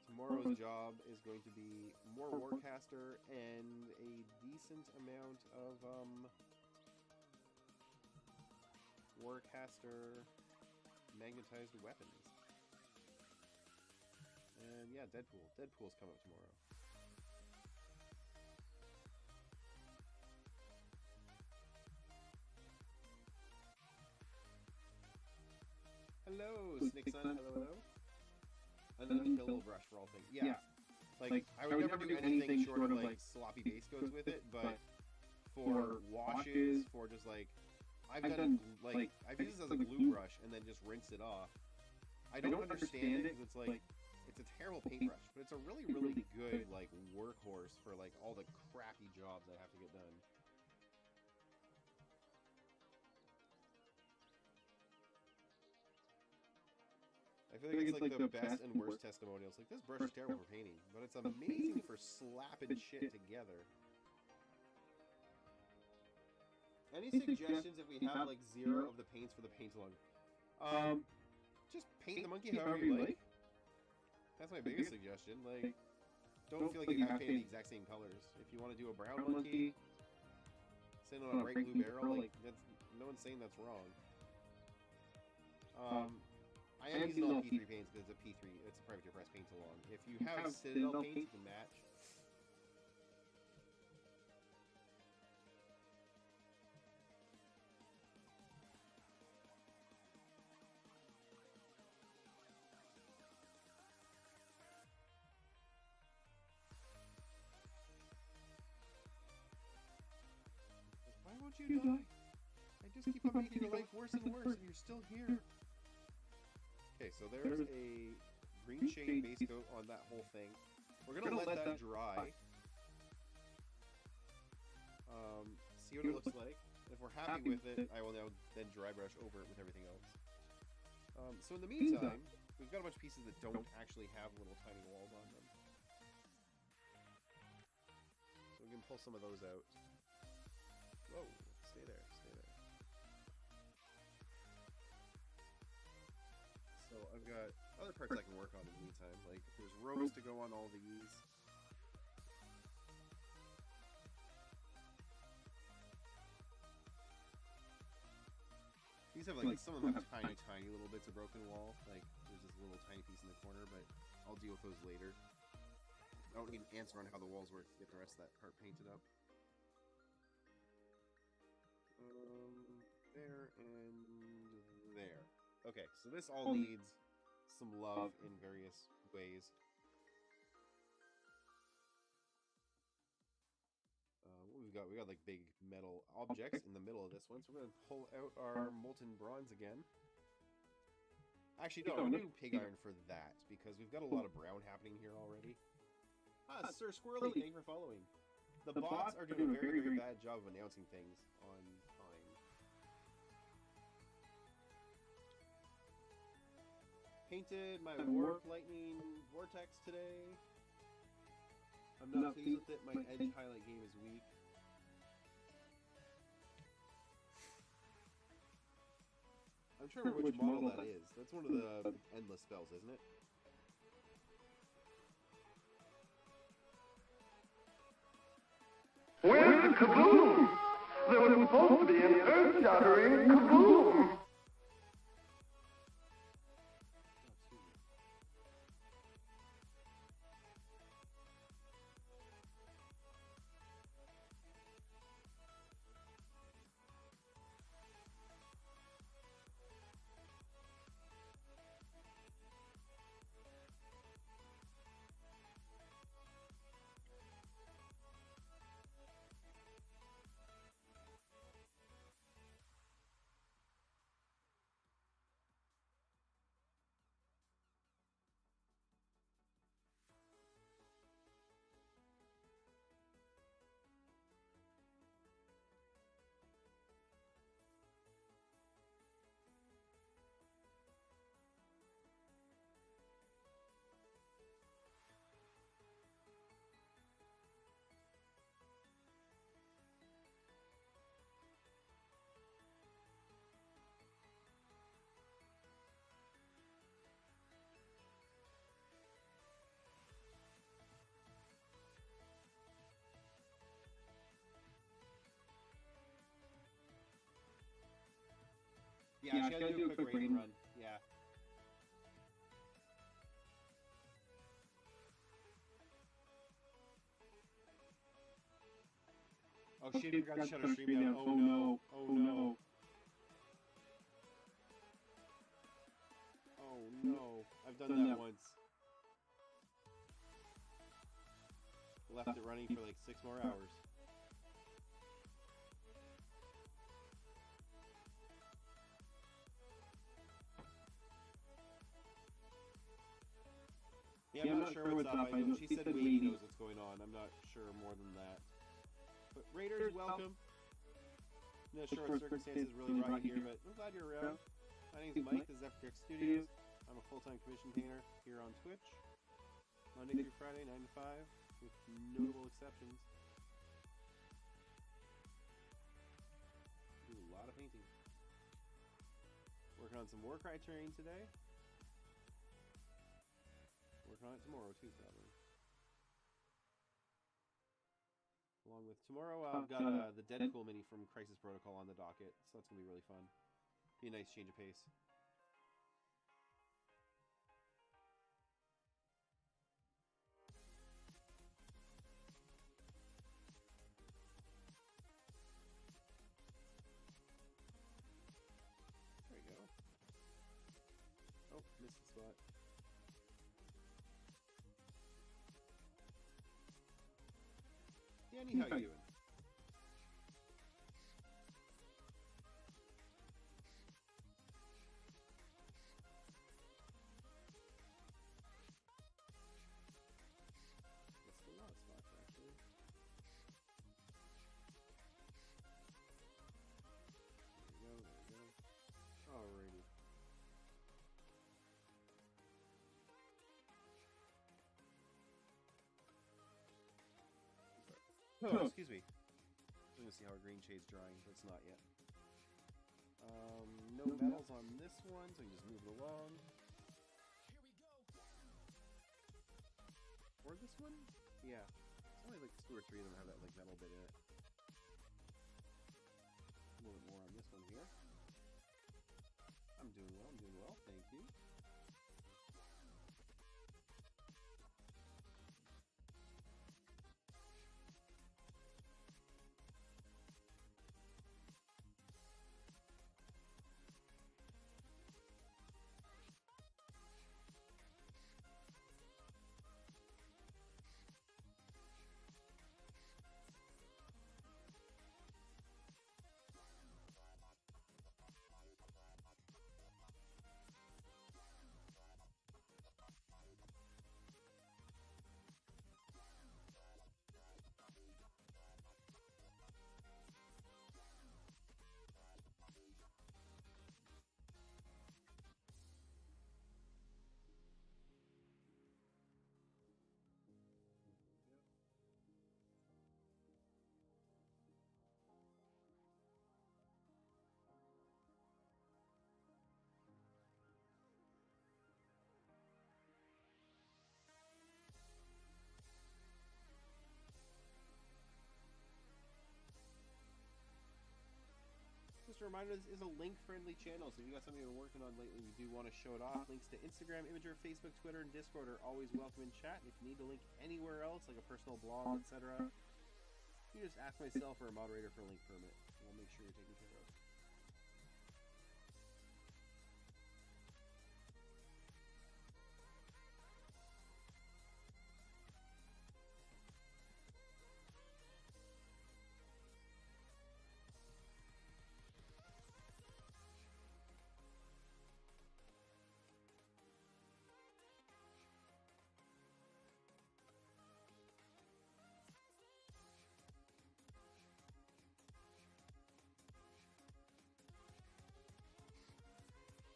Tomorrow's job is going to be more Warcaster and a decent amount of Warcaster magnetized weapons. And yeah, Deadpool. Deadpool's coming up tomorrow. Hello, Snake Sun. Hello, hello. Another kill brush for all things. Yeah. Like, I would never do anything short of, like, sloppy base coats with it, but for washes, for just, like, I've done, like, I've used this as a glue brush and then just rinsed it off. I don't understand it, because it's, like, it's a terrible paintbrush, but it's a really, really good, like, workhorse for, like, all the crappy jobs I have to get done. I feel like it's like the best and worst testimonials. Like, this brush is terrible for painting, but it's amazing for slapping shit together. Any suggestions if we have, like, 0 of the paints for the paint-along? Just paint the monkey however you like. That's my biggest suggestion. Like, don't feel like you have to paint the exact same colors. If you want to do a brown monkey, sitting on a bright blue barrel, like, that's, no one's saying that's wrong. I am using all P3 paints because it's a P3, it's a privateer press paint along. If you have Citadel paints, you can match. Don't you die. I just keep on making your life worse and worse, and you're still here. Okay, so there's a green shade base coat on that whole thing. We're gonna let that dry. See what it looks like. If we're happy with it, I will now then dry brush over it with everything else. So in the meantime, we've got a bunch of pieces that don't actually have little tiny walls on them. So we can pull some of those out. Whoa, stay there, stay there. So I've got other parts I can work on in the meantime. Like, there's ropes to go on all these. These have, like, some of them have tiny, tiny little bits of broken wall. Like, there's this little tiny piece in the corner, but I'll deal with those later. I don't need an answer on how the walls work to get the rest of that part painted up. There and there. Okay, so this all needs some love in various ways. What we got like big metal objects in the middle of this one, so we're gonna pull out our molten bronze again. Actually, no, we're gonna do pig iron for that because we've got a lot of brown happening here already. Ah, Sir Squirrely, thank you for following. The bots are doing a very, very bad job of announcing things on time. Painted my warp lightning vortex today. I'm not pleased with it. My edge highlight game is weak. I'm trying to remember which model that is. That's one of the endless spells, isn't it? Where's the kaboom? There was supposed to be an earth-shattering kaboom! Yeah, she gotta do a quick raid run. Yeah. Oh, she forgot to shut her stream down. Oh no. Oh no. Oh no. I've done that once. Left it running for like 6 more hours. Yeah, I'm not sure what's up. I know she said Lady knows what's going on. I'm not sure more than that. But Raiders, welcome. I'm not sure what circumstances really brought you here, but I'm glad you're around. My name's Mike. This is Epic Studios. I'm a full-time commission painter here on Twitch. Monday through Friday, 9 to 5, with notable exceptions. Do a lot of painting. Working on some Warcry terrain today. Working on it tomorrow too, probably. Along with tomorrow, I've got the Deadpool mini from Crisis Protocol on the docket, so that's gonna be really fun. Be a nice change of pace. There we go. Oh, missed the spot. Danny, how you doing? Oh, excuse me. I'm gonna see how our green shade's drying, but it's not yet. No metals on this one, so we can just move it along. Or this one? Yeah. It's only like 2 or 3 of them have that like metal bit in it. A little bit more on this one here. I'm doing well, thank you. Just a reminder, this is a link-friendly channel, so if you got something you're working on lately and you do want to show it off, links to Instagram, Imager, Facebook, Twitter, and Discord are always welcome in chat. And if you need to link anywhere else, like a personal blog, etc., you just ask myself or a moderator for a link permit, and we'll make sure you're taken care of.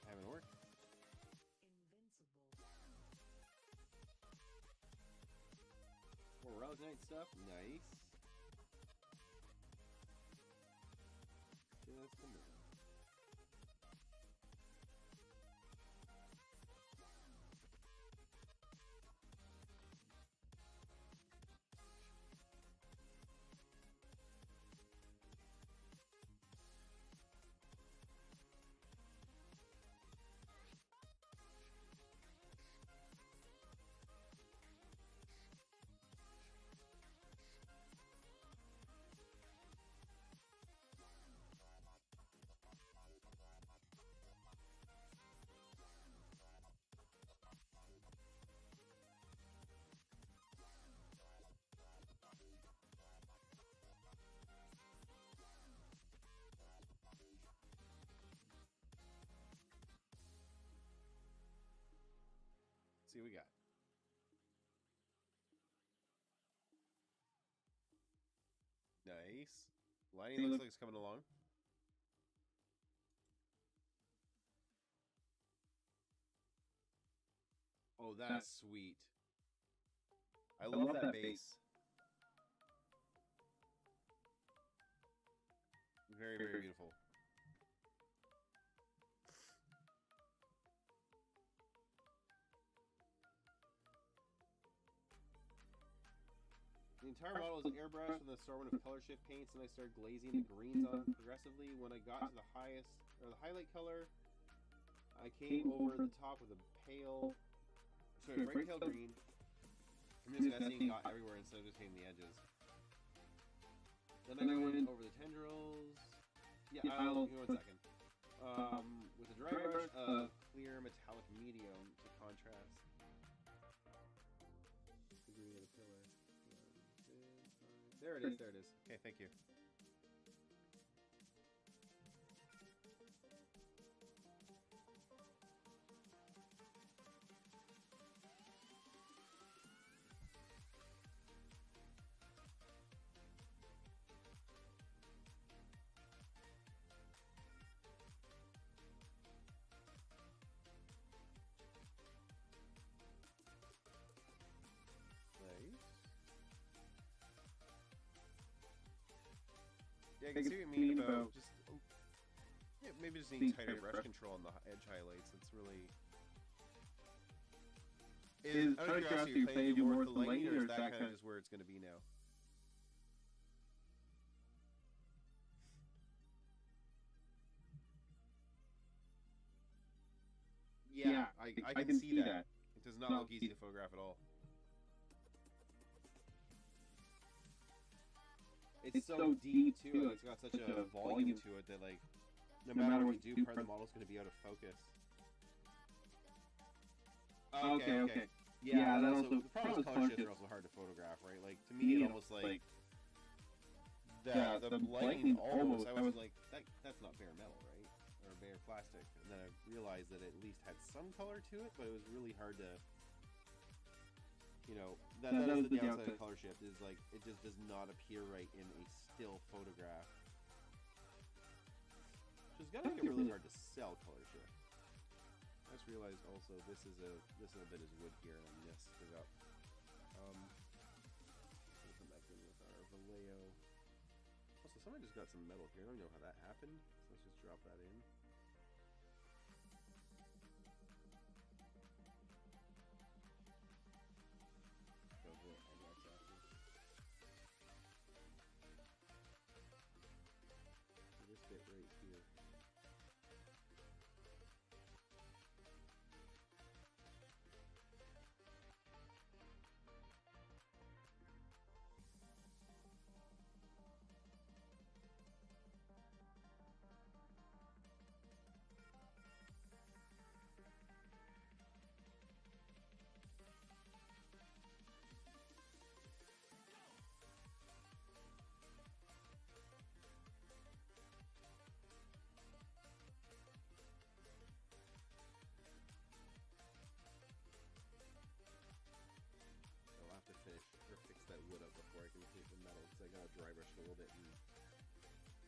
Haven't worked. More Relic Knight stuff. Nice. Just a minute. Let's see what we got. Nice. Lighting looks like it's coming along. Oh, that's sweet. I love that base. Very, very beautiful. The entire model is airbrushed with an assortment of color shift paints, and I started glazing the greens on progressively. When I got to the highest, or the highlight color, I came over the top with a bright pale green. I'm just messing got everywhere instead of just painting the edges. Then I went over the tendrils. Yeah, I'll give me 1 second. With a dry brush of clear metallic medium to contrast the green of the pillar. There it is, there it is. Okay, thank you. Nice. Yeah, I can see what you mean about just yeah, maybe just needing tighter brush control on the edge highlights. It's really. Out of curiosity, you're playing more with the lighting, or is that kind of just where it's going to be now? Yeah, I can see that. It does not look easy to photograph at all. It's so deep too. Like, it's got such a volume to it that like no matter what you do, part of the model's going to be out of focus. Okay. Yeah, that also the problem is color shifts are also hard to photograph, right? Like to me, it almost like the lighting almost. I was like, that's not bare metal, right? Or bare plastic. And then I realized that it at least had some color to it, but it was really hard to. You know, that is the downside of color shift, is like, it just does not appear right in a still photograph. Which is gonna make it really hard to sell color shift. I just realized also this is a bit of wood here, and this is up. We'll come back in with our Vallejo. Also, someone just got some metal here. I don't know how that happened, so let's just drop that in. This bit right here. To finish or fix that wood up before I can paint the metal, because I gotta dry brush it a little bit, and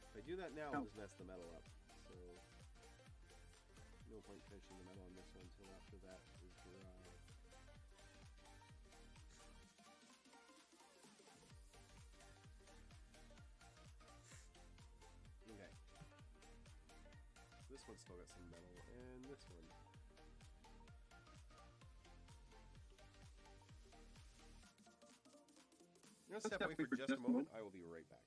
if I do that now, I'll just mess the metal up. So no point finishing the metal on this one until after that is dry. Okay. So this one's still got some metal, and this one. Now step away for just a moment. I will be right back.